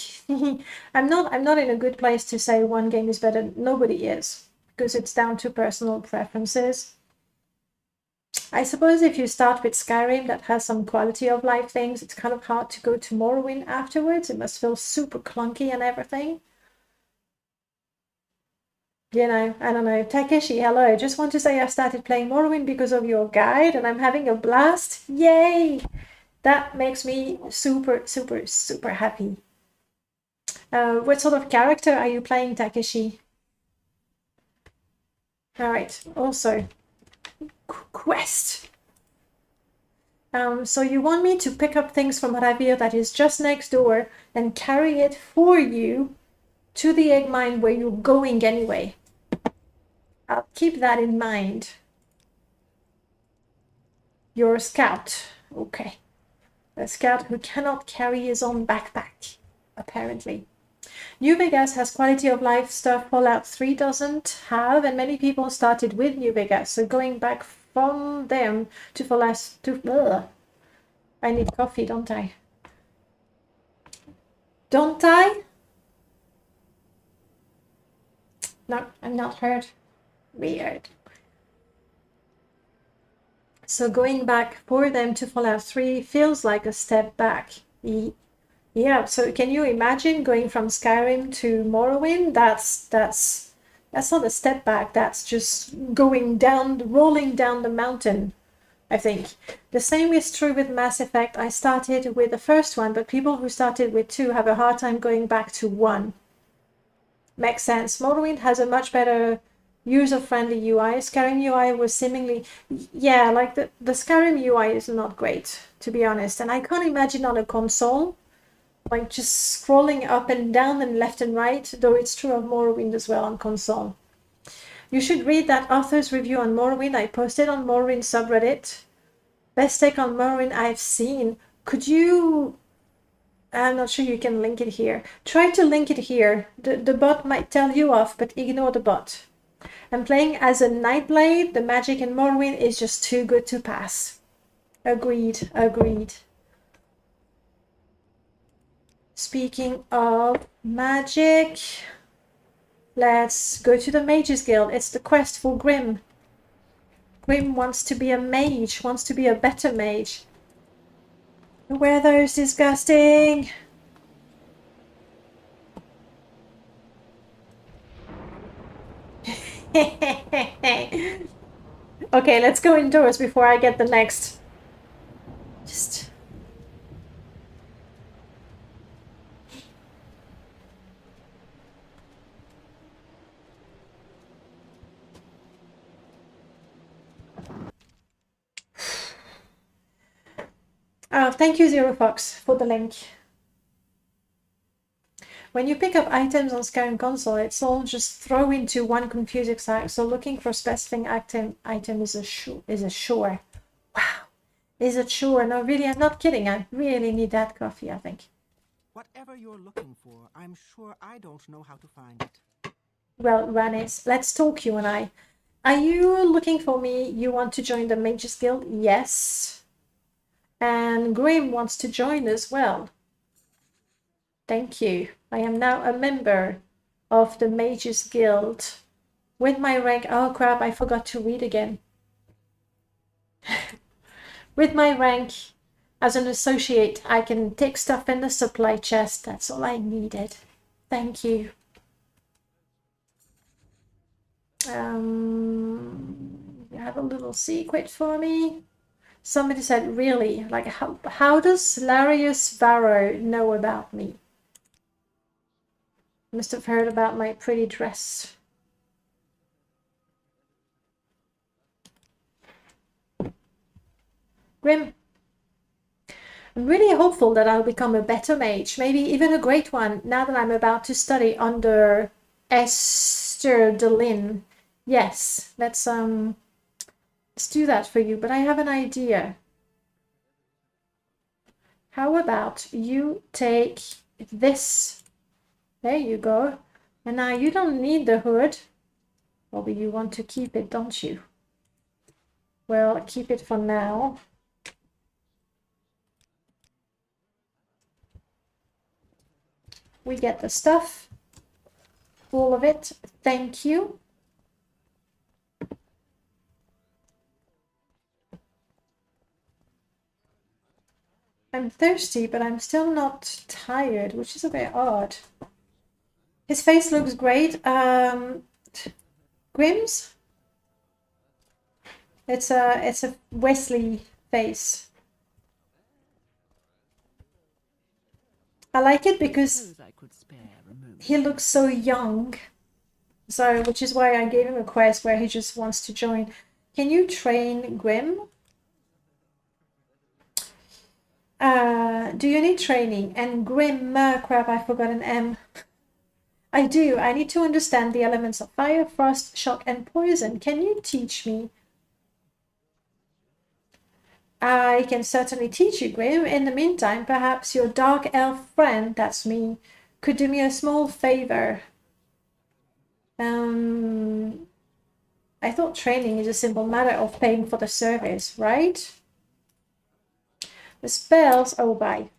I'm not in a good place to say one game is better. Nobody is, because it's down to personal preferences. I suppose if you start with Skyrim, that has some quality of life things, it's kind of hard to go to Morrowind afterwards. It must feel super clunky and everything. You know, I don't know. Takeshi, hello. Just want to say I started playing Morrowind because of your guide and I'm having a blast. Yay! That makes me super, super, super happy. What sort of character are you playing, Takeshi? Alright, also, quest. So you want me to pick up things from Ravir that is just next door and carry it for you to the egg mine where you're going anyway. I'll keep that in mind. You're a scout. Okay. A scout who cannot carry his own backpack, apparently. New Vegas has quality of life stuff Fallout 3 doesn't have, and many people started with New Vegas, so going back from them to Fallout... I need coffee, don't I? Don't I? No, I'm not hurt. Weird. So going back for them to Fallout 3 feels like a step back. Yeah, so can you imagine going from Skyrim to Morrowind? That's not a step back, that's just going down, rolling down the mountain, I think. The same is true with Mass Effect. I started with the first one, but people who started with 2 have a hard time going back to 1. Makes sense. Morrowind has a much better user-friendly UI. Skyrim UI was seemingly... Yeah, like the Skyrim UI is not great, to be honest. And I can't imagine on a console, like just scrolling up and down and left and right, though it's true of Morrowind as well on console. You should read that author's review on Morrowind. I posted on Morrowind subreddit. Best take on Morrowind I've seen. Could you... I'm not sure you can link it here. Try to link it here. The bot might tell you off, but ignore the bot. I'm playing as a Nightblade. The magic in Morrowind is just too good to pass. Agreed, agreed. Speaking of magic, let's go to the Mages Guild. It's the quest for Grim. Grim wants to be a mage, wants to be a better mage. The weather is disgusting. Okay, let's go indoors before I get the next. Just... Oh, thank you, Zero Fox, for the link. When you pick up items on Skyrim console, it's all just thrown into one confusing site. So looking for specific item is a chore. Wow, is a chore. No, really, I'm not kidding. I really need that coffee, I think. Whatever you're looking for, I'm sure I don't know how to find it. Well, Ranis, let's talk, you and I. Are you looking for me? You want to join the Mages Guild? Yes. And Grim wants to join as well. Thank you. I am now a member of the Mages Guild. With my rank... Oh crap, I forgot to read again. With my rank as an associate, I can take stuff in the supply chest. That's all I needed. Thank you. You have a little secret for me? Somebody said, really? Like, how does Larius Varro know about me? Must have heard about my pretty dress. Grim. I'm really hopeful that I'll become a better mage, maybe even a great one, now that I'm about to study under Esther Delin. Yes, let's do that for you, but I have an idea. How about you take this? There you go. And now you don't need the hood. Probably you want to keep it, don't you? Well, keep it for now. We get the stuff. All of it. Thank you. I'm thirsty, but I'm still not tired, which is a bit odd. His face looks great. it? Grimm's? It's a Wesley face. I like it because Suppose I could spare a moment. he looks so young. So, which is why I gave him a quest where he just wants to join. Can you train Grim? Do you need training? And Grim, crap, I forgot an M. I do. I need to understand the elements of fire, frost, shock, and poison. Can you teach me? I can certainly teach you, Grim. In the meantime, perhaps your dark elf friend, that's me, could do me a small favor. I thought training is a simple matter of paying for the service, right? The spells, oh, bye.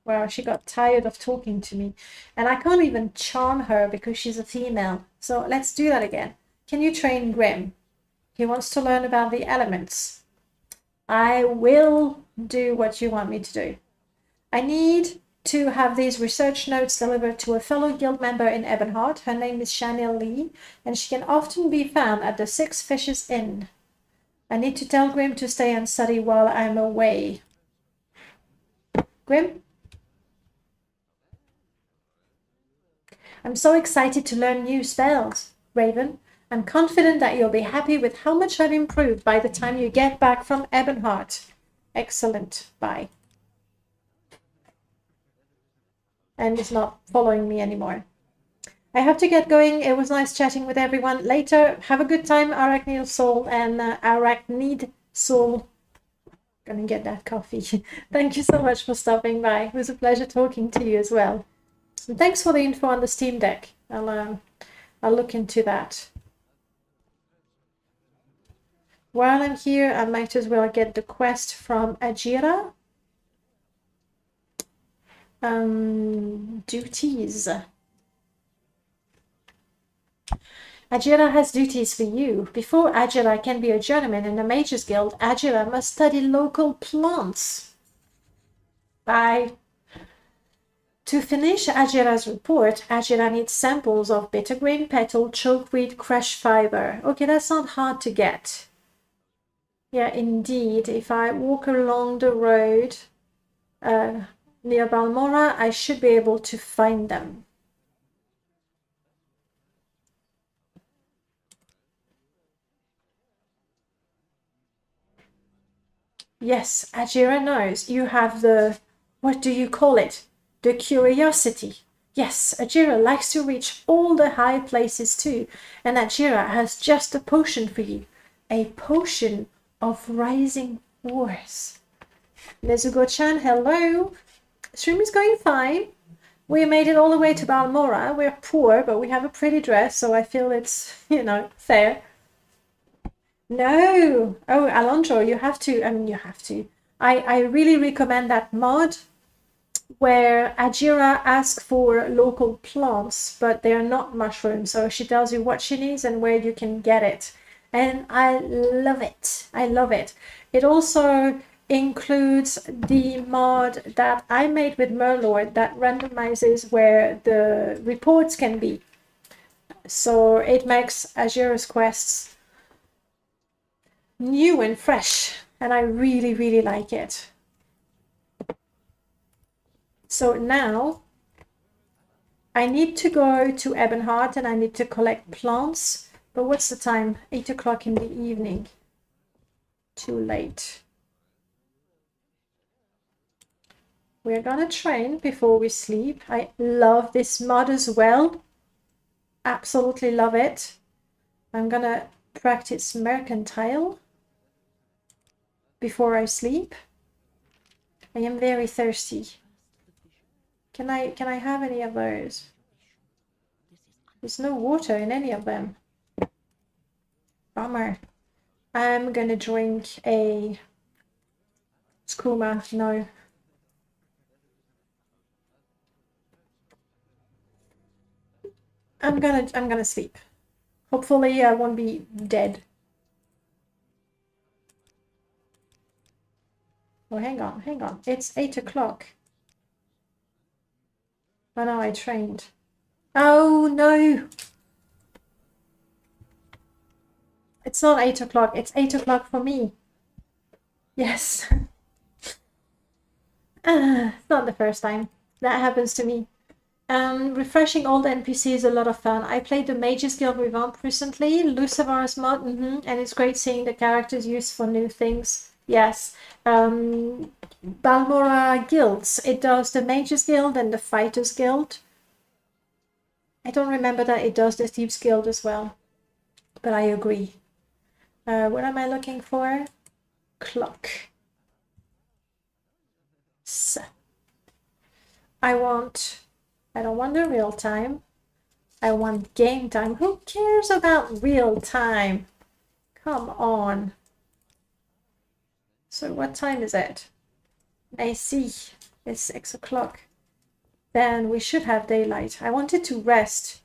Wow, she got tired of talking to me. And I can't even charm her because she's a female. So let's do that again. Can you train Grim? He wants to learn about the elements. I will do what you want me to do. I need to have these research notes delivered to a fellow guild member in Ebonheart. Her name is Chanel Lee, and she can often be found at the Six Fishes Inn. I need to tell Grim to stay and study while I'm away. Grim? I'm so excited to learn new spells, Raven. I'm confident that you'll be happy with how much I've improved by the time you get back from Ebonheart. Excellent. Bye. And it's not following me anymore. I have to get going. It was nice chatting with everyone. Later, have a good time, Arachnid Soul and Arachnid Soul. Gonna get that coffee. Thank you so much for stopping by. It was a pleasure talking to you as well. And thanks for the info on the Steam Deck. I'll look into that. While I'm here, I might as well get the quest from Ajira. Duties. Ajira has duties for you. Before Ajira can be a journeyman in the Mages Guild, Ajira must study local plants. Bye. To finish Ajira's report, Ajira needs samples of bittergreen, petal, chokeweed, crushed fiber. Okay, that's not hard to get. Yeah, indeed. If I walk along the road near Balmora, I should be able to find them. Yes, Ajira knows. You have the, what do you call it? The curiosity. Yes, Ajira likes to reach all the high places too. And Ajira has just a potion for you. A potion of rising force. Nezuko-chan, hello. Stream is going fine. We made it all the way to Balmora. We're poor, but we have a pretty dress, so I feel it's, you know, fair. No. Oh, Alondro, you have to. I mean, you have to. I really recommend that mod where Ajira asks for local plants, but they're not mushrooms. So she tells you what she needs and where you can get it. And I love it. I love it. It also includes the mod that I made with Merlord that randomizes where the reports can be. So it makes Ajira's quests new and fresh, and I really, really like it. So now I need to go to Ebonheart and I need to collect plants. But what's the time? 8 o'clock in the evening. Too late. We're gonna train before we sleep. I love this mod as well. Absolutely love it. I'm gonna practice mercantile before I sleep. I am very thirsty. Can I have any of those? There's no water in any of them. Bummer. I'm gonna drink a skooma. No. I'm gonna sleep. Hopefully I won't be dead. Oh, hang on. It's 8 o'clock. Oh no, I trained. Oh no! It's not 8 o'clock. It's 8 o'clock for me. Yes. It's not the first time that happens to me. Refreshing old NPC is a lot of fun. I played the Mages Guild revamp recently, Lucifer's mod, and it's great seeing the characters used for new things. Yes. Balmora guilds. It does the Mages Guild and the Fighters Guild. I don't remember that it does the Thieves Guild as well, but I agree. What am I looking for? Clock. So, I don't want the real time. I want game time. Who cares about real time? Come on. So what time is it? I see. It's 6 o'clock. Then we should have daylight. I wanted to rest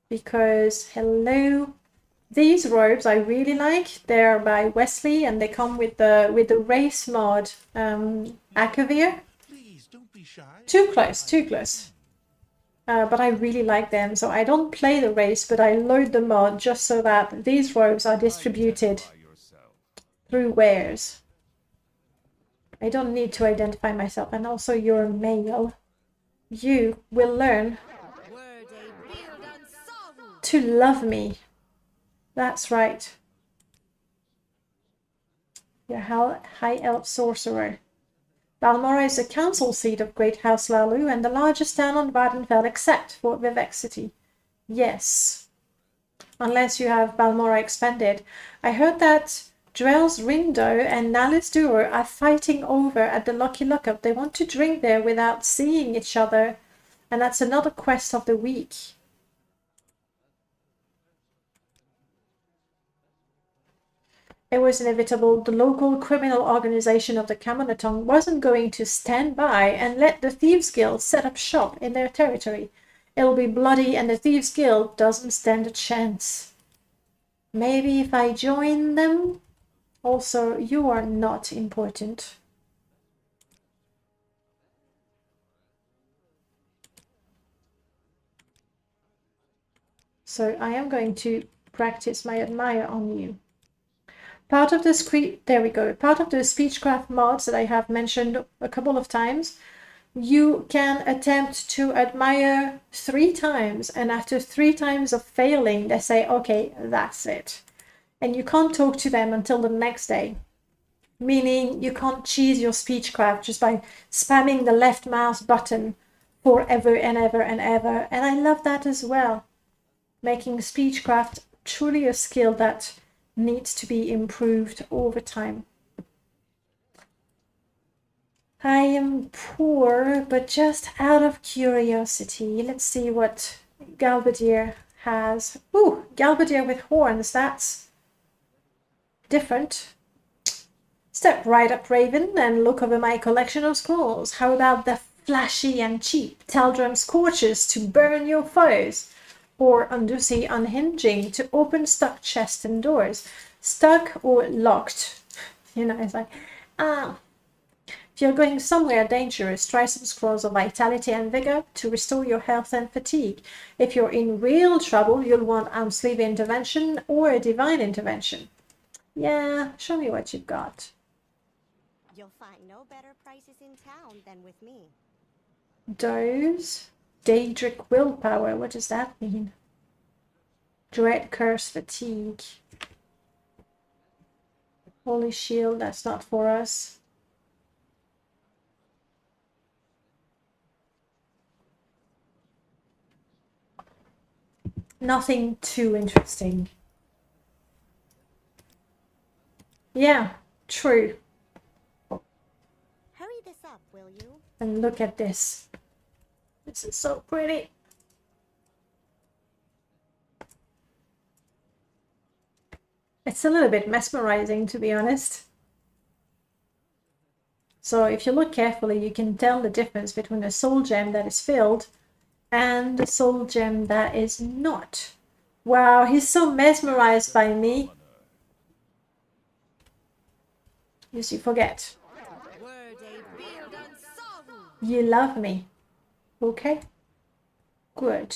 because, hello, these robes I really like. They're by Wesley and they come with the race mod Akavir. Please don't be shy. Too close. But I really like them, so I don't play the race, but I load the mod just so that these robes are distributed through wares. I don't need to identify myself, and also you're male. You will learn to love me. That's right. You're high elf sorcerer. Balmora is the council seat of Great House Lalu and the largest town on Vardenfell except for Vivexity. Yes. Unless you have Balmora expanded. I heard that Drell's Rindo and Nalis Dur are fighting over at the Lucky Lookup. They want to drink there without seeing each other. And that's another quest of the week. It was inevitable. The local criminal organization of the Camonatong wasn't going to stand by and let the Thieves Guild set up shop in their territory. It'll be bloody and the Thieves Guild doesn't stand a chance. Maybe if I join them? Also, you are not important. So I am going to practice my admire on you. Part of the speechcraft mods that I have mentioned a couple of times, you can attempt to admire 3 times, and after 3 times of failing, they say, okay, that's it. And you can't talk to them until the next day. Meaning you can't cheese your speechcraft just by spamming the left mouse button forever and ever and ever. And I love that as well. Making speechcraft truly a skill that needs to be improved over time. I am poor, but just out of curiosity. Let's see what Galbadier has. Ooh, Galbadier with horns. That's different. Step right up, Raven, and look over my collection of scrolls. How about the flashy and cheap Taldrum Scorches to burn your foes? Or Undersea Unhinging to open stuck chests and doors. Stuck or locked. You know, it's like, if you're going somewhere dangerous, try some scrolls of vitality and vigor to restore your health and fatigue. If you're in real trouble, you'll want Sleeve Intervention or a Divine Intervention. Yeah, show me what you've got. You'll find no better prices in town than with me. Doze. Daedric Willpower, what does that mean? Dread Curse Fatigue. Holy Shield, that's not for us. Nothing too interesting. Yeah, true. Hurry this up, will you? And look at this. This is so pretty. It's a little bit mesmerizing, to be honest. So if you look carefully, you can tell the difference between a soul gem that is filled and a soul gem that is not. Wow, he's so mesmerized by me. Yes, you forget. You love me. Okay? Good.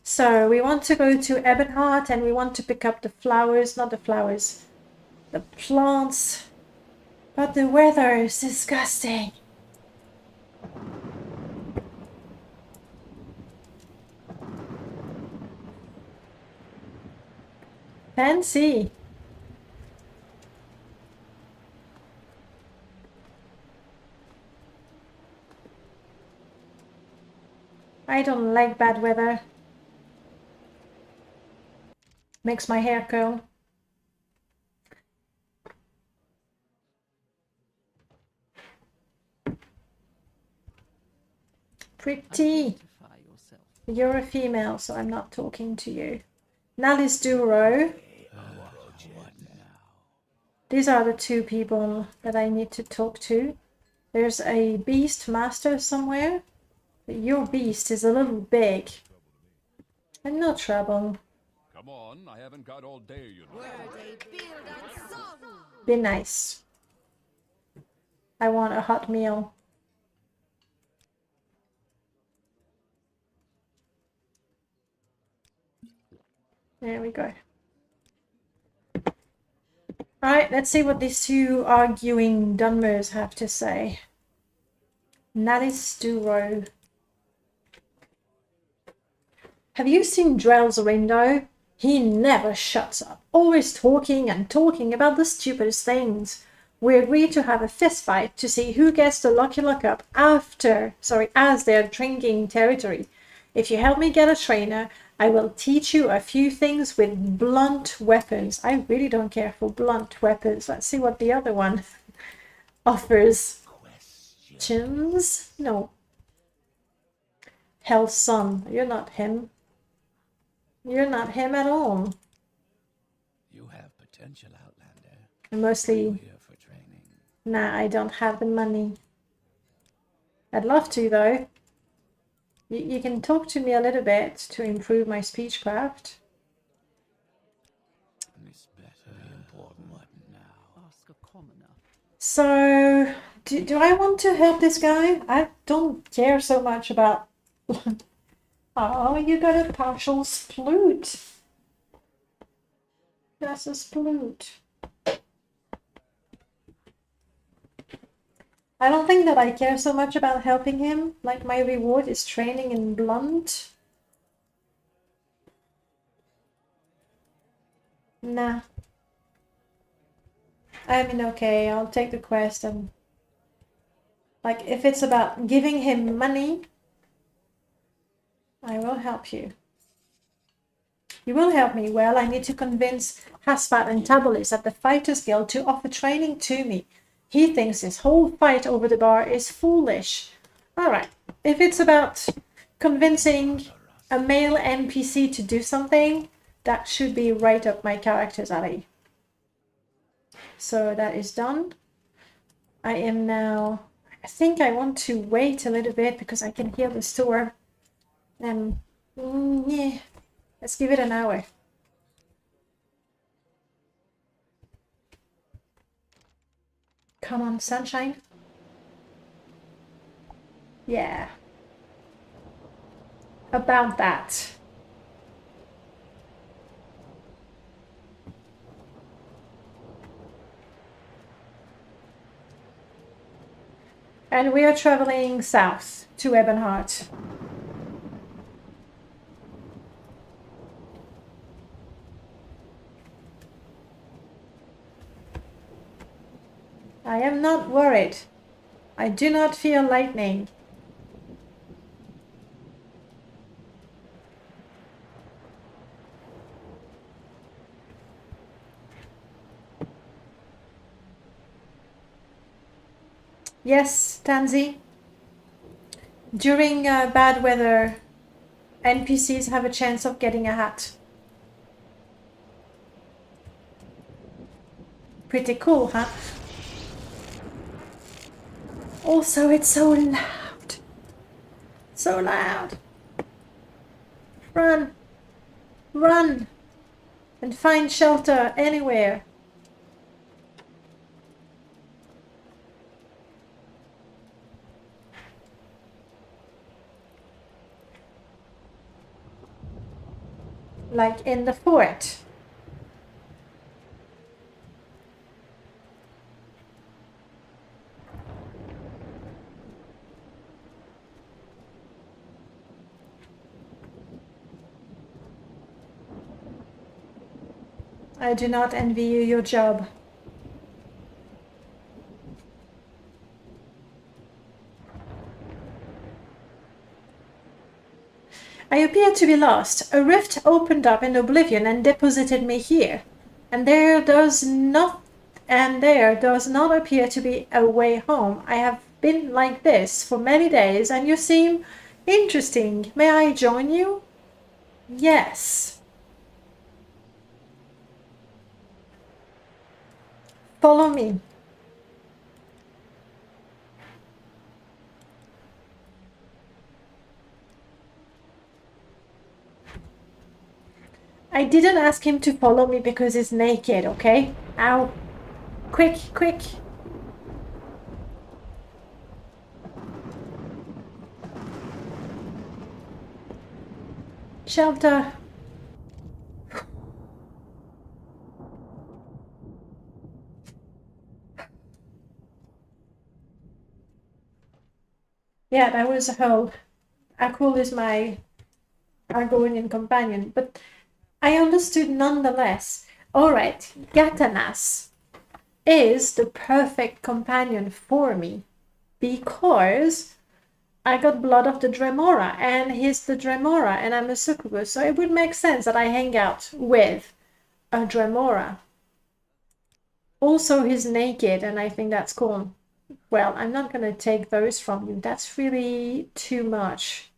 So we want to go to Ebonheart and we want to pick up the flowers, not the flowers, the plants. But the weather is disgusting. Fancy. I don't like bad weather. Makes my hair curl. Pretty. Identify yourself. You're a female, so I'm not talking to you. Nalis Duro. These are the two people that I need to talk to. There's a beast master somewhere. But your beast is a little big. And no trouble. Come on, I haven't got all day, you know. Be nice. I want a hot meal. There we go. Alright, let's see what these two arguing Dunmers have to say. Nalis Duro. Have you seen Drell's window? He never shuts up, always talking and talking about the stupidest things. We agreed to have a fist fight to see who gets the Lucky Lookup as they're drinking territory. If you help me get a trainer, I will teach you a few things with blunt weapons. I really don't care for blunt weapons. Let's see what the other one offers. Questions? No. Hell's Son. You're not him. You're not him at all. You have potential, Outlander. I'm mostly... You're here for training. Nah, I don't have the money. I'd love to, though. You can talk to me a little bit to improve my speechcraft. This better be important one now. Ask a commoner. So, do I want to help this guy? I don't care so much about... Oh, you got a partial sploot. That's a sploot. I don't think that I care so much about helping him. Like, my reward is training in blunt. Nah. I mean, okay, I'll take the quest and... Like, if it's about giving him money, I will help you. You will help me. Well, I need to convince Haspat and Tabolis at the Fighters Guild to offer training to me. He thinks this whole fight over the bar is foolish. Alright, if it's about convincing a male NPC to do something, that should be right up my character's alley. So that is done. I am now... I think I want to wait a little bit because I can hear the store. Yeah, let's give it an hour. Come on, sunshine. Yeah. About that. And we are traveling south to Ebonheart. I am not worried. I do not fear lightning. Yes, Tansy. During bad weather, NPCs have a chance of getting a hat. Pretty cool, huh? Also, it's so loud. So loud. Run. Run. And find shelter anywhere. Like in the fort. I do not envy you your job. I appear to be lost. A rift opened up in oblivion and deposited me here. And there does not appear to be a way home. I have been like this for many days, and you seem interesting. May I join you? Yes. Follow me. I didn't ask him to follow me because he's naked, okay? Ow. Quick, quick. Shelter. Yeah, that was a hole. Akul is my Argonian companion, but I understood nonetheless. Alright, Gatanas is the perfect companion for me because I got blood of the Dremora and he's the Dremora and I'm a succubus, so it would make sense that I hang out with a Dremora. Also, he's naked and I think that's cool. Well, I'm not gonna take those from you. That's really too much.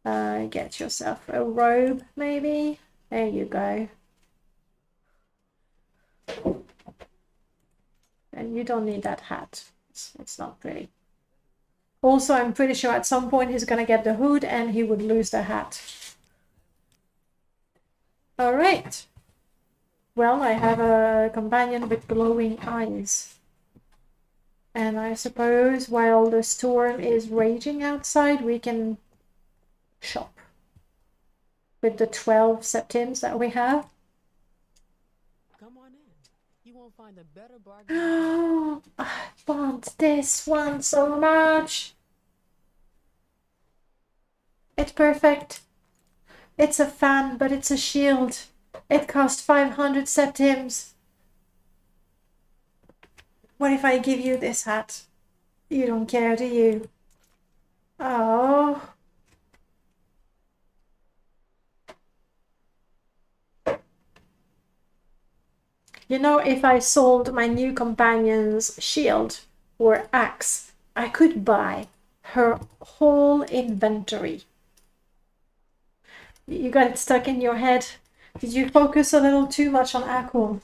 Get yourself a robe, maybe. There you go. And you don't need that hat. It's not pretty. Also, I'm pretty sure at some point he's gonna get the hood and he would lose the hat. All right. Well, I have a companion with glowing eyes. And I suppose while the storm is raging outside, we can shop with the 12 septims that we have. Come on in. You won't find a better bargain. I want this one so much. It's perfect. It's a fan, but it's a shield. It cost 500 septims. What if I give you this hat? You don't care, do you? Oh. You know, if I sold my new companion's shield or axe, I could buy her whole inventory. You got it stuck in your head. Did you focus a little too much on Akul?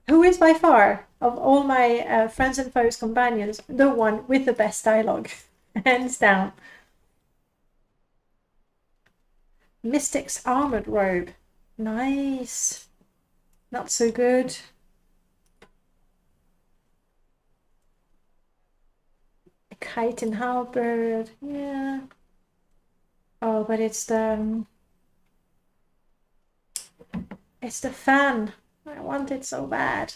Who is by far, of all my friends and foes companions, the one with the best dialogue. Hands down. Mystic's armored robe. Nice. Not so good. A kite and halberd. Yeah. Oh, but it's the fan. I want it so bad.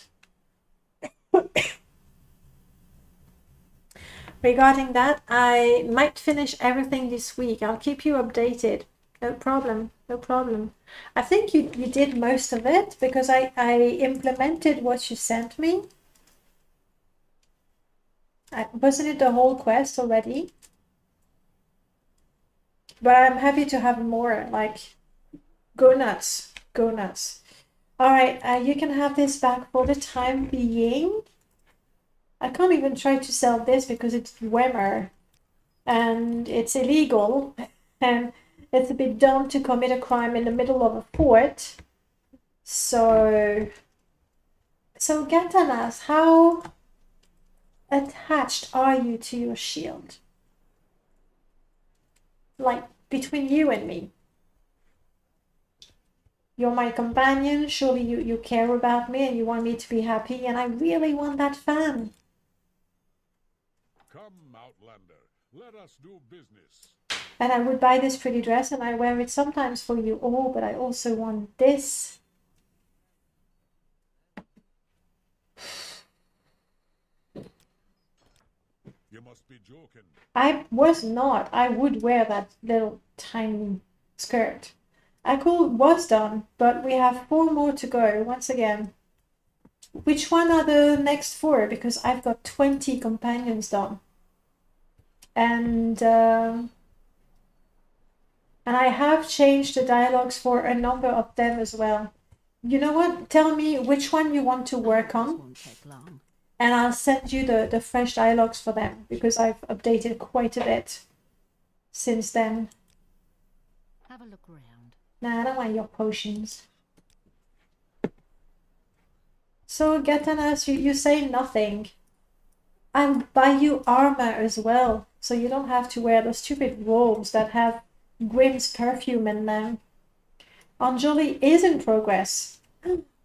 Regarding that, I might finish everything this week. I'll keep you updated. No problem. No problem. I think you did most of it because I implemented what you sent me. Wasn't it the whole quest already? But I'm happy to have more. Like, go nuts. Go nuts. Alright, you can have this back for the time being. I can't even try to sell this because it's Wemmer and it's illegal and it's a bit dumb to commit a crime in the middle of a fort. So Gatanas, how attached are you to your shield? Like, between you and me. You're my companion, surely you care about me and you want me to be happy, and I really want that fan. Come, Outlander. Let us do business. And I would buy this pretty dress and I wear it sometimes for you all, but I also want this. You must be joking. I was not. I would wear that little tiny skirt. I was done, but we have 4 more to go once again. Which one are the next 4? Because I've got 20 companions done. And I have changed the dialogues for a number of them as well. You know what? Tell me which one you want to work This on, won't take long. and I'll send you the fresh dialogues for them, because I've updated quite a bit since then. Have a look around. Nah, I don't want your potions. So, Gatanas, you say nothing. I'll buy you armor as well, so you don't have to wear those stupid robes that have Grimm's perfume in them. Anjali is in progress.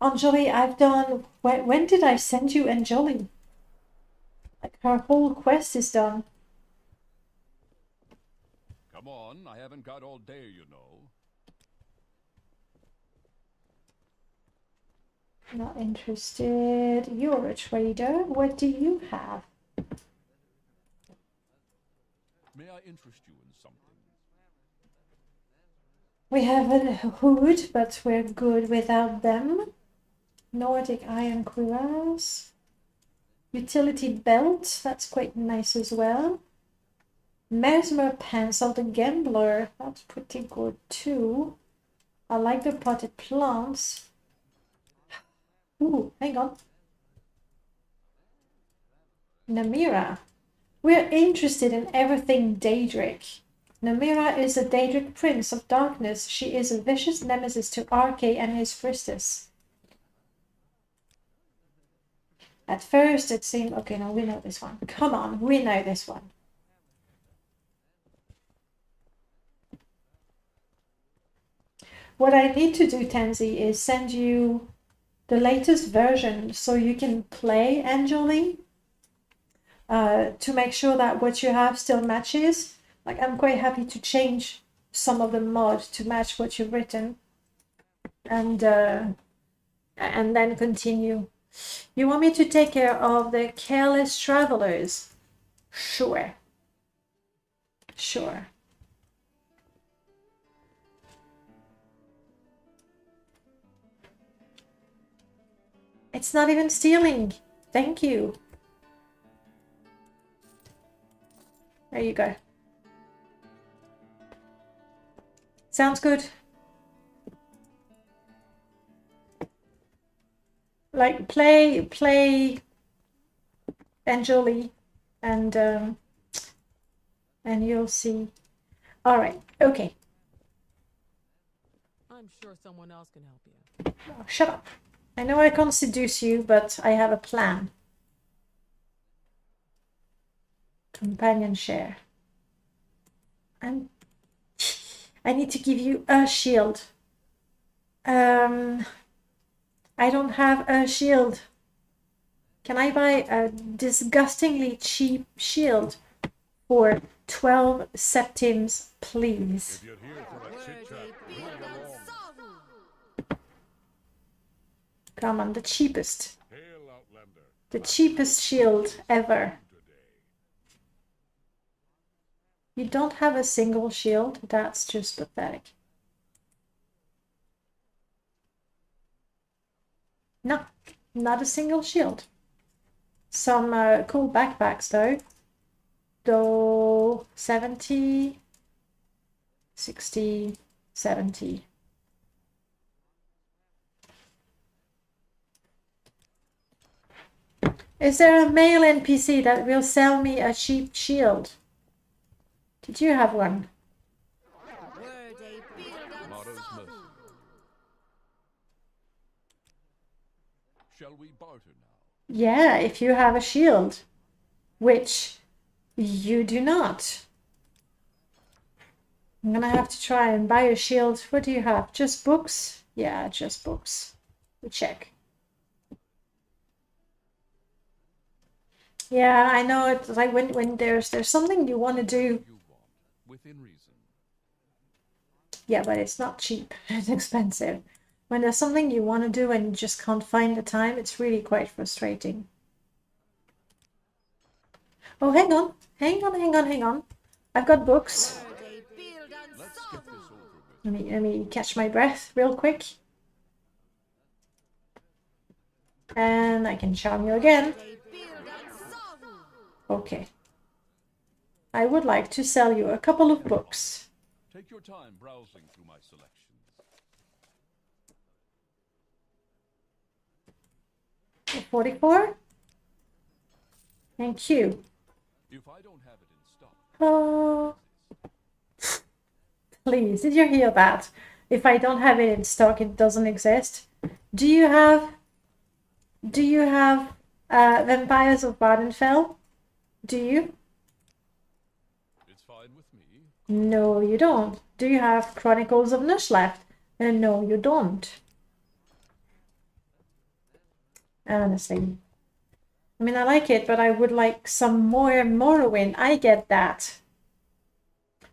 Anjali, I've done... When did I send you Anjali? Like, her whole quest is done. Come on, I haven't got all day, you know. Not interested. You're a trader. What do you have? May I interest you in something? We have a hood, but we're good without them. Nordic iron cuirass. Utility belt, that's quite nice as well. Mesmer pencil, the gambler, that's pretty good too. I like the potted plants. Ooh, hang on. Namira. We're interested in everything Daedric. Namira is the Daedric Prince of Darkness. She is a vicious nemesis to Arche and his priestess. At first it seemed... Okay, no, we know this one. Come on, we know this one. What I need to do, Tansy, is send you the latest version so you can play Anjali. To make sure that what you have still matches. Like, I'm quite happy to change some of the mod to match what you've written. And then continue. You want me to take care of the careless travelers? Sure. Sure. It's not even stealing. Thank you. There you go. Sounds good. Like, play Anjali and you'll see. All right. Okay. I'm sure someone else can help you. Oh, shut up. I know I can't seduce you, but I have a plan. Companion share. I need to give you a shield. I don't have a shield. Can I buy a disgustingly cheap shield for 12 septims, please? If you're here for a chit-chat, bring it along. Come on, the cheapest. Hail, Outlander. The cheapest shield ever. You don't have a single shield? That's just pathetic. No, not a single shield. Some cool backpacks though. Though 70, 60, 70. Is there a male NPC that will sell me a cheap shield? Did you have one? Not as mercy. Shall we barter now? Yeah, if you have a shield. Which you do not. I'm gonna have to try and buy a shield. What do you have? Just books? Yeah, just books. We check. Yeah, I know it's like when there's something you want to do. You want, within reason. Yeah, but it's not cheap. It's expensive. When there's something you want to do and you just can't find the time, it's really quite frustrating. Oh, hang on. Hang on. I've got books. Let me catch my breath real quick. And I can charm you again. Okay. I would like to sell you a couple of books. Take your time browsing through my selections. 44. Thank you. If I don't have it in stock, Oh, please, did you hear that? If I don't have it in stock, it doesn't exist. Do you have Vampires of Vardenfell? Do you? it's fine with me. No, you don't. Do you have Chronicles of Nushleft? No, you don't. Honestly. I mean, I like it, but I would like some more Morrowind. I get that.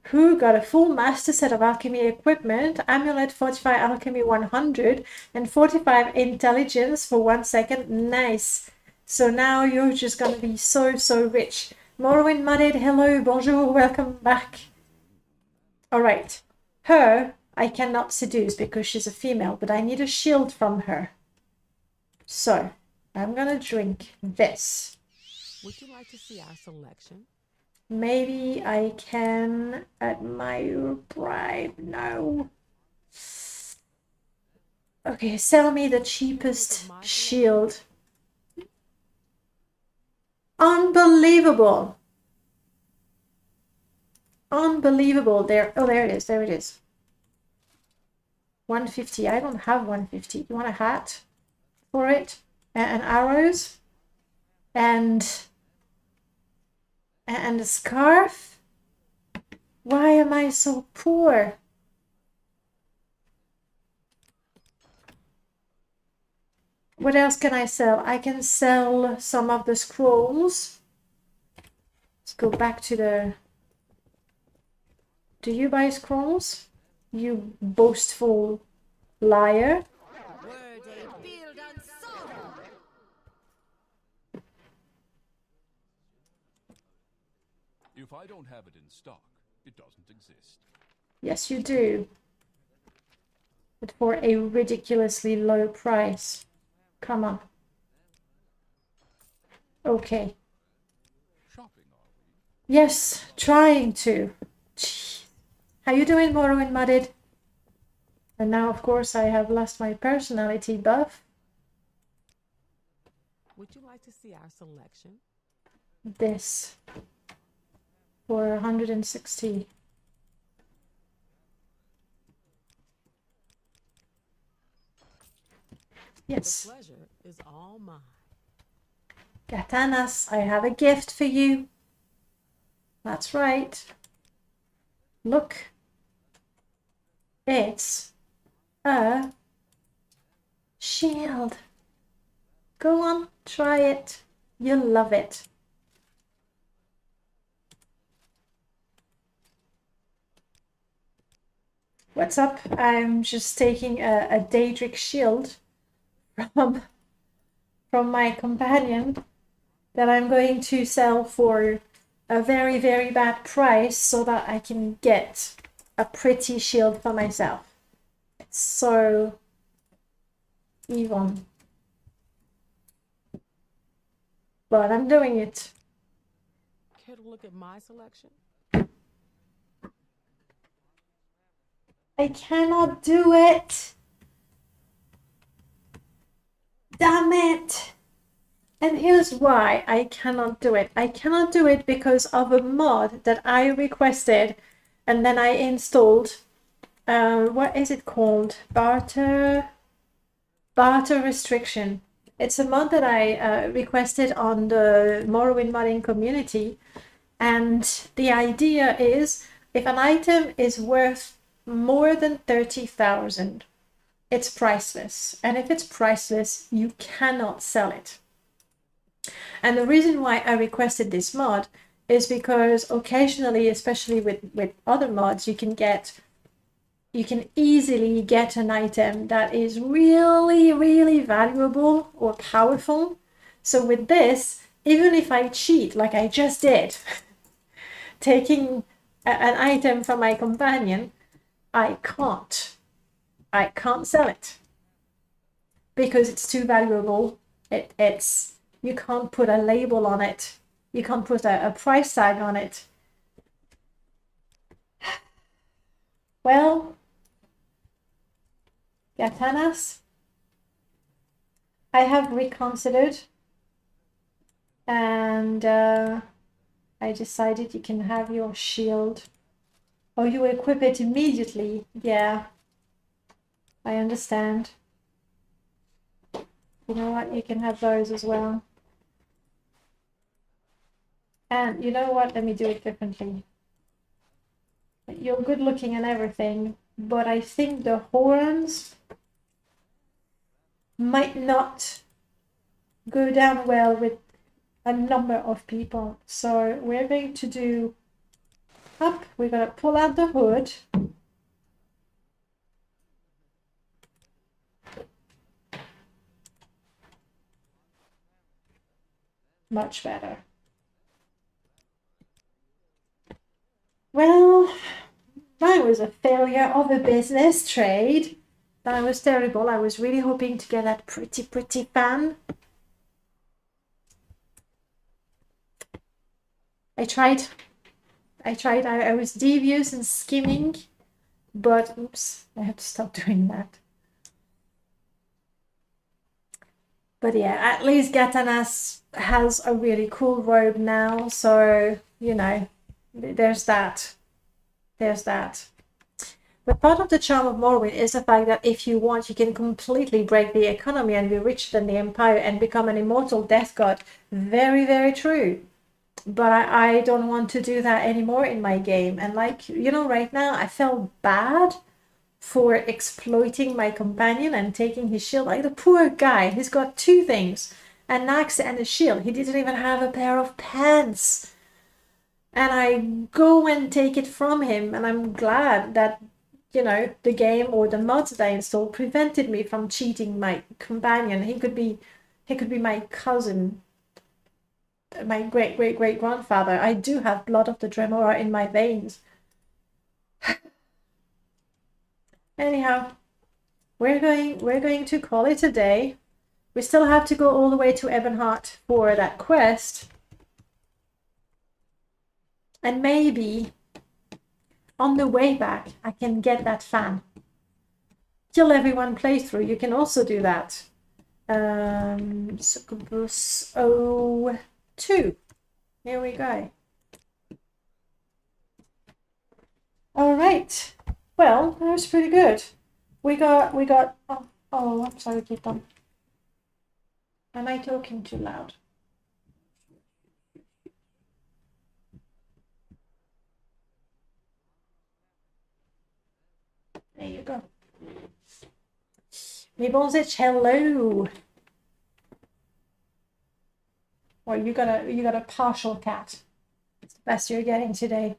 Who got a full master set of alchemy equipment, amulet 45 alchemy 100, and 45 intelligence for 1 second. Nice. So now you're just gonna be so rich. Morrowind Mudded, hello, bonjour, welcome back. Alright. Her, I cannot seduce because she's a female, but I need a shield from her. So, I'm gonna drink this. Would you like to see our selection? Maybe I can admire bribe. No. Okay, sell me the cheapest shield. Unbelievable. Unbelievable. There it is. There it is. 150. I don't have 150. You want a hat for it? And arrows? And a scarf? Why am I so poor? What else can I sell? I can sell some of the scrolls. Let's go back to the... Do you buy scrolls? You boastful liar. If I don't have it in stock, it doesn't exist. Yes, you do. But for a ridiculously low price. Come on. Okay. Shopping, are we? Yes, trying to. Jeez. How you doing, Morrowind Mudded? And now, of course, I have lost my personality buff. Would you like to see our selection? This. For 160. Yes. The pleasure is all mine. Katanas, I have a gift for you. That's right. Look. It's a shield. Go on, try it. You'll love it. What's up? I'm just taking a Daedric shield from my companion that I'm going to sell for a very bad price so that I can get a pretty shield for myself. It's so evil. But I'm doing it. Care to look at my selection? I cannot do it. Damn it. And here's why I cannot do it. I cannot do it because of a mod that I requested and then I installed. What is it called? Barter restriction. It's a mod that I requested on the Morrowind modding community. And the idea is if an item is worth more than 30,000, it's priceless. And if it's priceless, you cannot sell it. And the reason why I requested this mod is because occasionally, especially with other mods, you can get you can easily get an item that is really, really valuable or powerful. So with this, even if I cheat like I just did, taking an item from my companion, I can't sell it because it's too valuable. It's you can't put a label on it. You can't put a price tag on it. Well, Gatanas, I have reconsidered, and I decided you can have your shield. Oh, you equip it immediately. Yeah, I understand. You know what? You can have those as well. And you know what? Let me do it differently. You're good looking and everything, but I think the horns might not go down well with a number of people. So we're going to do up. We're going to pull out the hood. Much better. Well, that was a failure of a business trade. That was terrible. I was really hoping to get that pretty fan. I tried. I was devious and skimming, but oops, I have to stop doing that. But yeah, at least Gatanas has a really cool robe now, so, you know, there's that. There's that. But part of the charm of Morrowind is the fact that if you want, you can completely break the economy and be richer than the Empire and become an immortal death god. Very, very true. But I don't want to do that anymore in my game. And like, you know, right now I felt bad for exploiting my companion and taking his shield. Like the poor guy, he's got two things, an axe and a shield. He didn't even have a pair of pants. And I go and take it from him, and I'm glad that, you know, the game or the mods that I installed prevented me from cheating my companion. He could be my cousin, my great grandfather. I do have blood of the Dremora in my veins. Anyhow, we're going to call it a day. We still have to go all the way to Ebonheart for that quest. And maybe on the way back, I can get that fan. Kill everyone playthrough. You can also do that. Succubus 02. Here we go. All right. Well, that was pretty good. We got. Oh, I'm sorry, Keaton. Am I talking too loud? There you go. Mibonzich, hello. Well, you got a partial cat. It's the best you're getting today.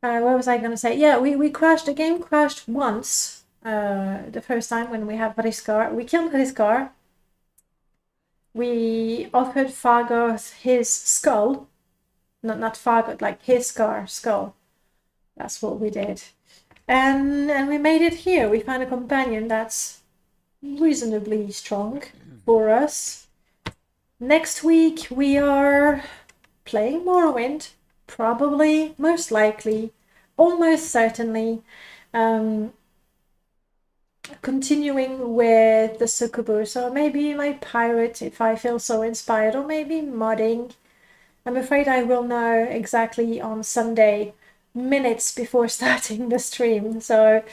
What was I going to say? Yeah, we crashed. The game crashed once. The first time when we had Vriskar. We killed Vriskar. We offered Fargoth his skull. Not Fargoth, like his skull. That's what we did. And we made it here. We found a companion that's reasonably strong for us. Next week we are playing Morrowind. Probably, most likely, almost certainly. Continuing with the Succubus, or maybe my pirate if I feel so inspired, or maybe modding. I'm afraid I will know exactly on Sunday, minutes before starting the stream, so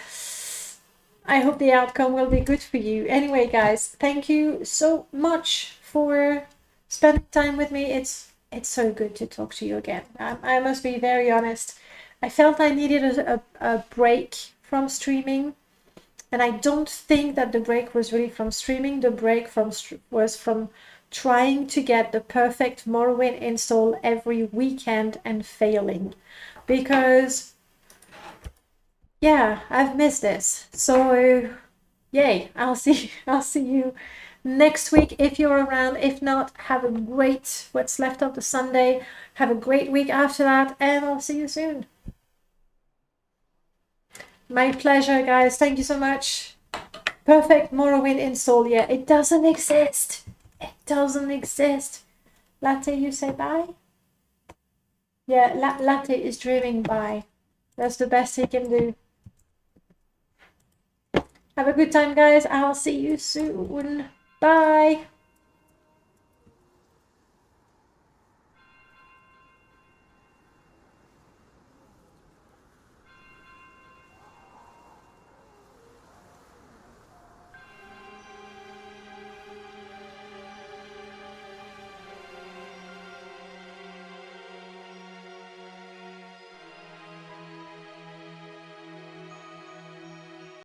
I hope the outcome will be good for you. Anyway, guys, thank you so much for spending time with me. It's so good to talk to you again. I must be very honest. I felt I needed a break from streaming, and I don't think that the break was really from streaming. The break was from trying to get the perfect Morrowind install every weekend and failing. Because yeah, I've missed this. So yay, I'll see you next week if you're around. If not, have a great what's left of the Sunday. Have a great week after that, and I'll see you soon. My pleasure, guys. Thank you so much. Perfect Morrowind install. Yeah, it doesn't exist. It doesn't exist. Latte, you say bye? Yeah, Latte is dreaming bye. That's the best he can do. Have a good time, guys. I'll see you soon. Bye.